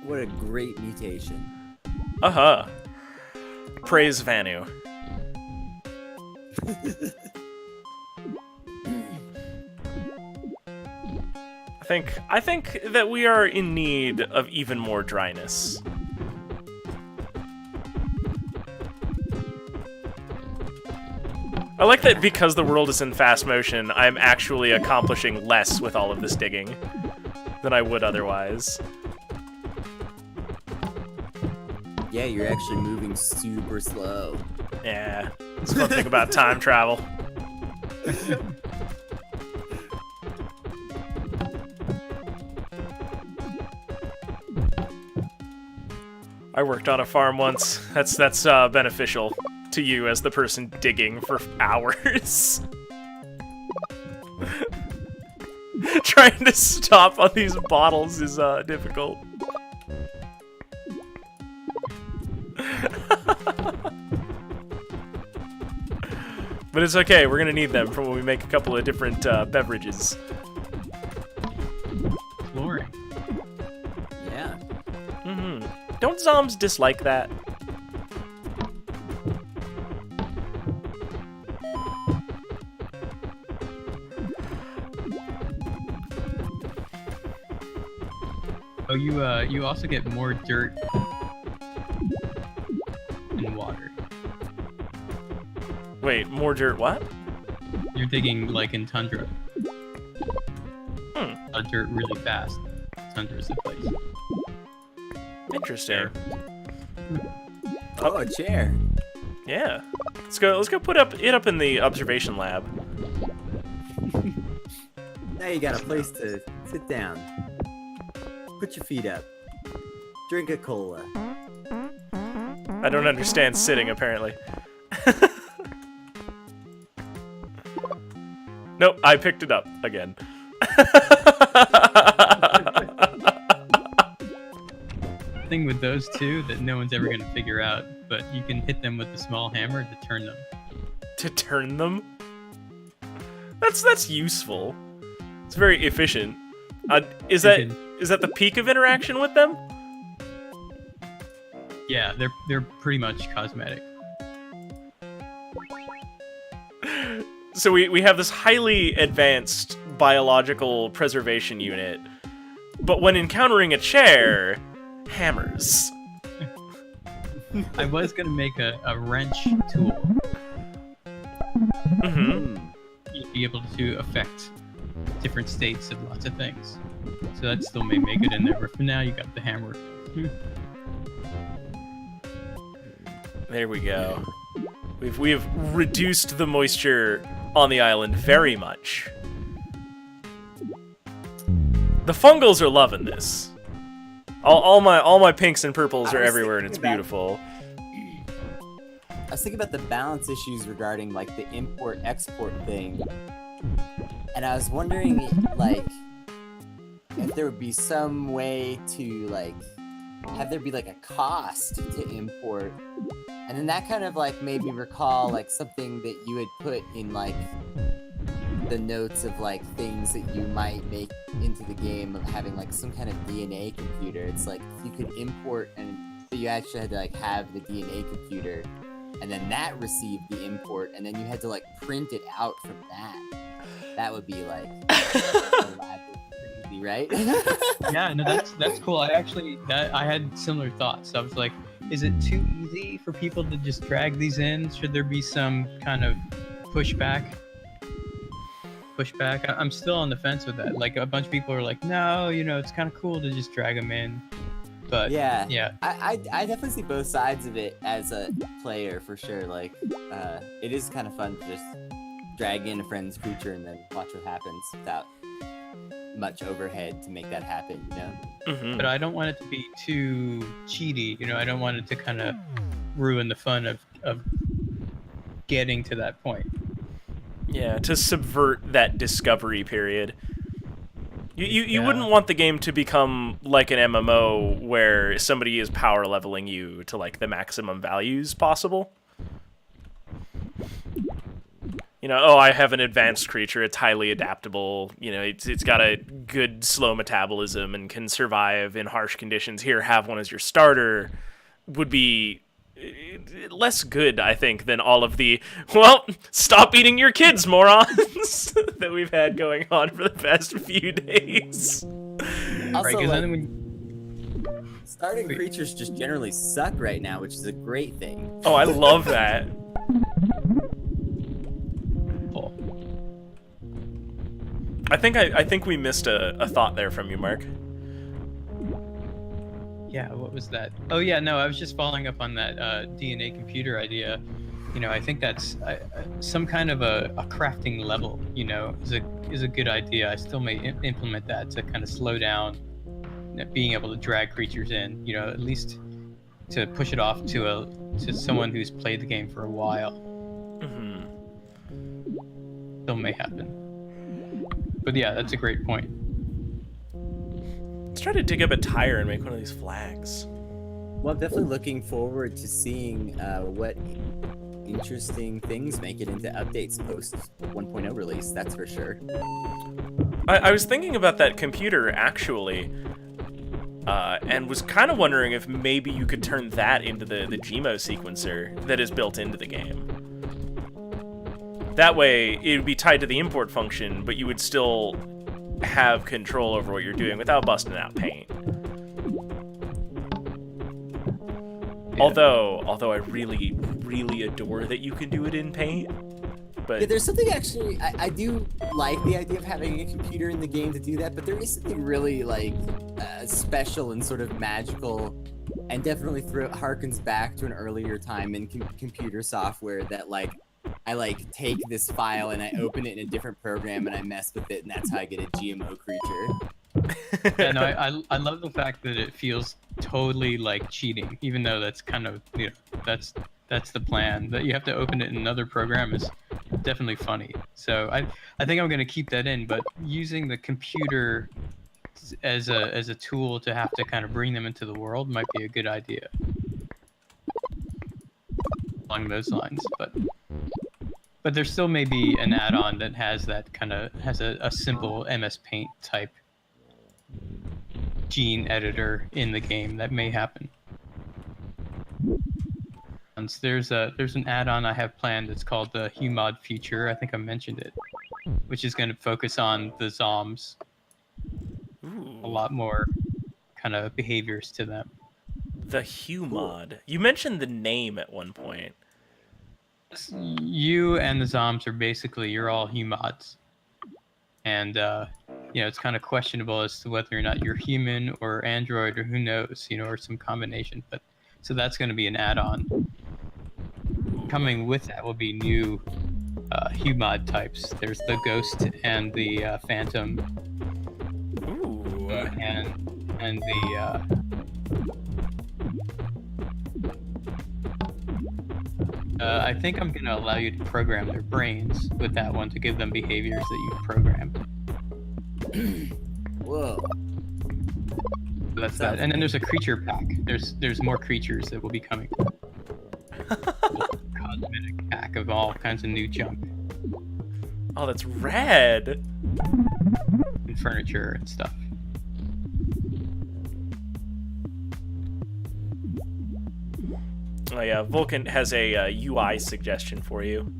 What a great mutation. Praise Vanu. I think that we are in need of even more dryness. I like that because the world is in fast motion, I'm actually accomplishing less with all of this digging than I would otherwise. Yeah, you're actually moving super slow. Yeah, it's one thing about time travel. I worked on a farm once. That's beneficial to you as the person digging for hours. Trying to stop on these bottles is difficult. But it's okay, we're gonna need them for when we make a couple of different beverages. Exploring. Yeah. Don't zombs dislike that? Oh, you also get more dirt and water. Wait, more dirt what? You're digging like in tundra. Dirt really fast. Tundra's the place. Interesting. Oh, a chair. Yeah. Let's go put it up in the observation lab. Now you got a place to sit down. Put your feet up. Drink a cola. I don't understand sitting, apparently. Nope, I picked it up again. Thing with those two that no one's ever gonna figure out, but you can hit them with a small hammer to turn them. To turn them? That's useful. It's very efficient. Is that the peak of interaction with them? Yeah, they're pretty much cosmetic. So we have this highly advanced biological preservation unit, but when encountering a chair, hammers. I was gonna make a wrench tool. Mm-hmm. You'd be able to affect different states of lots of things. So that still may make it in there, but for now you got the hammer. There we go. We've reduced the moisture on the island very much. The fungals are loving this. All my pinks and purples are everywhere, and it's beautiful. I was thinking about the balance issues regarding like the import-export thing, and I was wondering like if there would be some way to like have there be like a cost to import, and then that kind of like made me recall like something that you had put in like the notes of like things that you might make into the game of having like some kind of DNA computer. It's like if you could import and you actually had to like have the DNA computer, and then that received the import, and then you had to like print it out from that. That would be like elaborate, crazy, right? Yeah, no, that's cool. I had similar thoughts. I was like, is it too easy for people to just drag these in? Should there be some kind of pushback? I'm still on the fence with that. Like a bunch of people are like, no, it's kind of cool to just drag them in. But yeah. I definitely see both sides of it as a player for sure. Like, it is kind of fun to just drag in a friend's creature and then watch what happens without much overhead to make that happen, Mm-hmm. But I don't want it to be too cheaty. I don't want it to kind of ruin the fun of getting to that point. Yeah, to subvert that discovery period. You wouldn't want the game to become like an MMO where somebody is power leveling you to like the maximum values possible. I have an advanced creature, it's highly adaptable, it's got a good slow metabolism and can survive in harsh conditions. Here, have one as your starter would be less good, I think, than all of the, stop eating your kids, morons, that we've had going on for the past few days. Also, right, like, starting creatures just generally suck right now, which is a great thing. Oh, I love that. I think we missed a thought there from you, Mark. Yeah, what was that? Oh yeah, no, I was just following up on that DNA computer idea. I think that's some kind of a crafting level. Is a good idea. I still may implement that to kind of slow down being able to drag creatures in. At least to push it off to someone who's played the game for a while. Mm-hmm. Still may happen. But yeah, that's a great point. Let's try to dig up a tire and make one of these flags. Well, I'm definitely looking forward to seeing what interesting things make it into updates post 1.0 release, that's for sure. I was thinking about that computer, actually, and was kind of wondering if maybe you could turn that into the Gmo sequencer that is built into the game. That way, it would be tied to the import function, but you would still have control over what you're doing without busting out paint. Yeah. Although I really, really adore that you can do it in paint. But yeah, there's something actually, I do like the idea of having a computer in the game to do that, but there is something really like special and sort of magical, and definitely harkens back to an earlier time in computer software that like, I like take this file and I open it in a different program and I mess with it, and that's how I get a GMO creature. Yeah, no, I love the fact that it feels totally like cheating, even though that's kind of that's the plan. That you have to open it in another program is definitely funny. So I think I'm gonna keep that in, but using the computer as a tool to have to kind of bring them into the world might be a good idea. Along those lines, but there still may be an add-on that has a simple MS Paint type gene editor in the game that may happen. And there's an add-on I have planned that's called the HuMod feature. I think I mentioned it, which is going to focus on the zombs. Ooh. A lot more kind of behaviors to them. The HuMod. You mentioned the name at one point. You and the zombs are basically, you're all HuMods. and it's kind of questionable as to whether or not you're human or android or who knows, or some combination. But so that's going to be an add-on. Coming with that will be new humod types. There's the ghost and the phantom. Ooh. And the I think I'm gonna allow you to program their brains with that one to give them behaviors that you've programmed. Whoa. So that's that. And then there's a creature pack. There's more creatures that will be coming. Cosmetic pack of all kinds of new junk. Oh, that's rad. And furniture and stuff. Oh yeah, Vulcan has a UI suggestion for you.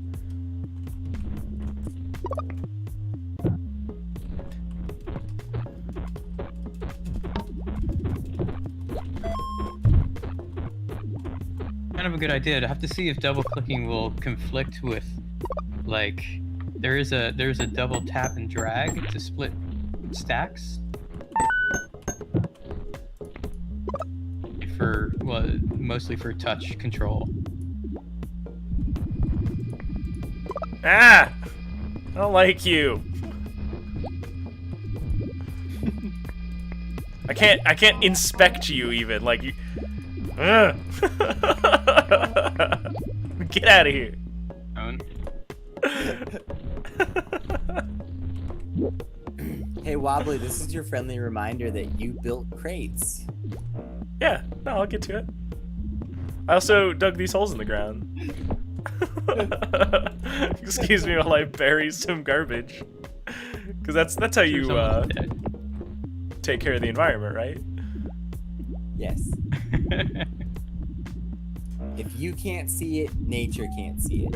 Kind of a good idea. To have to see if double clicking will conflict with, like, there's a double tap and drag to split stacks. Mostly for touch control. Ah! I don't like you. I can't inspect you even, like you. Get out of here. Hey Wobbly, this is your friendly reminder that you built crates. Yeah, no, I'll get to it. I also dug these holes in the ground. Excuse me while I bury some garbage. Because that's how you take care of the environment, right? Yes. If you can't see it, nature can't see it.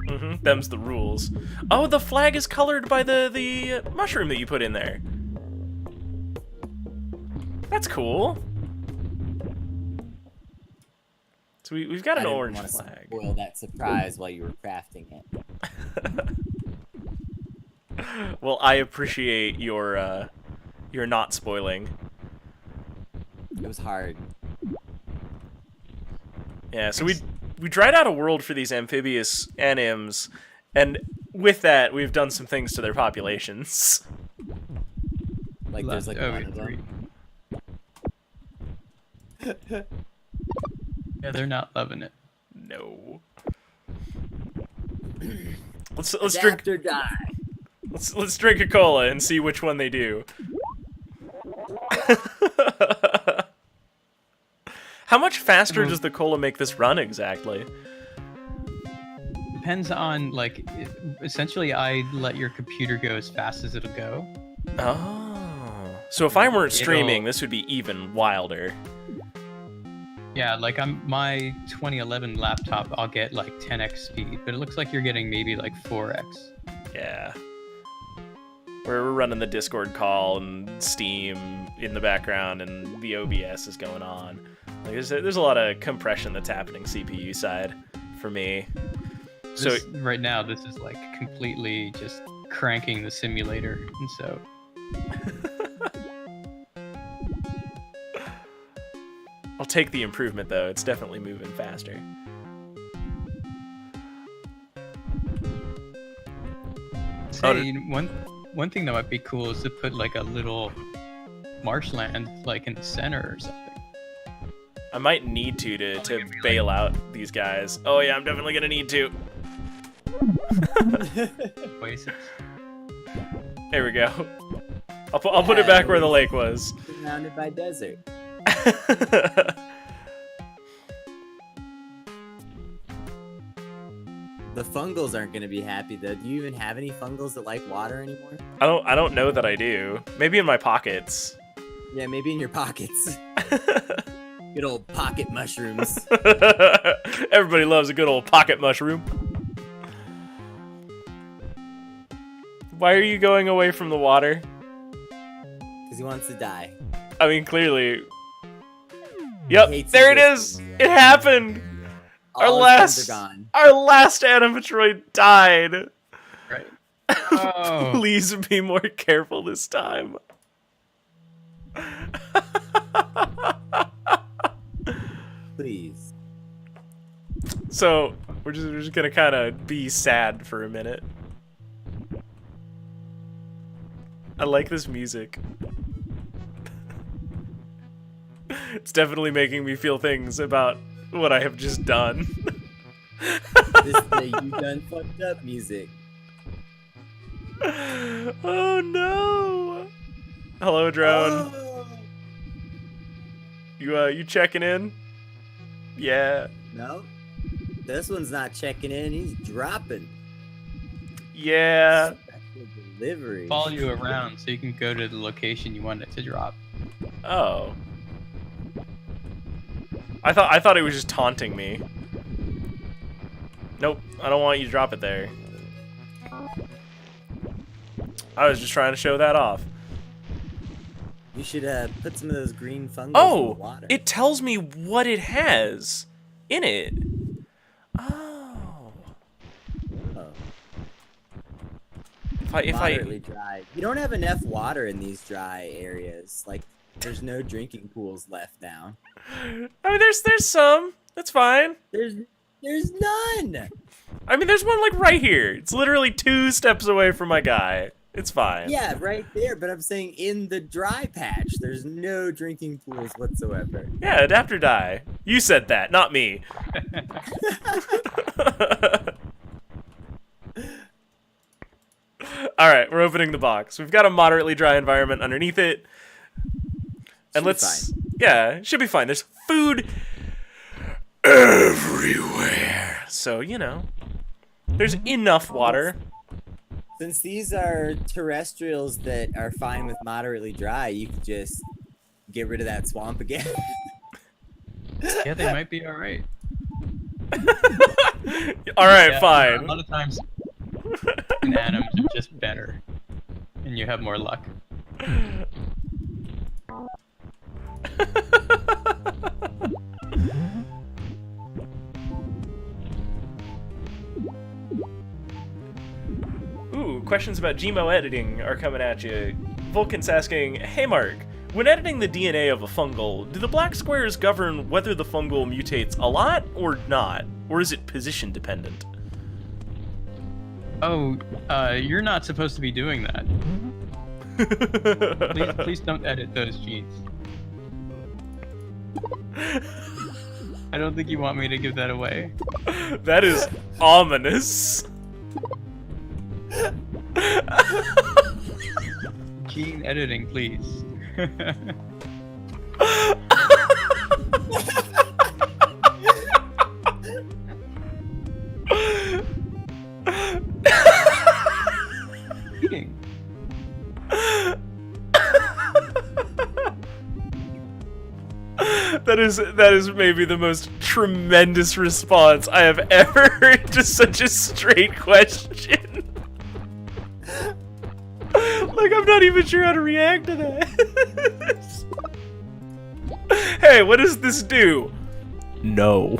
Mm-hmm. Them's the rules. Oh, the flag is colored by the mushroom that you put in there. That's cool. So we've got an orange flag. Spoil that surprise while you were crafting it. Well, I appreciate your not spoiling. It was hard. Yeah, so we dried out a world for these amphibious anims, and with that, we've done some things to their populations. Like there's like one of them. Yeah, they're not loving it. No. Let's Adapt drink. or die. Let's drink a cola and see which one they do. How much faster does the cola make this run exactly? Depends on, like, essentially I let your computer go as fast as it'll go. Oh. So if I weren't streaming, this would be even wilder. Yeah, like my 2011 laptop, I'll get like 10x speed, but it looks like you're getting maybe like 4x. Yeah. We're running the Discord call and Steam in the background, and the OBS is going on. Like, there's a lot of compression that's happening CPU side for me. So right now, this is like completely just cranking the simulator, and so. I'll take the improvement though. It's definitely moving faster. Hey, one thing that might be cool is to put like a little marshland like in the center or something. I might need to bail out these guys. Oh yeah, I'm definitely gonna need to. Oasis. There we go. I'll put it back where the lake was. Surrounded by desert. The fungals aren't gonna be happy though. Do you even have any fungals that like water anymore? I don't know that I do. Maybe in my pockets. Yeah, maybe in your pockets. Good old pocket mushrooms. Everybody loves a good old pocket mushroom. Why are you going away from the water? Because he wants to die. I mean, clearly. Yep, there it is. Yeah. It happened. Our All last his friends are gone. animatroid died. Right. Oh. Please be more careful this time. Please. So we're just gonna kind of be sad for a minute. I like this music. It's definitely making me feel things about what I have just done. This is the you done fucked up music. Oh no! Hello, drone. Oh. You checking in? Yeah. No, this one's not checking in. He's dropping. Yeah. Special delivery. Follow you around so you can go to the location you want it to drop. Oh. I thought it was just taunting me. Nope, I don't want you to drop it there. I was just trying to show that off. You should put some of those green fungus in the Oh, water. it tells me what it has in it. Oh. Oh. If Moderately dry. You don't have enough water in these dry areas. Like, there's no drinking pools left down. I mean, there's some. That's fine. There's none. I mean, there's one like right here. It's literally 2 steps away from my guy. It's fine. Yeah, right there. But I'm saying in the dry patch, there's no drinking pools whatsoever. Yeah, adapt or die. You said that, not me. All right, we're opening the box. We've got a moderately dry environment underneath it. And let's, yeah, it should be fine. There's food everywhere. So, you know, there's enough water. Since these are terrestrials that are fine with moderately dry, you could just get rid of that swamp again. Yeah, they might be all right. All right, Yeah, fine. A lot of times, atoms are just better, and you have more luck. Ooh, questions about GMO editing are coming at you. Vulcan's asking, hey Mark, when editing the DNA of a fungal, do the black squares govern whether the fungal mutates a lot or not? Or is it position dependent? Oh, you're not supposed to be doing that. Please don't edit those genes. I don't think you want me to give that away. That is ominous. Gene editing, please. Eating. That is maybe the most tremendous response I have ever heard to such a straight question. Like, I'm not even sure how to react to that. Hey, what does this do? No.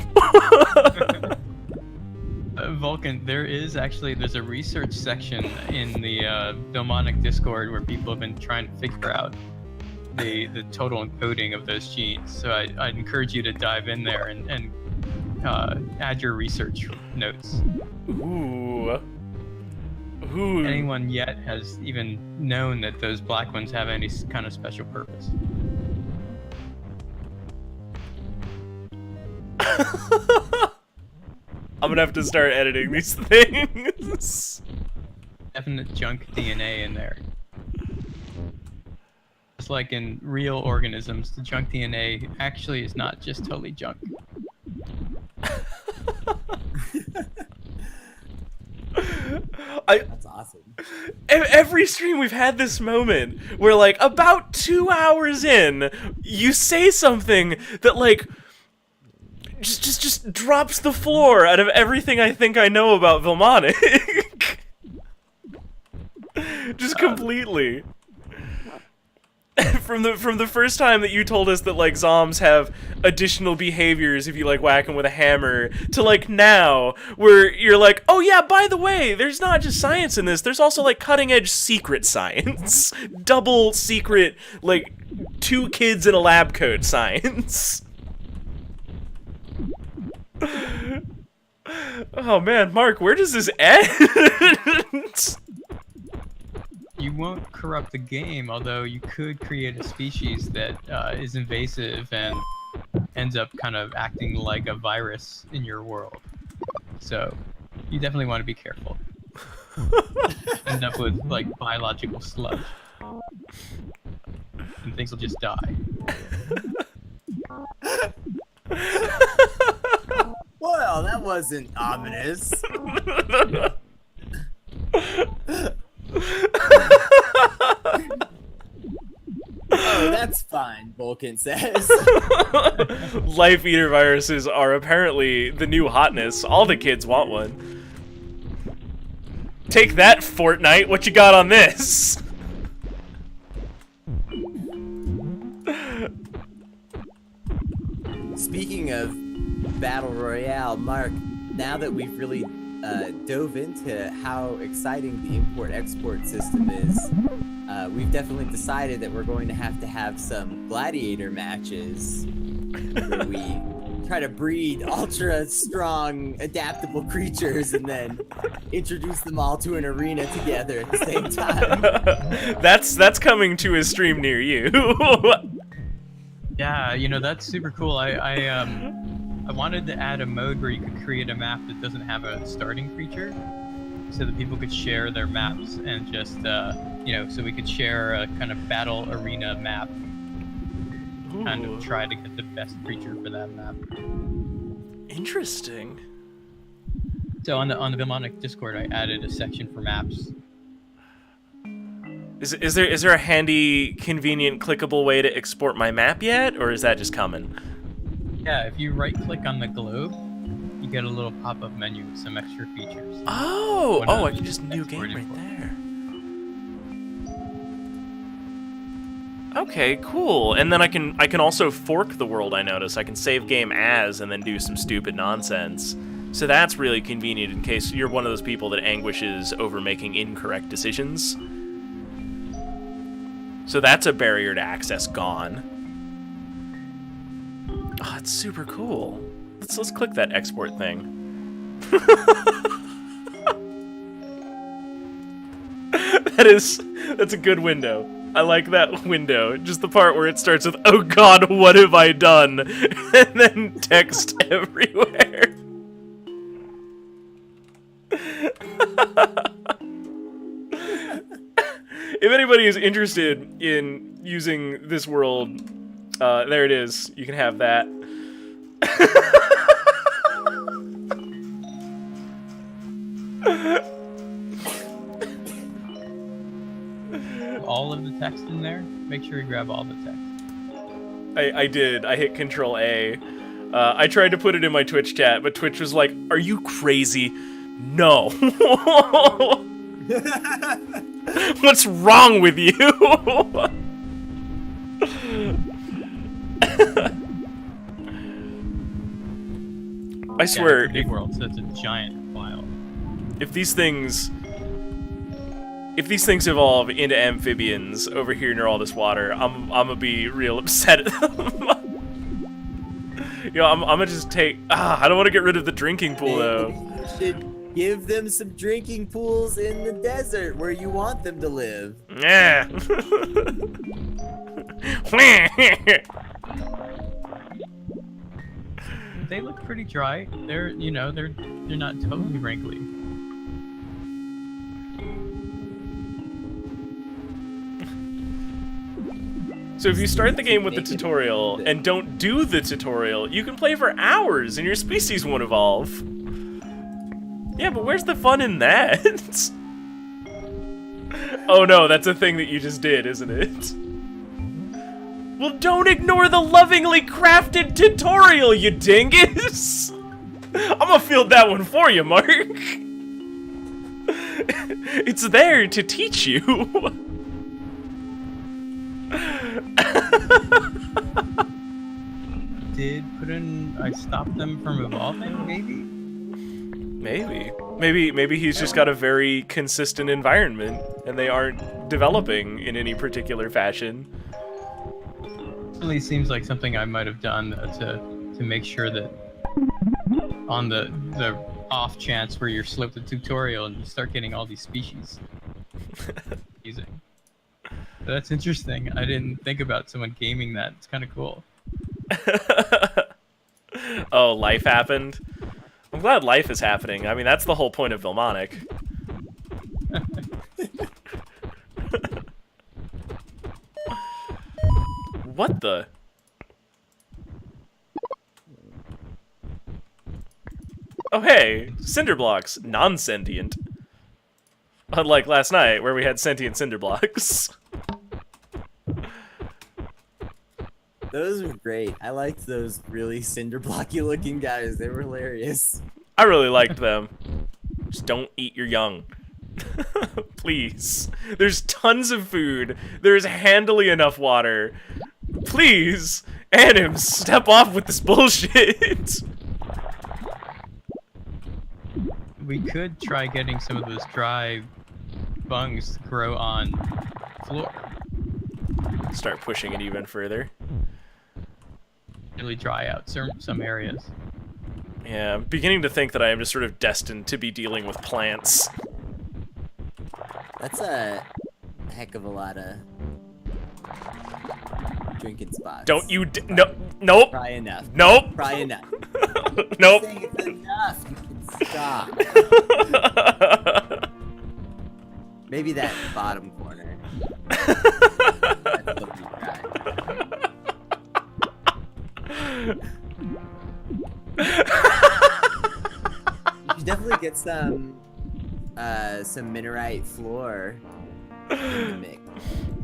Vulcan, there's a research section in the Vilmonic Discord where people have been trying to figure out the total encoding of those genes. So I'd encourage you to dive in there and add your research notes. Ooh. Ooh. Anyone yet has even known that those black ones have any kind of special purpose. I'm gonna have to start editing these things. Definite junk DNA in there. Just like in real organisms, the junk DNA actually is not just totally junk. That's awesome. Every stream we've had this moment where, like, about 2 hours in, you say something that, like, just drops the floor out of everything I think I know about Vilmonic. Just completely. from the first time that you told us that like zombs have additional behaviors if you like whack them with a hammer, to like now where you're like, oh yeah, by the way, there's not just science in this, there's also like cutting edge secret science, double secret, like 2 kids in a lab coat science. Oh man, Mark, where does this end? You won't corrupt the game, although you could create a species that is invasive and ends up kind of acting like a virus in your world. So you definitely want to be careful. End up with like biological sludge, and things will just die. Well, that wasn't ominous. Oh, that's fine, Vulcan says. Life eater viruses are apparently the new hotness. All the kids want one. Take that, Fortnite. What you got on this? Speaking of Battle Royale, Mark, now that we've really dove into how exciting the import-export system is, we've definitely decided that we're going to have some gladiator matches where we try to breed ultra-strong, adaptable creatures and then introduce them all to an arena together at the same time. That's coming to a stream near you. Yeah, you know, that's super cool. I wanted to add a mode where you could create a map that doesn't have a starting creature, so that people could share their maps and just, you know, so we could share a kind of battle arena map. Kind of try to get the best creature for that map. Interesting. So on the Vilmonic Discord, I added a section for maps. Is there a handy, convenient, clickable way to export my map yet, or is that just coming? Yeah, if you right-click on the globe, you get a little pop-up menu with some extra features. Oh, I can just new game right there. Okay, cool. And then I can also fork the world. I notice I can save game as and then do some stupid nonsense. So that's really convenient in case you're one of those people that anguishes over making incorrect decisions. So that's a barrier to access gone. Oh, it's super cool. Let's click that export thing. That's a good window. I like that window. Just the part where it starts with, oh god, what have I done? And then text everywhere. If anybody is interested in using this world, there it is. You can have that. All of the text in there? Make sure you grab all the text. I did. I hit Control A. I tried to put it in my Twitch chat, but Twitch was like, are you crazy? No. What's wrong with you? I swear, it's a big world, so it's a giant file. If these things evolve into amphibians over here near all this water, I'm gonna be real upset at them. You know, I'm gonna just take. I don't want to get rid of the drinking pool though. You should give them some drinking pools in the desert where you want them to live. Yeah. They look pretty dry. They're not totally wrinkly. So if you start the game with the tutorial and don't do the tutorial, you can play for hours and your species won't evolve. Yeah, but where's the fun in that? Oh no, that's a thing that you just did, isn't it? Well, don't ignore the lovingly crafted tutorial, you dingus! I'm gonna field that one for you, Mark. It's there to teach you. I stopped them from evolving, maybe? Maybe he's just got a very consistent environment, and they aren't developing in any particular fashion. It really seems like something I might have done to make sure that on the off chance where you're slipped the tutorial and you start getting all these species using. That's interesting. I didn't think about someone gaming that. It's kind of cool. Oh, life happened? I'm glad life is happening. I mean, that's the whole point of Vilmonic. What the? Oh hey, cinder blocks, non-sentient. Unlike last night, where we had sentient cinder blocks. Those were great. I liked those really cinder blocky looking guys. They were hilarious. I really liked them. Just don't eat your young. Please. There's tons of food. There's handily enough water. Please, Anims, step off with this bullshit. We could try getting some of those dry bungs to grow on floor. Start pushing it even further. Really dry out some areas. Yeah, I'm beginning to think that I am just sort of destined to be dealing with plants. That's a heck of a lot of drinking spots. Don't you nope. Probably enough. Nope. Probably enough. Nope. I'm saying it's enough. You can stop. Maybe that bottom corner. That's looking dry. You should definitely get some minerite floor in the mix.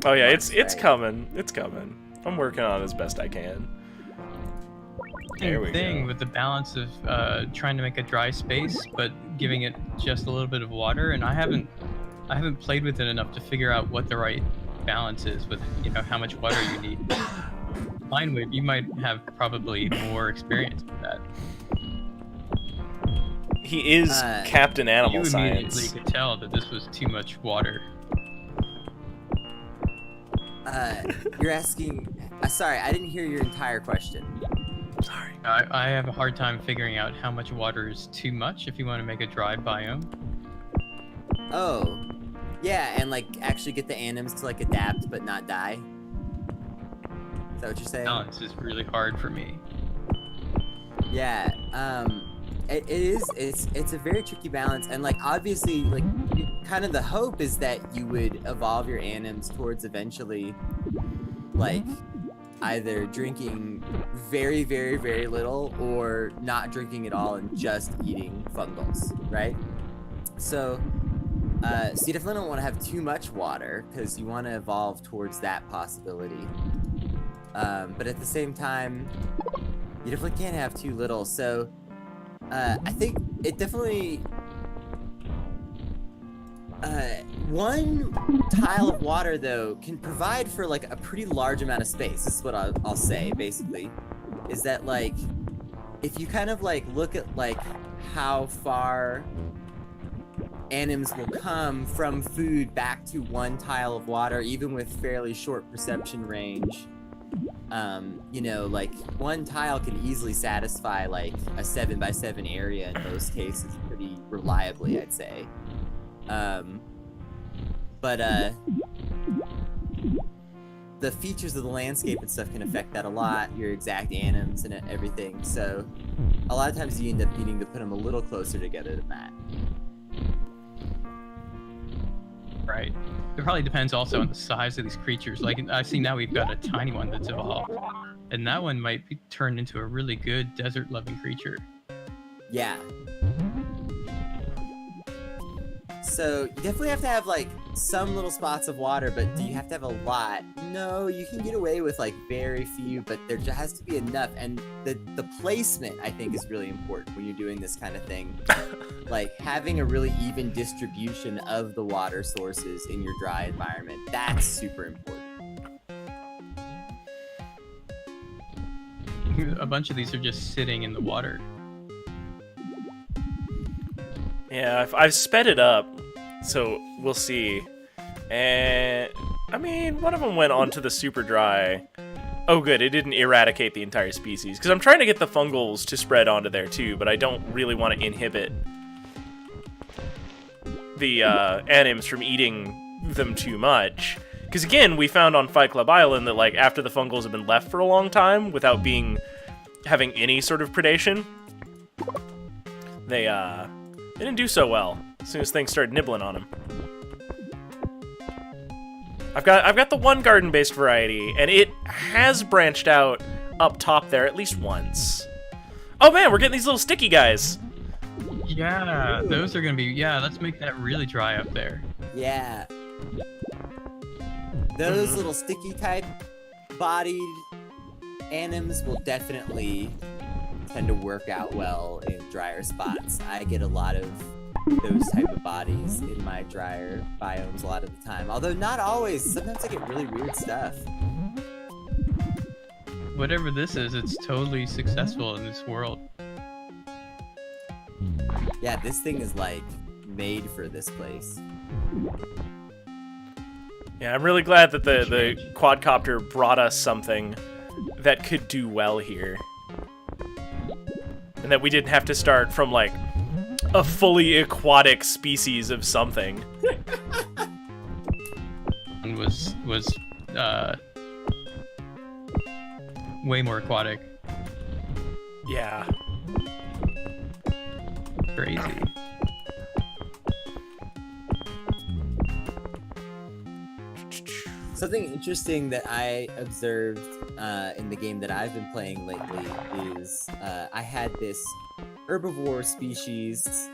Oh yeah, it's coming. It's coming. I'm working on it as best I can. There we Thing go. with the balance of trying to make a dry space, but giving it just a little bit of water, and I haven't played with it enough to figure out what the right balance is with how much water you need. Linewave, you might have probably more experience with that. He is Captain Animal You Science. immediately could tell that this was too much water. You're asking. Sorry, I didn't hear your entire question. Sorry. I have a hard time figuring out how much water is too much if you want to make a dry biome. Oh, yeah, and like actually get the anims to like adapt but not die. Is that what you're saying? Balance is really hard for me. Yeah. It is. It's a very tricky balance, and like obviously, like kind of the hope is that you would evolve your anims towards eventually, like either drinking very, very, very little or not drinking at all and just eating fungals, right? So you definitely don't want to have too much water because you want to evolve towards that possibility. But at the same time, you definitely can't have too little. So I think it definitely one tile of water though can provide for like a pretty large amount of space. This is what I'll say basically, is that like if you kind of like look at like how far anims will come from food back to one tile of water, even with fairly short perception range. Like one tile can easily satisfy like a 7x7 area in most cases pretty reliably, I'd say. The features of the landscape and stuff can affect that a lot, your exact anims and everything. So a lot of times you end up needing to put them a little closer together than that. Right. It probably depends also on the size of these creatures. Like I see now we've got a tiny one that's evolved, and that one might be turned into a really good desert-loving creature. Yeah. So you definitely have to have like some little spots of water, but do you have to have a lot? No, you can get away with like very few, but there just has to be enough. And the placement I think is really important when you're doing this kind of thing. Like having a really even distribution of the water sources in your dry environment, that's super important. a bunch of these are just sitting in the water. Yeah, I've sped it up, so we'll see. And I mean, one of them went onto the super dry. Oh, good, it didn't eradicate the entire species. Because I'm trying to get the fungals to spread onto there too, but I don't really want to inhibit the anims from eating them too much. Because again, we found on Fight Club Island that like after the fungals have been left for a long time without having any sort of predation, they didn't do so well as soon as things started nibbling on them. I've got the one garden-based variety, and it has branched out up top there at least once. Oh man, we're getting these little sticky guys. Yeah, those are gonna be. Yeah, let's make that really dry up there. Yeah. Those little sticky type bodied anims will definitely tend to work out well in drier spots. I get a lot of those type of bodies in my drier biomes a lot of the time. Although not always. Sometimes I get really weird stuff. Whatever this is, it's totally successful in this world. Yeah, this thing is like made for this place. Yeah, I'm really glad that the quadcopter brought us something that could do well here. And that we didn't have to start from, like, a fully aquatic species of something. And was way more aquatic. Yeah. Crazy. Something interesting that I observed in the game that I've been playing lately is I had this herbivore species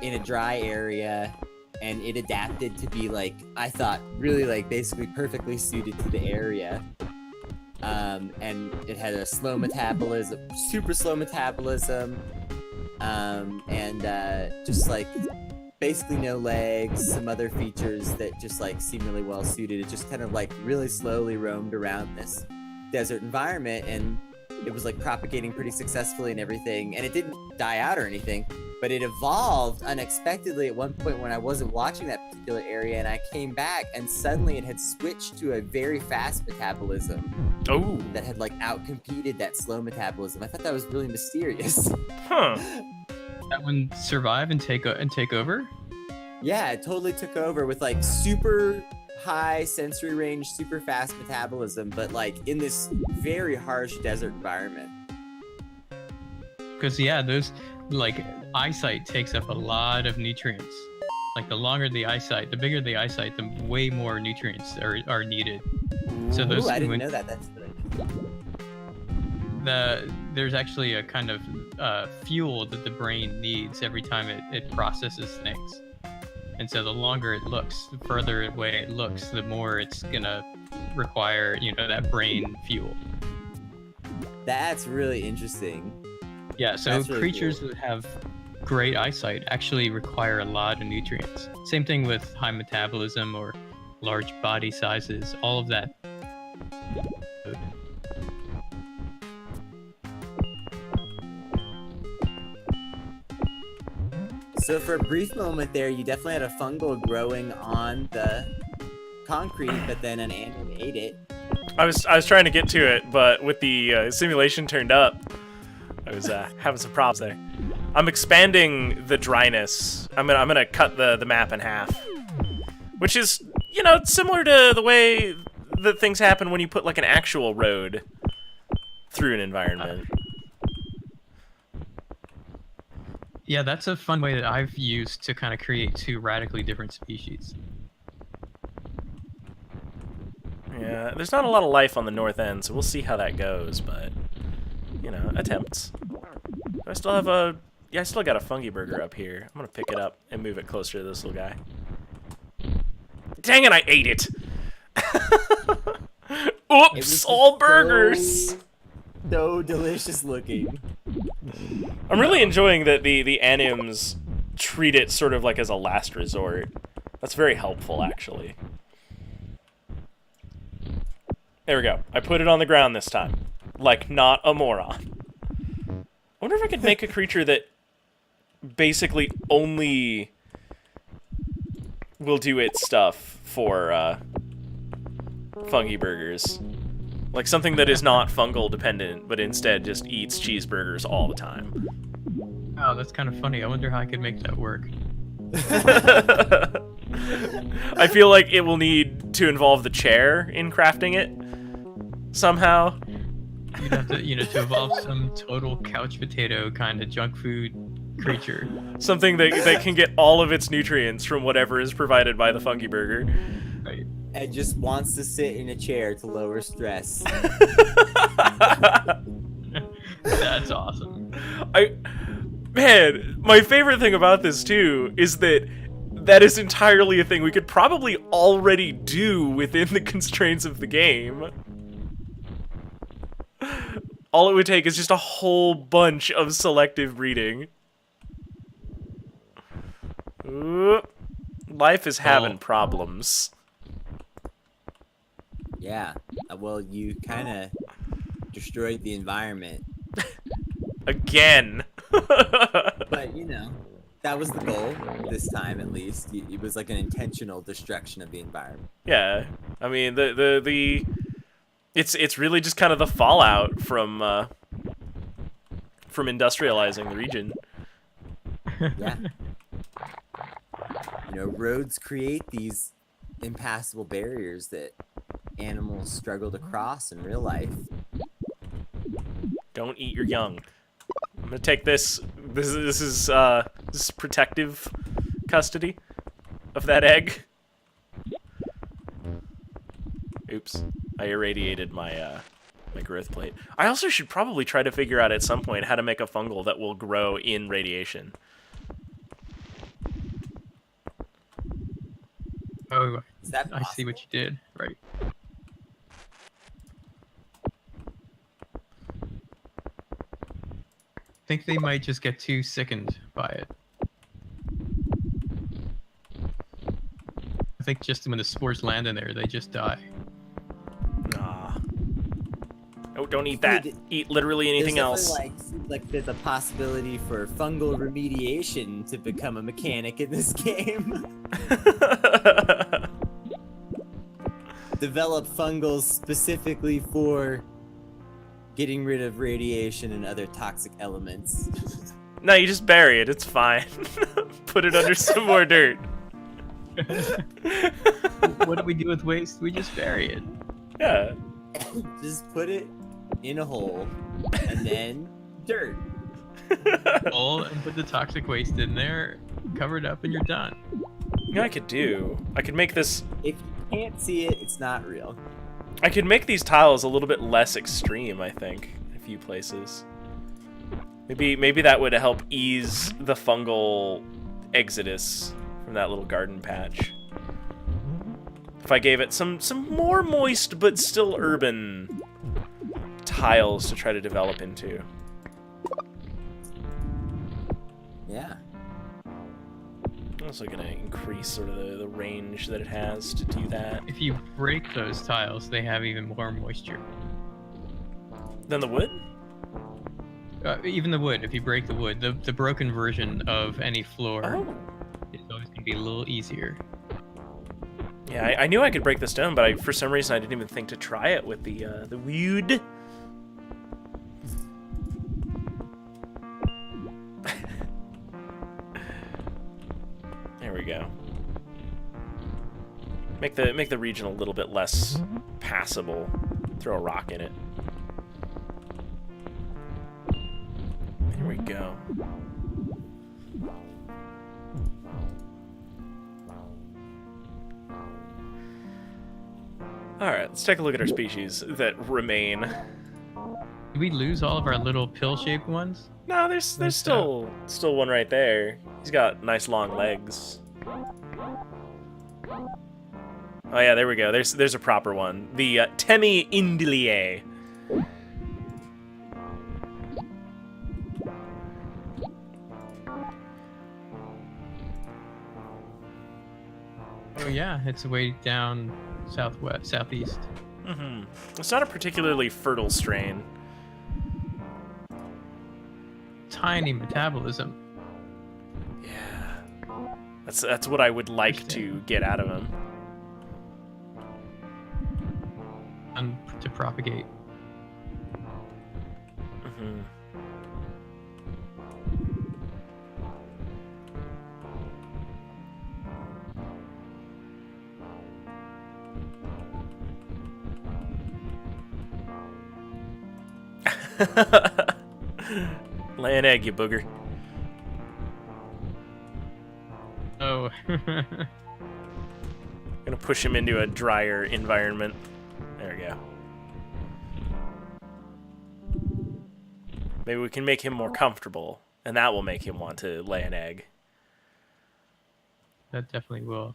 in a dry area, and it adapted to be like, I thought, really like basically perfectly suited to the area. And it had a slow metabolism, super slow metabolism, and just like basically no legs, some other features that just like seem really well suited. It just kind of like really slowly roamed around this desert environment, and it was like propagating pretty successfully and everything, and it didn't die out or anything, but it evolved unexpectedly at one point when I wasn't watching that particular area, and I came back and suddenly it had switched to a very fast metabolism. Oh. That had like outcompeted that slow metabolism. I thought that was really mysterious. Huh. That one survive and take over? Yeah, it totally took over with like super high sensory range, super fast metabolism, but like in this very harsh desert environment. Because yeah, those like eyesight takes up a lot of nutrients. Like the longer the eyesight, the bigger the eyesight, the way more nutrients are needed. So those. Ooh, I didn't know that. That's good. There's actually a kind of fuel that the brain needs every time it processes things. And so the longer it looks, the further away it looks, the more it's gonna require, that brain fuel. That's really interesting. Yeah, so That's really creatures cool. that have great eyesight actually require a lot of nutrients. Same thing with high metabolism or large body sizes, all of that. So for a brief moment there, you definitely had a fungal growing on the concrete, but then an anim ate it. I was trying to get to it, but with the simulation turned up, I was having some problems there. I'm expanding the dryness. I'm gonna cut the map in half, which is similar to the way that things happen when you put like an actual road through an environment. Yeah, that's a fun way that I've used to kind of create two radically different species. Yeah, there's not a lot of life on the north end, so we'll see how that goes, but, attempts. I still have I still got a fungi burger up here. I'm gonna pick it up and move it closer to this little guy. Dang it, I ate it! Oops, all burgers! So delicious looking. I'm really enjoying that the anims treat it sort of like as a last resort. That's very helpful, actually. There we go. I put it on the ground this time. like not a moron. I wonder if I could make a creature that basically only will do its stuff for fungi burgers. Like something that is not fungal dependent, but instead just eats cheeseburgers all the time. Oh, that's kind of funny. I wonder how I could make that work. I feel like it will need to involve the chair in crafting it somehow. You'd have to, to evolve some total couch potato kind of junk food creature. Something that can get all of its nutrients from whatever is provided by the fungi burger. Right. And just wants to sit in a chair to lower stress. That's awesome. Man, my favorite thing about this too is that is entirely a thing we could probably already do within the constraints of the game. All it would take is just a whole bunch of selective breeding. Ooh, life is having problems. Yeah, well, you kind of destroyed the environment. Again. But, that was the goal, this time at least. It was like an intentional destruction of the environment. Yeah, I mean, it's really just kind of the fallout from industrializing the region. Yeah. Roads create these impassable barriers that animals struggle to cross in real life. Don't eat your young. I'm gonna take this. This is protective custody of that egg. Oops, I irradiated my my growth plate. I also should probably try to figure out at some point how to make a fungal that will grow in radiation. Oh, Is that I see what you did. Right. I think they might just get too sickened by it. I think just when the spores land in there, they just die. Nah. Oh, don't eat that. Eat literally anything else. Like there's a possibility for fungal remediation to become a mechanic in this game. Develop fungals specifically for getting rid of radiation and other toxic elements. No, you just bury it. It's fine. Put it under some more dirt. What do we do with waste? We just bury it. Yeah. Just put it in a hole and then dirt. Hole and put the toxic waste in there, cover it up, and you're done. You know what I could do? I could make this... If you can't see it, it's not real. I could make these tiles a little bit less extreme, I think, in a few places. Maybe that would help ease the fungal exodus from that little garden patch. If I gave it some more moist but still urban tiles to try to develop into. Yeah. I'm also going to increase sort of the range that it has to do that. If you break those tiles, they have even more moisture. Then the wood? Even the wood, if you break the wood, the broken version of any floor is always going to be a little easier. Yeah, I knew I could break the stone, but for some reason I didn't even think to try it with the wood. There we go. Make the region a little bit less passable. Throw a rock in it. There we go. Alright, let's take a look at our species that remain. Did we lose all of our little pill-shaped ones? No, there's still one right there. He's got nice long legs. Oh yeah, there we go. There's a proper one. The Temi Indilie. Oh yeah, it's way down southeast. Mm-hmm. It's not a particularly fertile strain. tiny metabolism. Yeah. That's what I would like to get out of him. And to propagate. Mm-hmm. Lay an egg, you booger. Oh. Gonna push him into a drier environment. There we go. Maybe we can make him more comfortable, and that will make him want to lay an egg. That definitely will.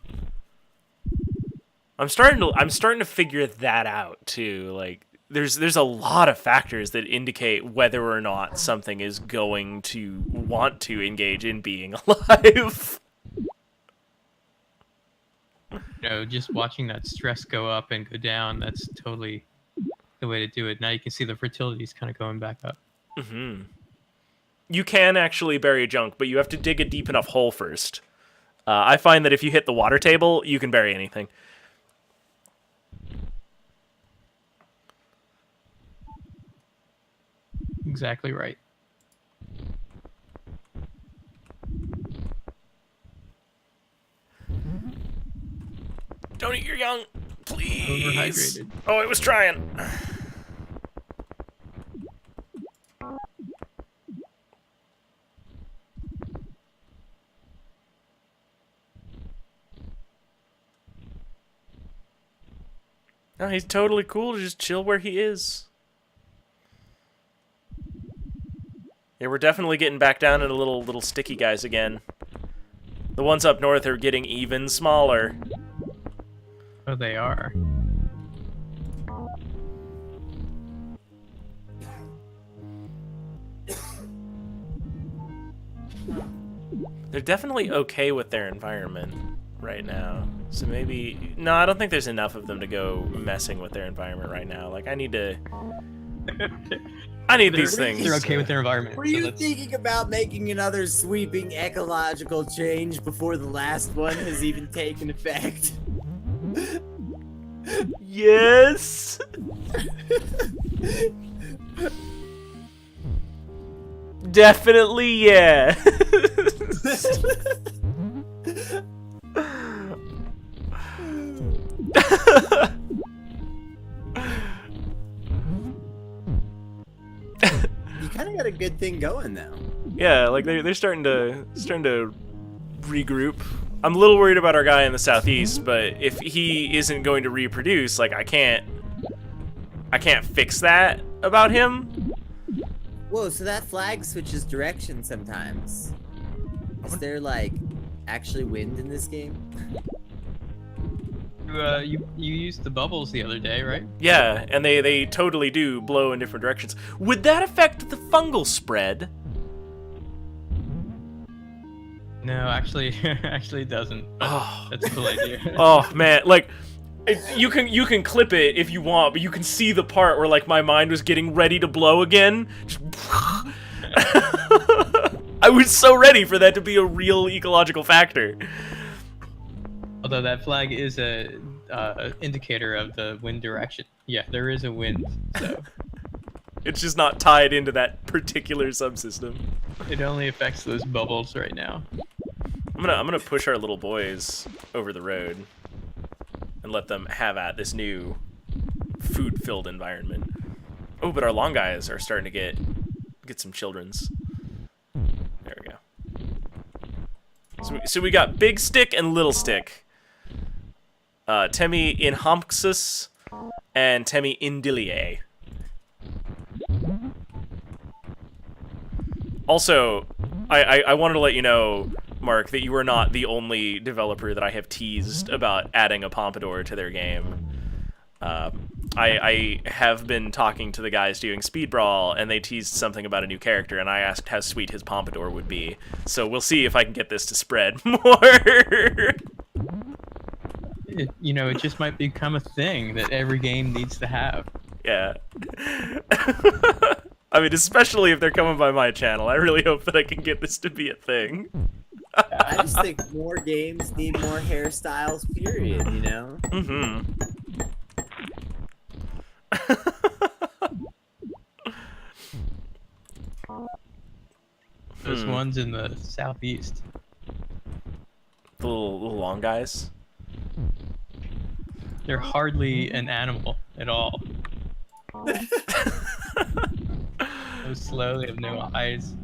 I'm starting to figure that out too. Like, there's a lot of factors that indicate whether or not something is going to want to engage in being alive. Just watching that stress go up and go down, that's totally the way to do it. Now you can see the fertility's kind of going back up. Mm-hmm. You can actually bury junk, but you have to dig a deep enough hole first. I find that if you hit the water table, you can bury anything. Exactly right. Don't eat your young, please. Overhydrated. Oh, I was trying. No, he's totally cool to just chill where he is. Yeah, we're definitely getting back down into little sticky guys again. The ones up north are getting even smaller. Oh, they are. They're definitely okay with their environment right now. So maybe... No, I don't think there's enough of them to go messing with their environment right now. Like, I need these things. They're okay with their environment. Were you thinking about making another sweeping ecological change before the last one has even taken effect? Yes! Definitely, yeah. You kind of got a good thing going, though. Yeah, like they're starting to regroup. I'm a little worried about our guy in the southeast, but if he isn't going to reproduce, like I can't fix that about him. Whoa, so that flag switches direction sometimes. Is there, like, actually wind in this game? You used the bubbles the other day, right? Yeah, and they totally do blow in different directions. Would that affect the fungal spread? No, actually it doesn't. Oh. That's a cool idea. Oh man, like you can clip it if you want, but you can see the part where like my mind was getting ready to blow again. I was so ready for that to be a real ecological factor. Although that flag is a indicator of the wind direction. Yeah, there is a wind, so It's just not tied into that particular subsystem. it only affects those bubbles right now. I'm gonna push our little boys over the road and let them have at this new food-filled environment. Oh, but our long guys are starting to get some children's. There we go. So we got Big Stick and Little Stick. Temi Inhompxus and Temi Indilie. Also, I wanted to let you know, Mark, that you are not the only developer that I have teased about adding a pompadour to their game. I have been talking to the guys doing Speed Brawl, and they teased something about a new character, and I asked how sweet his pompadour would be. So we'll see if I can get this to spread more. It just might become a thing that every game needs to have. Yeah. I mean, especially if they're coming by my channel. I really hope that I can get this to be a thing. I just think more games need more hairstyles, period, you know? Mm-hmm. Those ones in the southeast. The little long guys. They're hardly an animal at all. So slow, they have no eyes.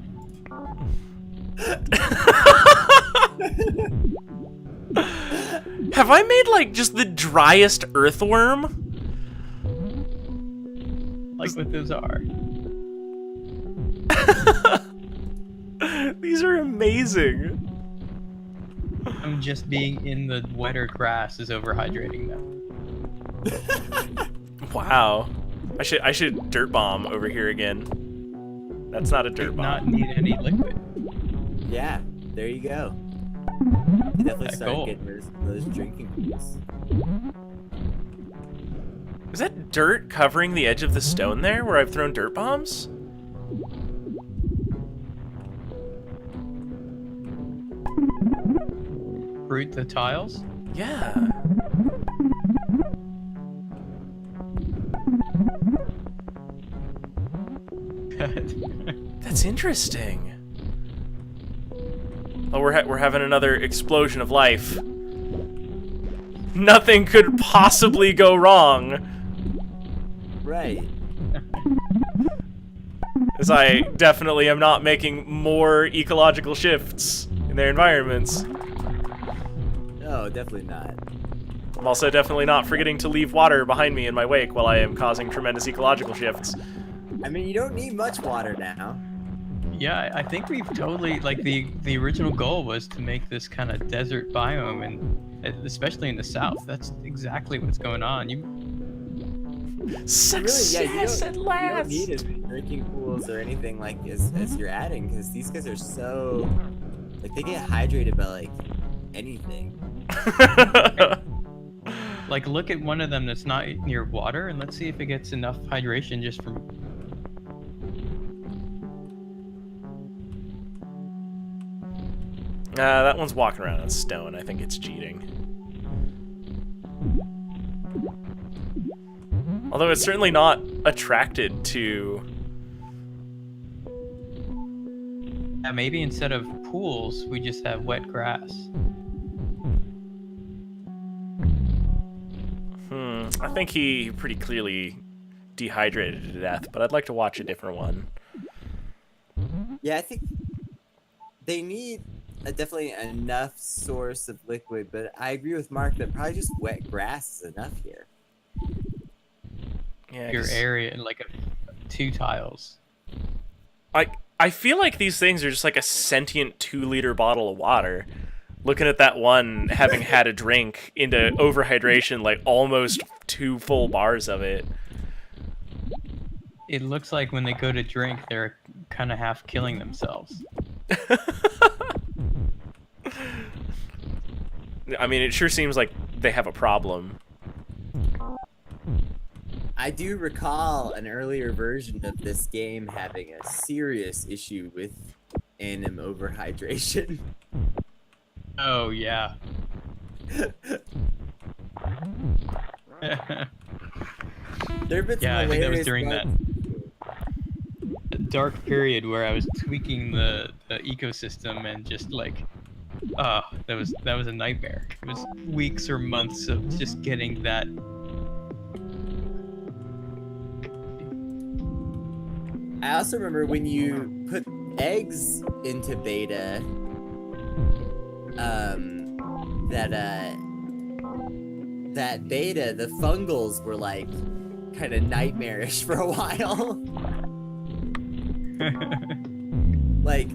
Have I made like just the driest earthworm? Like what those are. These are amazing. I'm just being in the wetter grass is overhydrating them. Wow. I should dirt bomb over here again. That's not a dirt Do bomb. not need any liquid. Yeah, there you go. You definitely Yeah, started cool. getting rid of those drinking pools. Is that dirt covering the edge of the stone there where I've thrown dirt bombs? Root the tiles? Yeah. That's interesting. Oh, we're having another explosion of life. Nothing could possibly go wrong, Right. as I definitely am not making more ecological shifts in their environments. No, definitely not. I'm also definitely not forgetting to leave water behind me in my wake while I am causing tremendous ecological shifts. I mean, you don't need much water now. Yeah, I think we've totally, like, the original goal was to make this kind of desert biome, and especially in the south, that's exactly what's going on. Success at You don't last! need as many drinking pools or anything like as you're adding, because these guys are so, like, they get hydrated by like anything. Like, look at one of them that's not near water, and let's see if it gets enough hydration just from... That one's walking around on stone. I think it's cheating. Although it's certainly not attracted to... Yeah, maybe instead of pools, we just have wet grass. I think he pretty clearly dehydrated to death, but I'd like to watch a different one. Yeah, I think they need definitely enough source of liquid, but I agree with Mark that probably just wet grass is enough here. Yeah, Your 'cause area in like 2 tiles. I feel like these things are just like a sentient 2-liter bottle of water. Looking at that one having had a drink into overhydration, like almost 2 full bars of it. It looks like when they go to drink, they're kind of half killing themselves. I mean, it sure seems like they have a problem. I do recall an earlier version of this game having a serious issue with anim overhydration. Oh, yeah. There have been some Yeah, I think that was hilarious during that dark period where I was tweaking the ecosystem and just like, that was a nightmare. It was weeks or months of just getting that. I also remember when you put eggs into beta, that beta, the fungals were like kind of nightmarish for a while. Like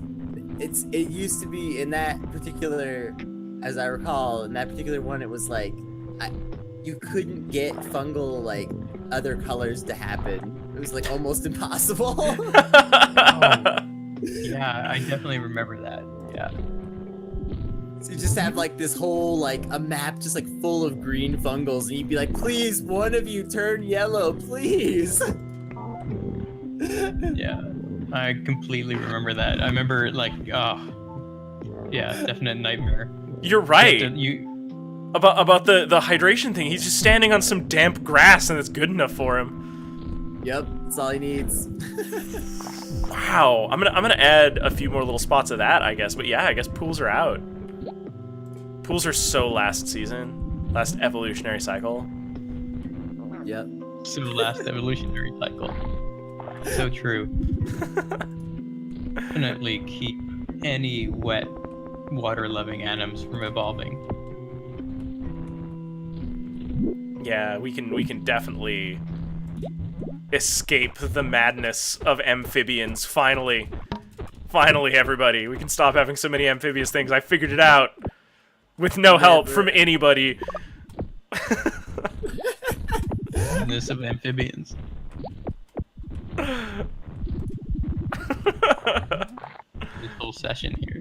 it used to be in that particular, as I recall, in that particular one, it was like you couldn't get fungal like other colors to happen. It was like almost impossible. Yeah, I definitely remember that. Yeah. So you just have like this whole like a map just like full of green fungals, and you'd be like, please, one of you turn yellow, please. Yeah, I completely remember that. I remember like, oh, yeah, definite nightmare. You're right. You About the hydration thing. He's just standing on some damp grass, and it's good enough for him. Yep, that's all he needs. Wow. I'm gonna add a few more little spots of that, I guess. But yeah, I guess pools are out. Pools are so last season, last evolutionary cycle. Yep. So last evolutionary cycle. So true. Definitely keep any wet, water-loving animals from evolving. Yeah, we can definitely escape the madness of amphibians. Finally, everybody, we can stop having so many amphibious things. I figured it out with no help from anybody. Madness of amphibians. This whole session here.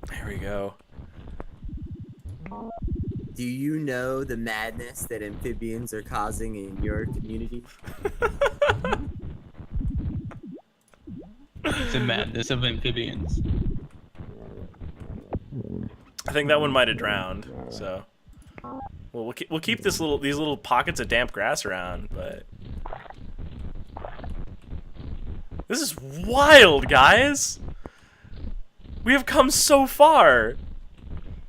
There we go. Do you know the madness that amphibians are causing in your community? The madness of amphibians. I think that one might have drowned. So, well, we'll keep these little pockets of damp grass around, but this is wild, guys. We have come so far.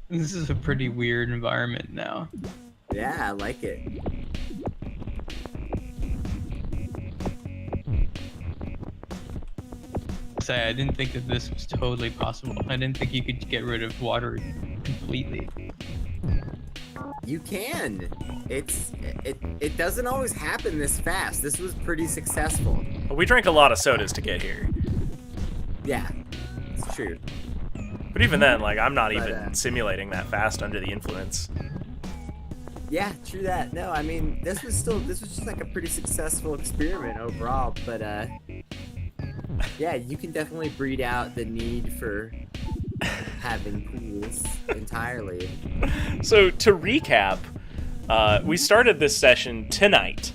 This is a pretty weird environment now. Yeah, I like it. Say, I didn't think that this was totally possible. I didn't think you could get rid of water completely. You can. It doesn't always happen this fast. This was pretty successful. Well, we drank a lot of sodas to get here. Yeah, it's true. But even then, like, I'm not even simulating that fast under the influence. Yeah, true that. No, I mean, this was just like a pretty successful experiment overall, but yeah, you can definitely breed out the need for having pools entirely. So to recap, we started this session tonight,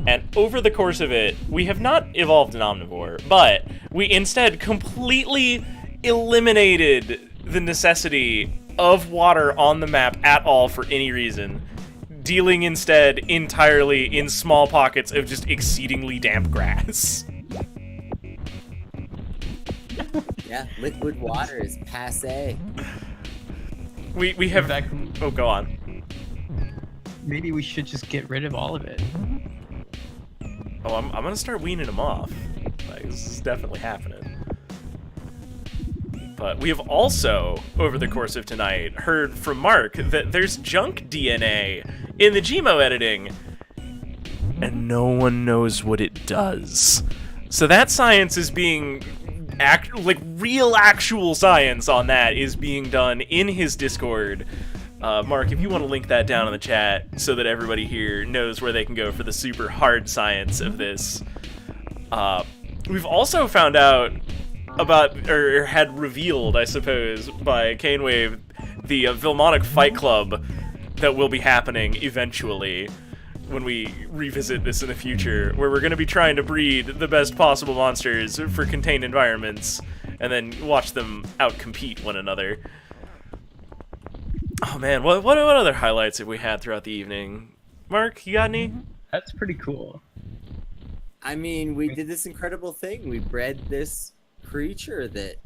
and over the course of it, we have not evolved an omnivore, but we instead completely eliminated the necessity of water on the map at all for any reason, dealing instead entirely in small pockets of just exceedingly damp grass. Yeah, liquid water is passé. We have... Oh, go on. Maybe we should just get rid of all of it. Oh, I'm gonna start weaning them off. Like, this is definitely happening. But we have also, over the course of tonight, heard from Mark that there's junk DNA in the Gmo editing, and no one knows what it does. So that science is being... real actual science on that is being done in his Discord. Mark, if you want to link that down in the chat so that everybody here knows where they can go for the super hard science of this. We've also found out about, or had revealed, I suppose, by Canewave, the Vilmonic Fight Club that will be happening eventually when we revisit this in the future, where we're going to be trying to breed the best possible monsters for contained environments and then watch them outcompete one another. Oh man, what other highlights have we had throughout the evening? Mark, you got any? That's pretty cool. I mean, we did this incredible thing. We bred this creature that,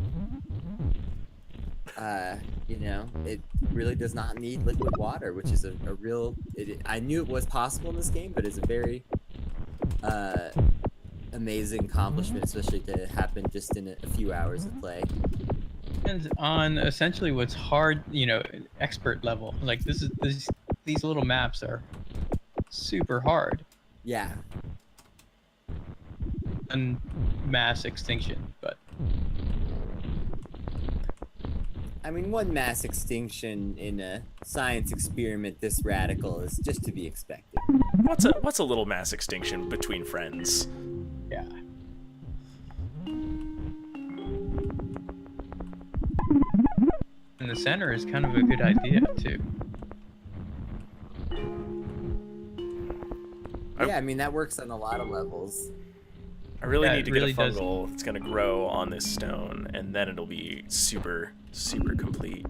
you know, it really does not need liquid water, which is a real... I knew it was possible in this game, but it's a very amazing accomplishment, especially to happen just in a few hours of play. Depends on essentially what's hard, you know, expert level. Like these little maps are super hard. Yeah. And mass extinction, but I mean, one mass extinction in a science experiment this radical is just to be expected. What's a little mass extinction between friends? yeah. And the center is kind of a good idea too. Yeah, I mean, that works on a lot of levels. I really Yeah, need to it really get a does. fungal that's gonna grow on this stone, and then it'll be super, super complete.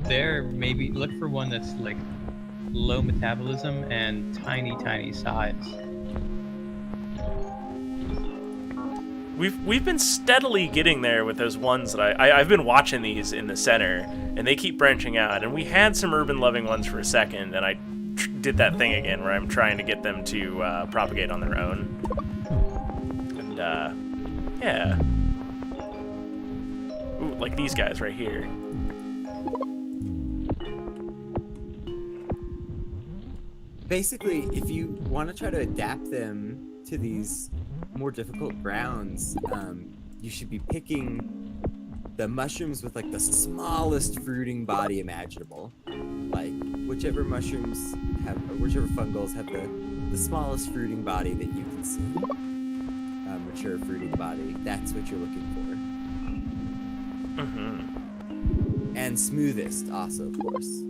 There, maybe look for one that's like low metabolism and tiny size. We've been steadily getting there with those ones that I've been watching these in the center, and they keep branching out. And we had some urban loving ones for a second, and I did that thing again where I'm trying to get them to propagate on their own. And yeah, ooh, like these guys right here. Basically, if you want to try to adapt them to these more difficult grounds, you should be picking the mushrooms with like the smallest fruiting body imaginable. Like whichever mushrooms have, or whichever fungals have the smallest fruiting body that you can see. Mature fruiting body. That's what you're looking for. Mm-hmm. And smoothest, also, of course.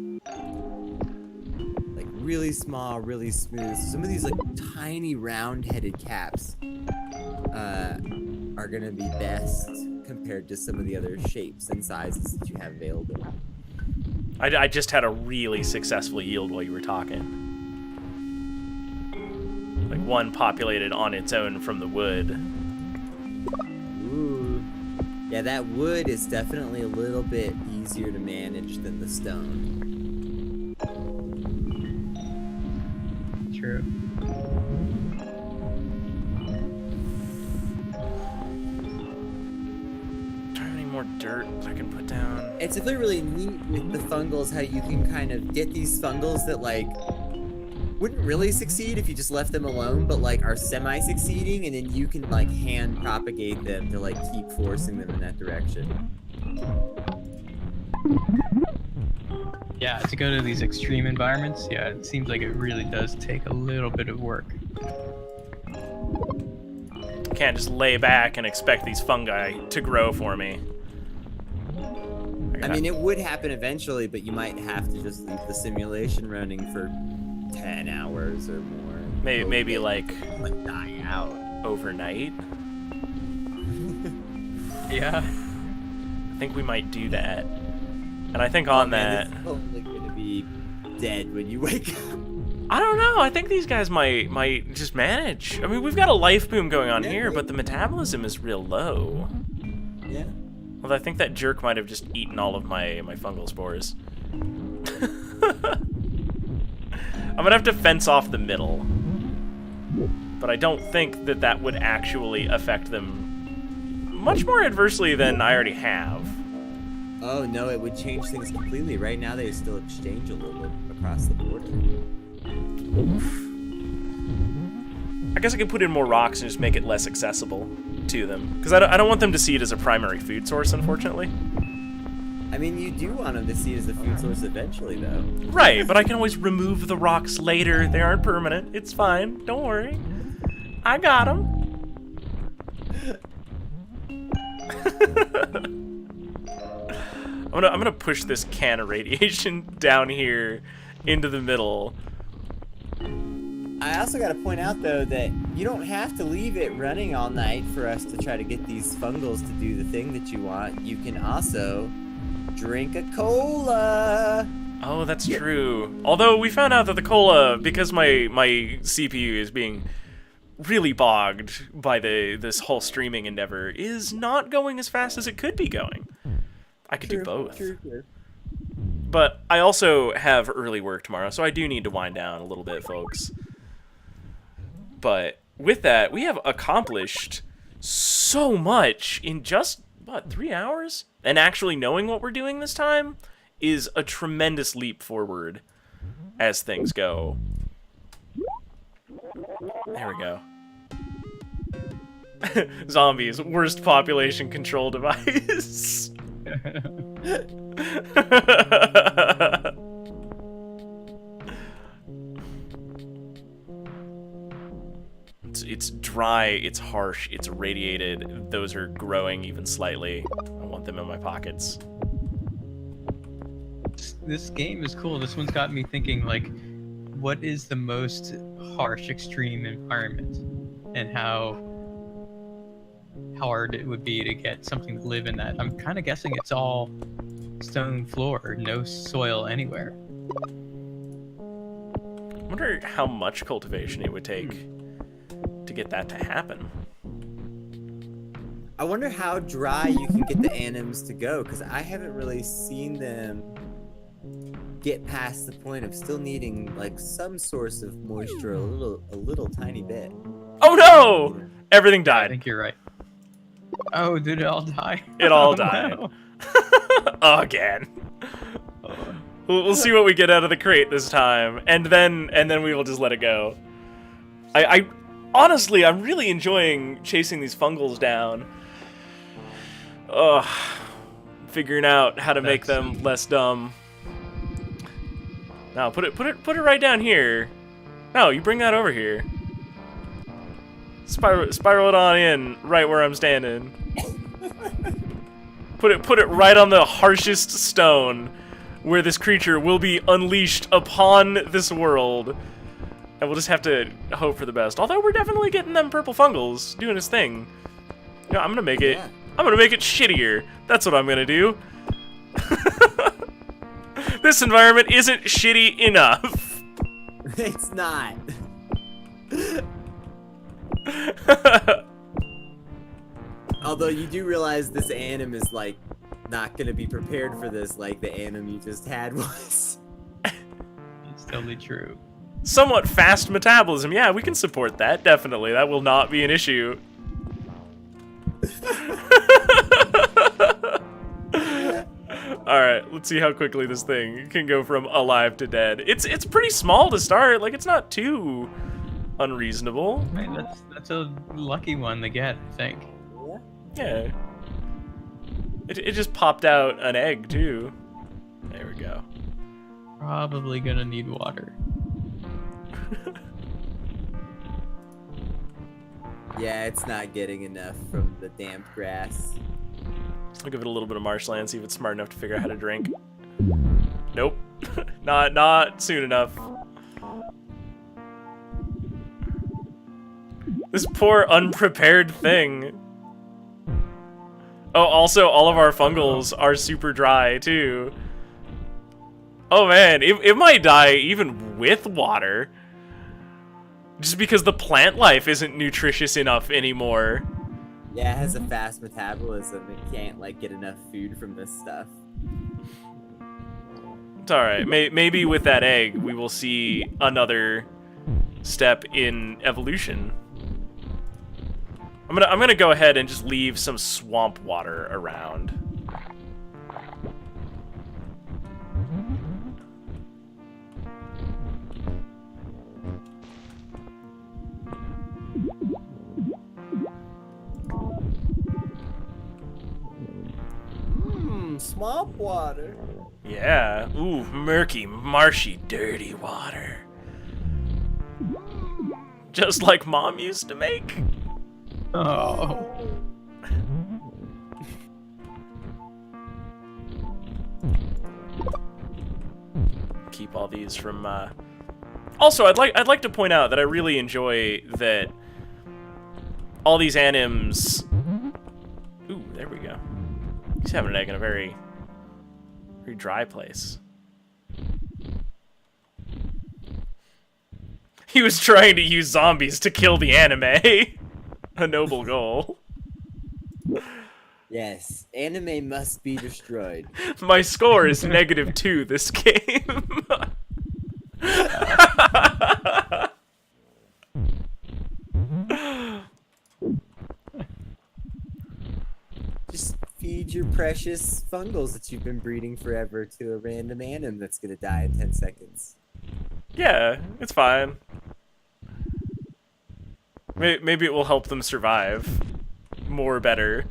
Like really small, really smooth. Some of these like tiny round-headed caps are gonna be best compared to some of the other shapes and sizes that you have available. I just had a really successful yield while you were talking. Like one populated on its own from the wood. Ooh. Yeah, that wood is definitely a little bit easier to manage than the stone. True. Do I have any more dirt I can put down? It's really neat with the fungals how you can kind of get these fungals that like wouldn't really succeed if you just left them alone, but like are semi-succeeding, and then you can like hand propagate them to like keep forcing them in that direction. Yeah, to go to these extreme environments, yeah, it seems like it really does take a little bit of work. Can't just lay back and expect these fungi to grow for me. I mean, it would happen eventually, but you might have to just leave the simulation running for 10 hours or more. Maybe like die out overnight. Yeah. I think we might do that. And I think on that, it's totally gonna be dead when you wake up. I don't know. I think these guys might just manage. I mean, we've got a life boom going on here, but the metabolism is real low. Yeah. Although I think that jerk might have just eaten all of my fungal spores. I'm gonna have to fence off the middle. But I don't think that would actually affect them much more adversely than I already have. Oh no, it would change things completely. Right now they still exchange a little bit across the border. I guess I could put in more rocks and just make it less accessible to them. Because I don't want them to see it as a primary food source, unfortunately. I mean, you do want them to see it as a food source eventually, though. Right, but I can always remove the rocks later. They aren't permanent. It's fine. Don't worry. I got them. I'm gonna push this can of radiation down here into the middle. I also got to point out, though, that you don't have to leave it running all night for us to try to get these fungals to do the thing that you want. You can also drink a cola. Oh, that's true. Although we found out that the cola, because my CPU is being really bogged by this whole streaming endeavor, is not going as fast as it could be going. I could do both. True. But I also have early work tomorrow, so I do need to wind down a little bit, folks. But with that, we have accomplished so much in just, 3 hours? And actually knowing what we're doing this time is a tremendous leap forward as things go. There we go. Zombies, worst population control device. It's dry, it's harsh, it's radiated. Those are growing even slightly. I want them in my pockets. This game is cool. This one's got me thinking, like, what is the most harsh, extreme environment, and how hard it would be to get something to live in that. I'm kind of guessing it's all stone floor, no soil anywhere. I wonder how much cultivation it would take to get that to happen. I wonder how dry you can get the anims to go, because I haven't really seen them get past the point of still needing like some source of moisture, a little tiny bit. Oh no! Everything I died. think you're right. Oh, did it all die? It all Oh, died. no. Again. We'll see what we get out of the crate this time, and then we will just let it go. I honestly, I'm really enjoying chasing these fungals down. Ugh, figuring out how to make them less dumb. Now put it right down here. No, you bring that over here. Spiral it on in right where I'm standing. Put it right on the harshest stone where this creature will be unleashed upon this world. And we'll just have to hope for the best. Although we're definitely getting them purple fungals doing his thing. You know, I'm gonna make it shittier. That's what I'm gonna do. This environment isn't shitty enough. It's not. Although you do realize this anim is like not gonna be prepared for this like the anim you just had was. It's totally true. Somewhat fast metabolism. Yeah, we can support that, definitely. That will not be an issue. Alright, let's see how quickly this thing can go from alive to dead. It's pretty small to start, like it's not too unreasonable. Right, that's a lucky one to get, I think. Yeah. It just popped out an egg too. There we go. Probably gonna need water. Yeah, it's not getting enough from the damp grass. I'll give it a little bit of marshland, see if it's smart enough to figure out how to drink. Nope. not soon enough. This poor unprepared thing. Oh, also all of our fungals are super dry too. Oh man, it might die even with water. Just because the plant life isn't nutritious enough anymore. Yeah, it has a fast metabolism. It can't like get enough food from this stuff. It's alright. Maybe with that egg, we will see another step in evolution. I'm gonna go ahead and just leave some swamp water around. Swamp water. Yeah. Ooh, murky, marshy, dirty water. Just like Mom used to make. Oh. Keep all these from. Also, I'd like to point out that I really enjoy that all these anims. Ooh, there we go. He's having an egg in a very dry place. He was trying to use zombies to kill the anime. A noble goal. Yes, anime must be destroyed. My score is -2 this game. Just feed your precious fungals that you've been breeding forever to a random anim that's gonna die in 10 seconds. Yeah, it's fine. Maybe it will help them survive more better.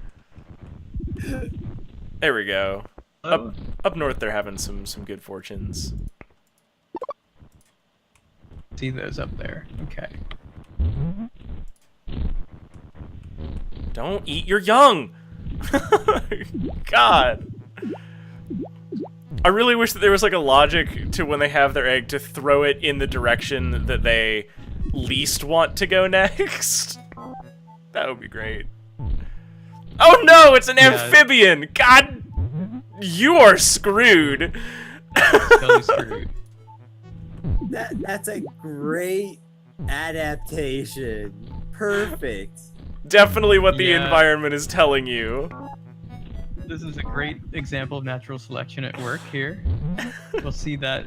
There we go. Up north, they're having some good fortunes. See those up there. Okay. Don't eat your young. God. I really wish that there was like a logic to when they have their egg to throw it in the direction that they least want to go next? That would be great. Oh no, it's an amphibian! God, you are screwed. Totally screwed. That's a great adaptation. Perfect. Definitely what the environment is telling you. This is a great example of natural selection at work here. We'll see that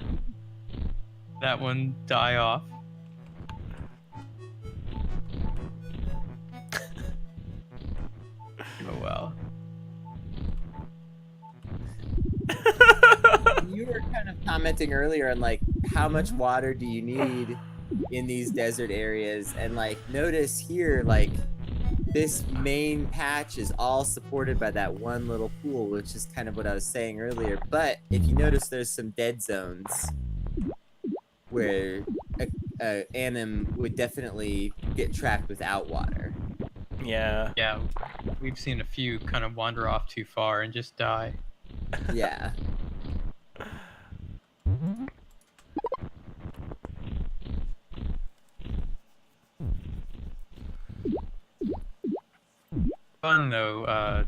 one die off. Oh wow. You were kind of commenting earlier on like how much water do you need in these desert areas, and like notice here like this main patch is all supported by that one little pool, which is kind of what I was saying earlier. But if you notice, there's some dead zones where anim would definitely get trapped without water. Yeah. Yeah, we've seen a few kind of wander off too far and just die. Yeah. Fun though,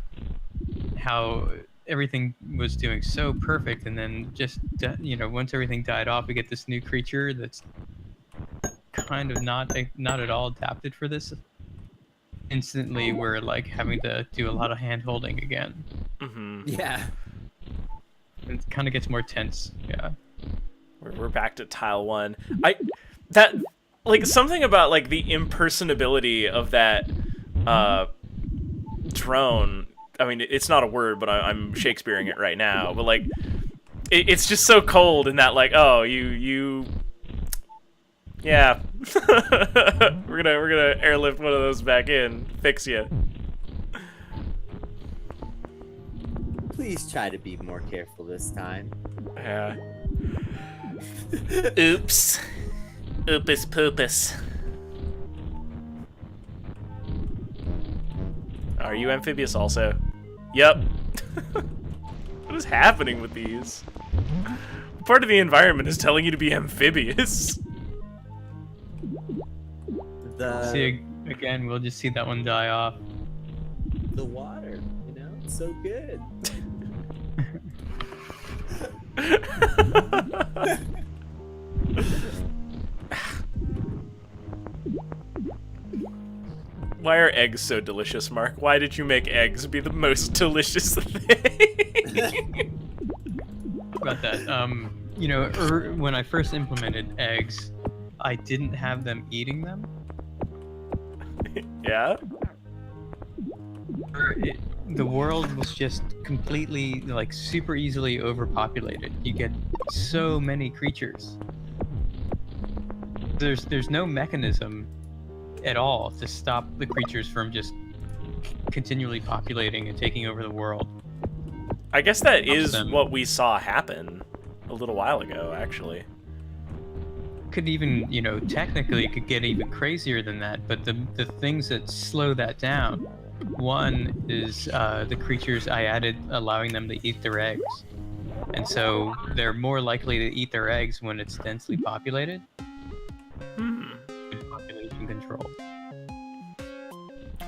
how everything was doing so perfect, and then just once everything died off, we get this new creature that's kind of not at all adapted for this. Instantly, we're like having to do a lot of hand holding again. Mm-hmm. Yeah. It kind of gets more tense. Yeah. We're back to tile 1. Something about like the impersonability of that drone. I mean, it's not a word, but I'm Shakespeareing it right now. But like, it's just so cold in that like, oh, you. Yeah, we're gonna airlift one of those back in, fix you. Please try to be more careful this time. Yeah. Oops. Oopus poopus. Are you amphibious also? Yep. What is happening with these? Part of the environment is telling you to be amphibious. See, again, we'll just see that one die off. The water, it's so good. Why are eggs so delicious, Mark? Why did you make eggs be the most delicious thing? About that, when I first implemented eggs, I didn't have them eating them. Yeah? The world was just completely, like, super easily overpopulated. You get so many creatures. There's no mechanism at all to stop the creatures from just continually populating and taking over the world. I guess that is what we saw happen a little while ago, actually. Could even, technically could get even crazier than that, but the things that slow that down, one is the creatures I added allowing them to eat their eggs. And so they're more likely to eat their eggs when it's densely populated. Good population control.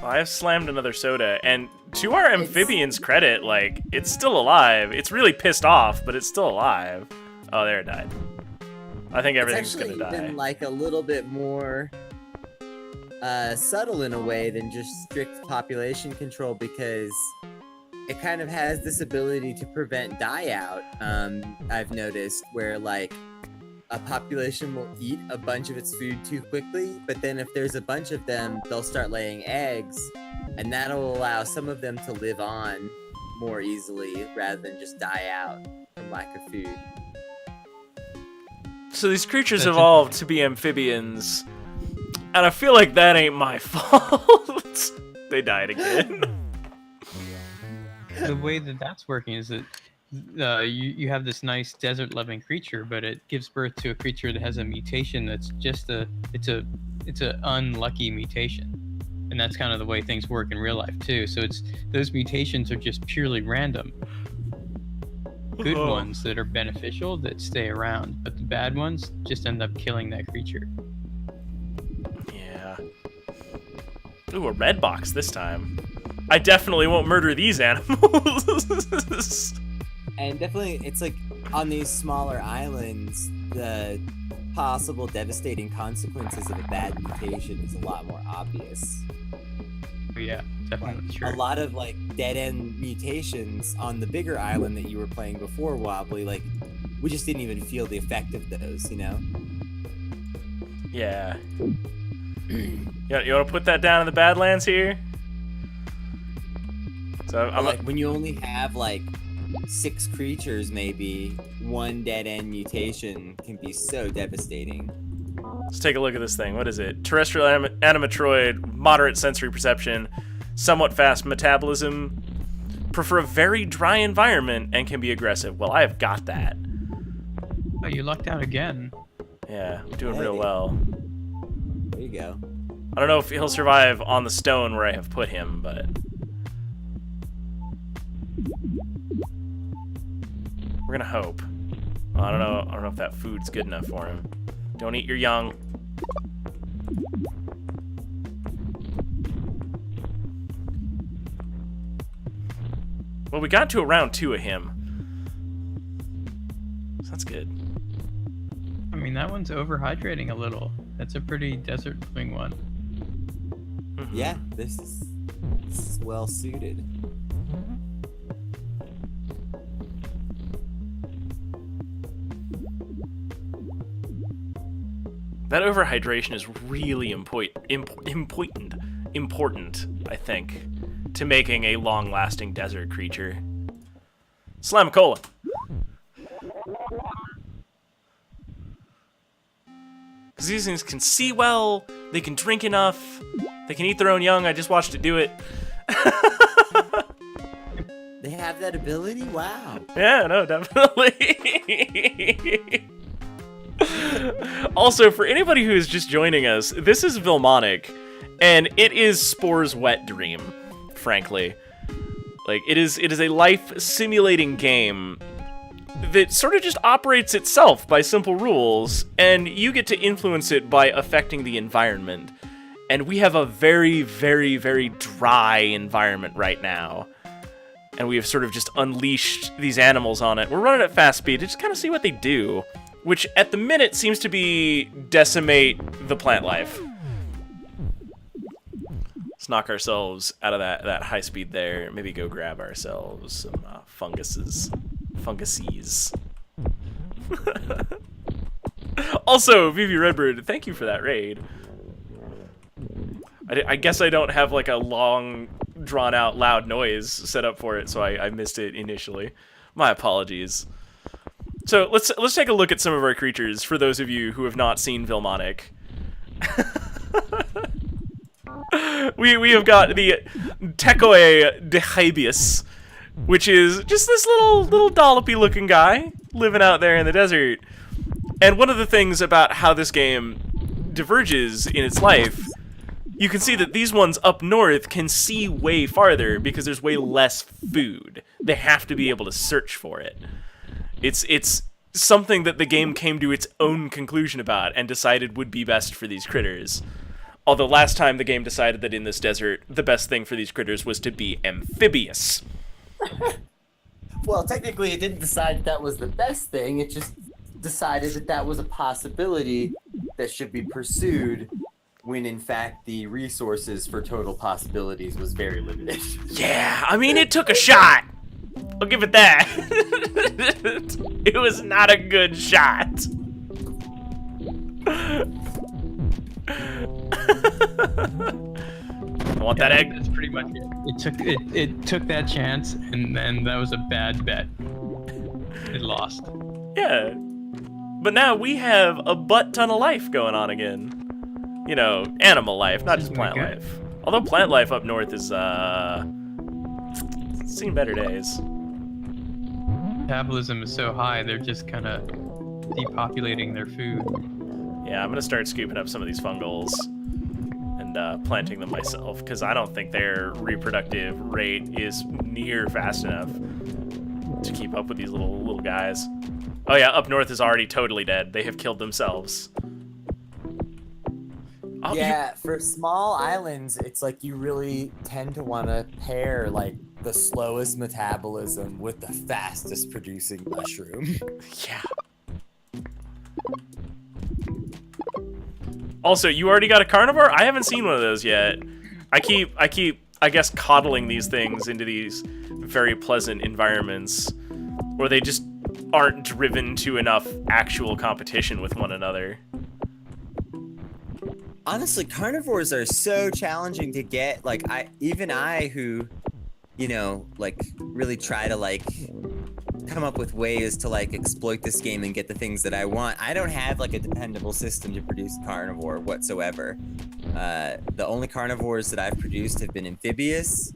Well, I have slammed another soda, and to our amphibian's credit, like, it's still alive. It's really pissed off, but it's still alive. Oh, there it died. I think everything's gonna die. It's actually been like a little bit more subtle in a way than just strict population control, because it kind of has this ability to prevent die out. I've noticed where like a population will eat a bunch of its food too quickly, but then if there's a bunch of them, they'll start laying eggs, and that'll allow some of them to live on more easily rather than just die out from lack of food. So these creatures evolved to be amphibians, and I feel like that ain't my fault. They died again. The way that that's working is that you have this nice desert-loving creature, but it gives birth to a creature that has a mutation that's just it's a unlucky mutation, and that's kind of the way things work in real life too. So those mutations are just purely random. Good ones that are beneficial that stay around, but the bad ones just end up killing that creature. Ooh, a red box this time. I definitely won't murder these animals. And definitely, it's like on these smaller islands, the possible devastating consequences of a bad mutation is a lot more obvious. Yeah, definitely true. A lot of like dead-end mutations on the bigger island that you were playing before, Wobbly, like we just didn't even feel the effect of those, you know? Yeah. You want to put that down in the Badlands here? So I'm like when you only have like 6 creatures, maybe one dead-end mutation can be so devastating. Let's take a look at this thing. What is it? Terrestrial animatroid, moderate sensory perception, somewhat fast metabolism, prefer a very dry environment, and can be aggressive. Well, I have got that. Oh, you lucked out again. Yeah, I'm doing real well. There you go. I don't know if he'll survive on the stone where I have put him, but... we're gonna hope. Well, I don't know if that food's good enough for him. Don't eat your young. Well, we got to a round 2 of him. So that's good. I mean, that one's overhydrating a little. That's a pretty desert-living one. Mm-hmm. Yeah, this is well suited. That overhydration is really important, I think, to making a long-lasting desert creature. Slamicola. Because these things can see well, they can drink enough, they can eat their own young. I just watched it do it. They have that ability? Wow. Yeah, no, definitely. Also, for anybody who is just joining us, this is Vilmonic, and it is Spore's wet dream, frankly. Like, it is a life-simulating game that sort of just operates itself by simple rules, and you get to influence it by affecting the environment. And we have a very, very, very dry environment right now. And we have sort of just unleashed these animals on it. We're running at fast speed to just kind of see what they do, which at the minute seems to be decimate the plant life. Let's knock ourselves out of that high speed there. Maybe go grab ourselves some funguses. Also, Vivi Redbird, thank you for that raid. I guess I don't have like a long, drawn-out, loud noise set up for it, so I missed it initially. My apologies. So let's take a look at some of our creatures for those of you who have not seen Vilmonic. we have got the Tecoe de Habeas, which is just this little dollopy looking guy living out there in the desert. And one of the things about how this game diverges in its life, you can see that these ones up north can see way farther because there's way less food. They have to be able to search for it. It's something that the game came to its own conclusion about and decided would be best for these critters. Although last time the game decided that in this desert, the best thing for these critters was to be amphibious. Well, technically it didn't decide that was the best thing, it just decided that that was a possibility that should be pursued when in fact the resources for total possibilities was very limited. Yeah, I mean, it took a shot. I'll give it that. It was not a good shot. I want that egg. That's pretty much it. It took that chance, and then that was a bad bet. It lost. Yeah. But now we have a butt ton of life going on again. You know, animal life, not just plant life. Although plant life up north is, seen better days. Metabolism is so high, they're just kind of depopulating their food. Yeah, I'm gonna start scooping up some of these fungals and planting them myself, because I don't think their reproductive rate is near fast enough to keep up with these little guys. Oh yeah, up north is already totally dead. They have killed themselves. Oh, Yeah, for small islands, it's like you really tend to want to pair like the slowest metabolism with the fastest producing mushroom. Yeah. Also, you already got a carnivore? I haven't seen one of those yet. I keep, I guess, coddling these things into these very pleasant environments where they just aren't driven to enough actual competition with one another. Honestly, carnivores are so challenging to get. Like even I who, you know, like really try to like come up with ways to like exploit this game and get the things that I want. I don't have like a dependable system to produce carnivore whatsoever. The only carnivores that I've produced have been amphibious.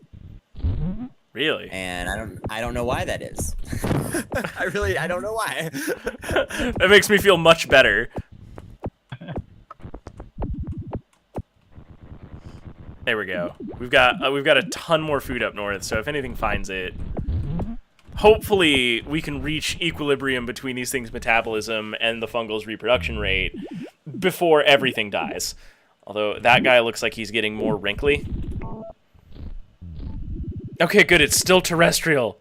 Really? And I don't know why that is. I don't know why. That makes me feel much better. There we go. We've got a ton more food up north, so if anything finds it, hopefully we can reach equilibrium between these things' metabolism and the fungal's reproduction rate before everything dies. Although that guy looks like he's getting more wrinkly. Okay, good. It's still terrestrial.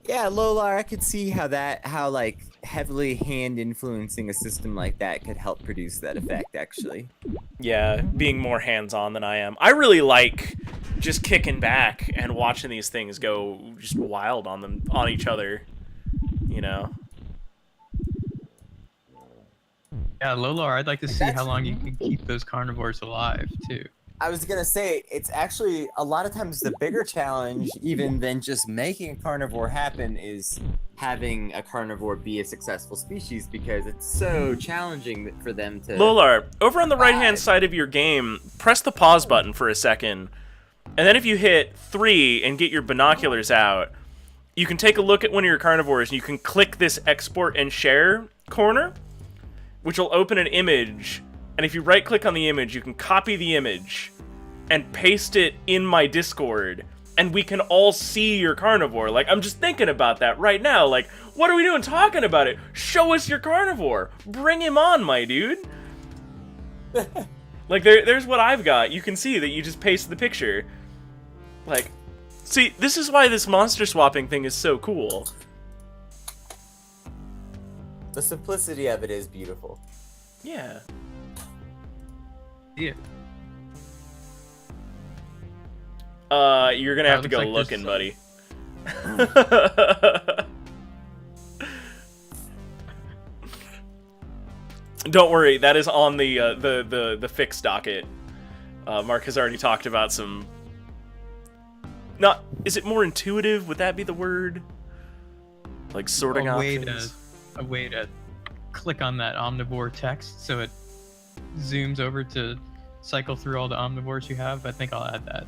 Yeah, Lolar, I could see how like heavily hand influencing a system like that could help produce that effect, actually. Yeah, being more hands-on than I am. I really like just kicking back and watching these things go just wild on each other, you know? Yeah, Lolar, I'd like to see how long you can keep those carnivores alive, too. I was gonna say, it's actually a lot of times the bigger challenge, even than just making a carnivore happen, is having a carnivore be a successful species, because it's so challenging for them to... Lolar, over on the right-hand side of your game, press the pause button for a second, and then if you hit 3 and get your binoculars out, you can take a look at one of your carnivores, and you can click this export and share corner, which will open an image. And if you right-click on the image, you can copy the image and paste it in my Discord, and we can all see your carnivore. Like, I'm just thinking about that right now. Like, what are we doing talking about it? Show us your carnivore. Bring him on, my dude. Like, there's what I've got. You can see that you just paste the picture. Like, see, this is why this monster swapping thing is so cool. The simplicity of it is beautiful. Yeah. Yeah. You're gonna have to go looks like looking, buddy. Don't worry, that is on the fix docket. Mark has already talked about some. Not, is it more intuitive? Would that be the word? Like sorting options. A way to click on that omnivore text so it zooms over to cycle through all the omnivores you have. I think I'll add that.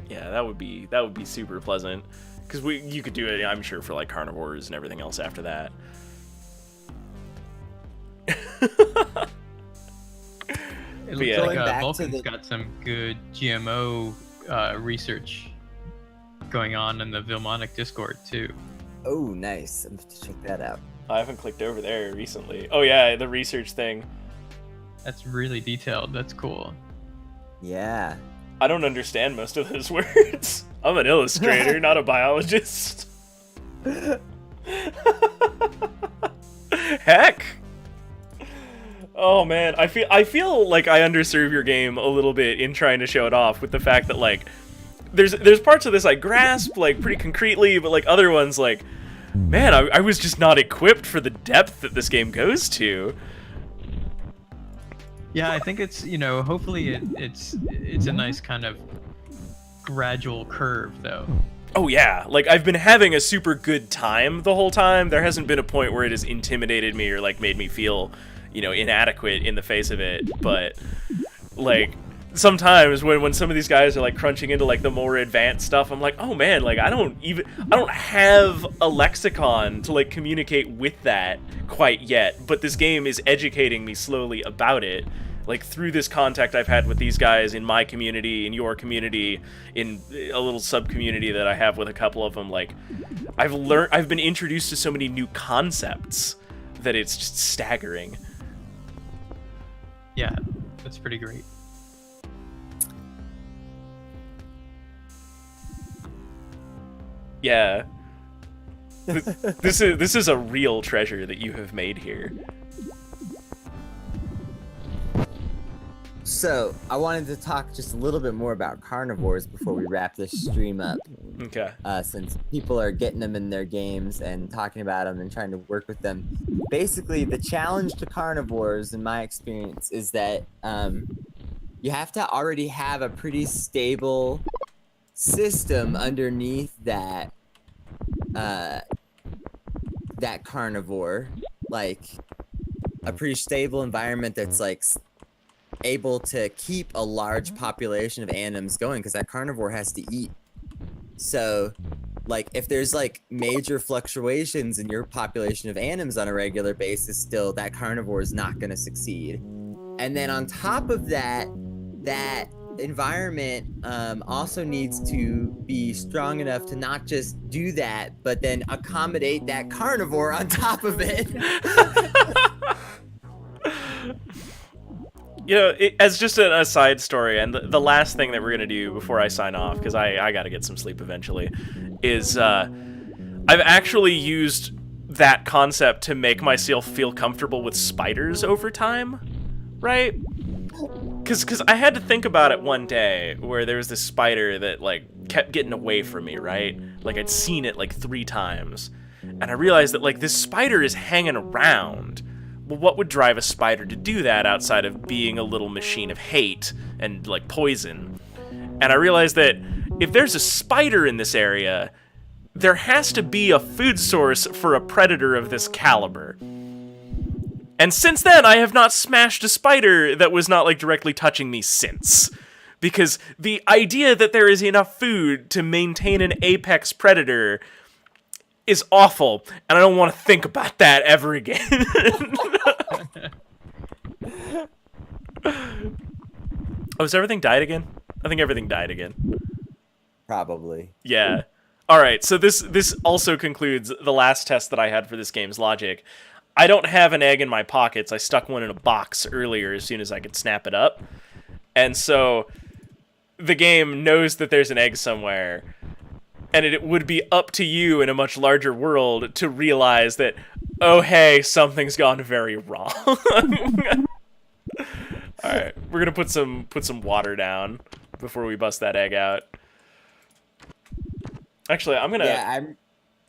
Yeah, that would be super pleasant, because you could do it, I'm sure, for like carnivores and everything else after that. It looks yeah. like Vulcan's got some good GMO research going on in the Vilmonic Discord too. Oh, nice. I'm going to check that out. I haven't clicked over there recently. Oh yeah, the research thing. That's really detailed. That's cool. Yeah. I don't understand most of those words. I'm an illustrator, not a biologist. Heck. Oh man, I feel like I underserve your game a little bit in trying to show it off with the fact that like there's parts of this I grasp like pretty concretely, but like other ones like, man, I was just not equipped for the depth that this game goes to. Yeah, I think it's, you know, hopefully it's a nice kind of gradual curve though. Oh yeah, like I've been having a super good time the whole time. There hasn't been a point where it has intimidated me or like made me feel, you know, inadequate in the face of it. But like sometimes when some of these guys are like crunching into like the more advanced stuff, I'm like, oh man, like I don't have a lexicon to like communicate with that quite yet. But this game is educating me slowly about it. Like through this contact I've had with these guys in my community, in your community, in a little sub-community that I have with a couple of them, like I've been introduced to so many new concepts that it's just staggering. Yeah, That's pretty great. Yeah. This is a real treasure that you have made here. So, I wanted to talk just a little bit more about carnivores before we wrap this stream up. Okay. Since people are getting them in their games and talking about them and trying to work with them. Basically, the challenge to carnivores, in my experience, is that you have to already have a pretty stable system underneath that that carnivore, like a pretty stable environment that's like able to keep a large population of animals going, because that carnivore has to eat. So like if there's like major fluctuations in your population of animals on a regular basis, still that carnivore is not going to succeed. And then on top of that, that environment also needs to be strong enough to not just do that, but then accommodate that carnivore on top of it. You know, as just a side story, and the last thing that we're gonna do before I sign off, because I gotta get some sleep eventually, is I've actually used that concept to make myself feel comfortable with spiders over time, right? Because I had to think about it one day where there was this spider that like kept getting away from me, right? Like I'd seen it like 3 times, and I realized that like this spider is hanging around. Well, what would drive a spider to do that outside of being a little machine of hate and like poison? And I realized that if there's a spider in this area, there has to be a food source for a predator of this caliber. And since then, I have not smashed a spider that was not like directly touching me since. Because the idea that there is enough food to maintain an apex predator is awful, and I don't want to think about that ever again. Oh, has everything died again? I think everything died again. Probably. Yeah. All right, so this also concludes the last test that I had for this game's logic. I don't have an egg in my pockets. I stuck one in a box earlier as soon as I could snap it up. And so the game knows that there's an egg somewhere. And it would be up to you in a much larger world to realize that, oh, hey, something's gone very wrong. All right, we're gonna put some water down before we bust that egg out. Actually, I'm gonna. Yeah,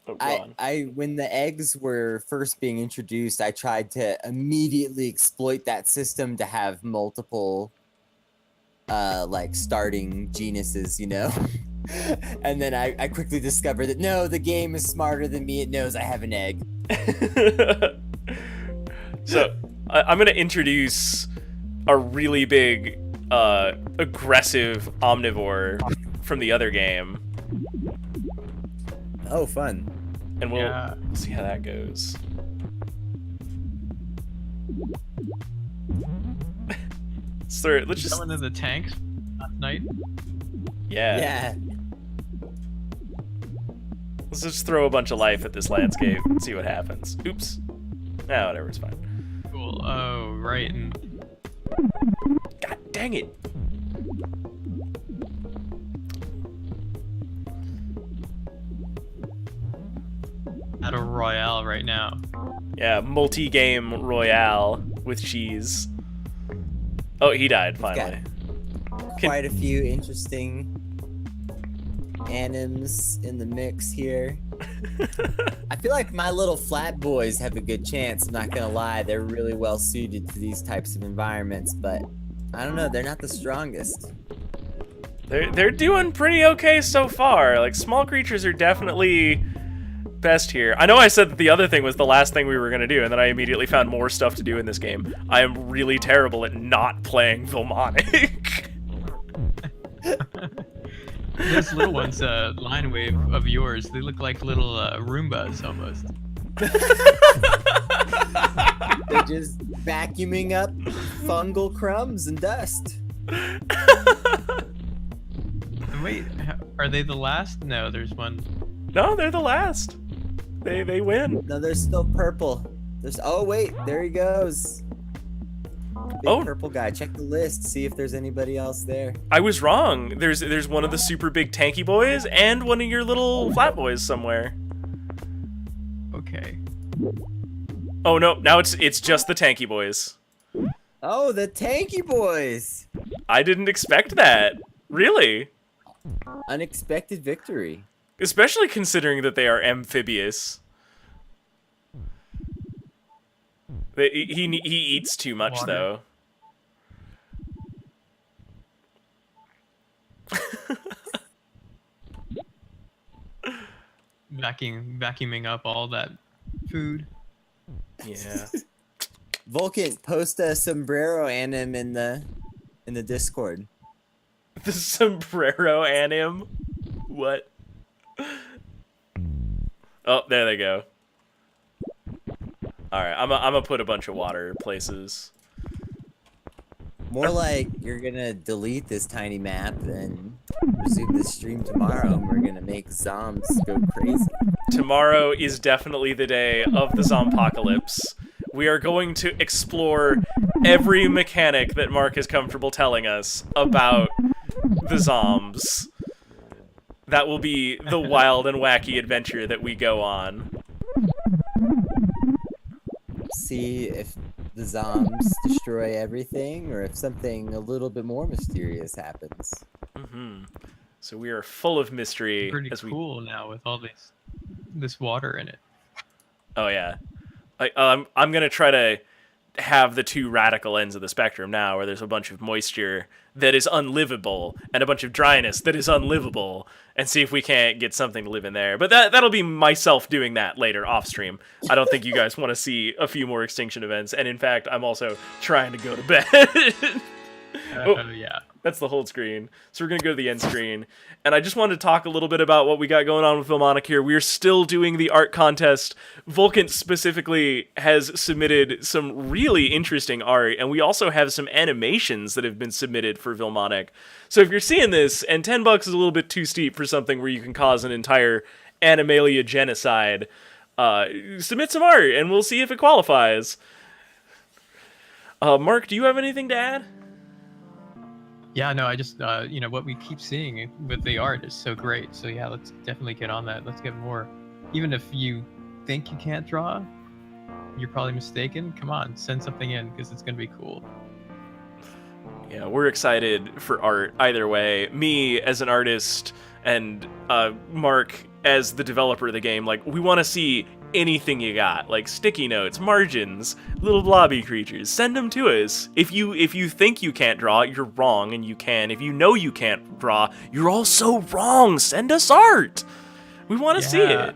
Oh, go on. I when the eggs were first being introduced, I tried to immediately exploit that system to have multiple, like starting genuses, you know. And then I quickly discovered that no, the game is smarter than me. It knows I have an egg. So I'm gonna introduce a really big, aggressive omnivore from the other game. Oh, fun! And we'll see how that goes. Let's just Going to the tanks last night. yeah. Let's just throw a bunch of life at this landscape and see what happens. Oops. Ah, whatever, it's fine. Cool. Oh, right. And God dang it. Battle Royale right now. Yeah, multi-game royale with cheese. Oh, he died finally. Quite a few interesting anims in the mix here. I feel like my little flat boys have a good chance. I'm not gonna lie, they're really well suited to these types of environments, but I don't know, they're not the strongest. They're doing pretty okay so far. Like, small creatures are definitely best here. I know I said that the other thing was the last thing we were gonna do, and then I immediately found more stuff to do in this game. I am really terrible at not playing Vilmonic. Those little ones, line wave of yours, they look like little Roombas almost. They're just vacuuming up fungal crumbs and dust. Wait, are they the last? No, there's one. No, they're the last. They win. No, they're still purple. Oh wait, there he goes. Oh. purple guy. Check the list. See if there's anybody else there. I was wrong. There's one of the super big tanky boys and one of your little flat boys somewhere. Okay. Oh no, now it's just the tanky boys. Oh, the tanky boys. I didn't expect that. Really? Unexpected victory. Especially considering that they are amphibious. He eats too much, Water. though. Vacuuming up all that food. Yeah. Vulcan, post a sombrero anim in the Discord. The sombrero anim? What? Oh, there they go. Alright, I'm gonna put a bunch of water places. More like you're gonna delete this tiny map and resume this stream tomorrow, and we're gonna make zombs go crazy. Tomorrow is definitely the day of the zompocalypse. We are going to explore every mechanic that Mark is comfortable telling us about the zombs. That will be the wild and wacky adventure that we go on. See if the zombs destroy everything, or if something a little bit more mysterious happens. Mm-hmm. So we are full of mystery. Pretty as we... cool now with all this water in it. Oh yeah, I'm gonna try to have the two radical ends of the spectrum now, where there's a bunch of moisture that is unlivable and a bunch of dryness that is unlivable, and see if we can't get something to live in there. But that'll be myself doing that later off stream. I don't think you guys want to see a few more extinction events, and in fact, I'm also trying to go to bed. Oh yeah. That's the hold screen. So we're going to go to the end screen. And I just wanted to talk a little bit about what we got going on with Vilmonic here. We're still doing the art contest. Vulcan specifically has submitted some really interesting art, and we also have some animations that have been submitted for Vilmonic. So if you're seeing this, and $10 is a little bit too steep for something where you can cause an entire Animalia genocide, submit some art, and we'll see if it qualifies. Mark, do you have anything to add? Yeah, no, I just, what we keep seeing with the art is so great. So yeah, let's definitely get on that. Let's get more. Even if you think you can't draw, you're probably mistaken. Come on, send something in, because it's going to be cool. Yeah, we're excited for art either way. Me as an artist and Mark as the developer of the game, like, we want to see anything you got, like sticky notes, margins, little blobby creatures. Send them to us. If you think you can't draw, you're wrong, and you can. If you know you can't draw, you're also wrong. Send us art. We want to see it.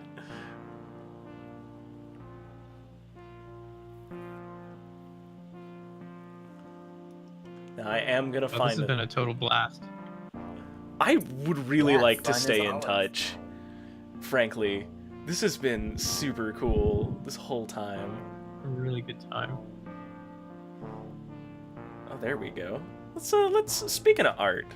I am gonna find This has been a total blast. I would really like to fun stay as in always. touch. Frankly, this has been super cool this whole time. A really good time. Oh, there we go. Let's speaking of art,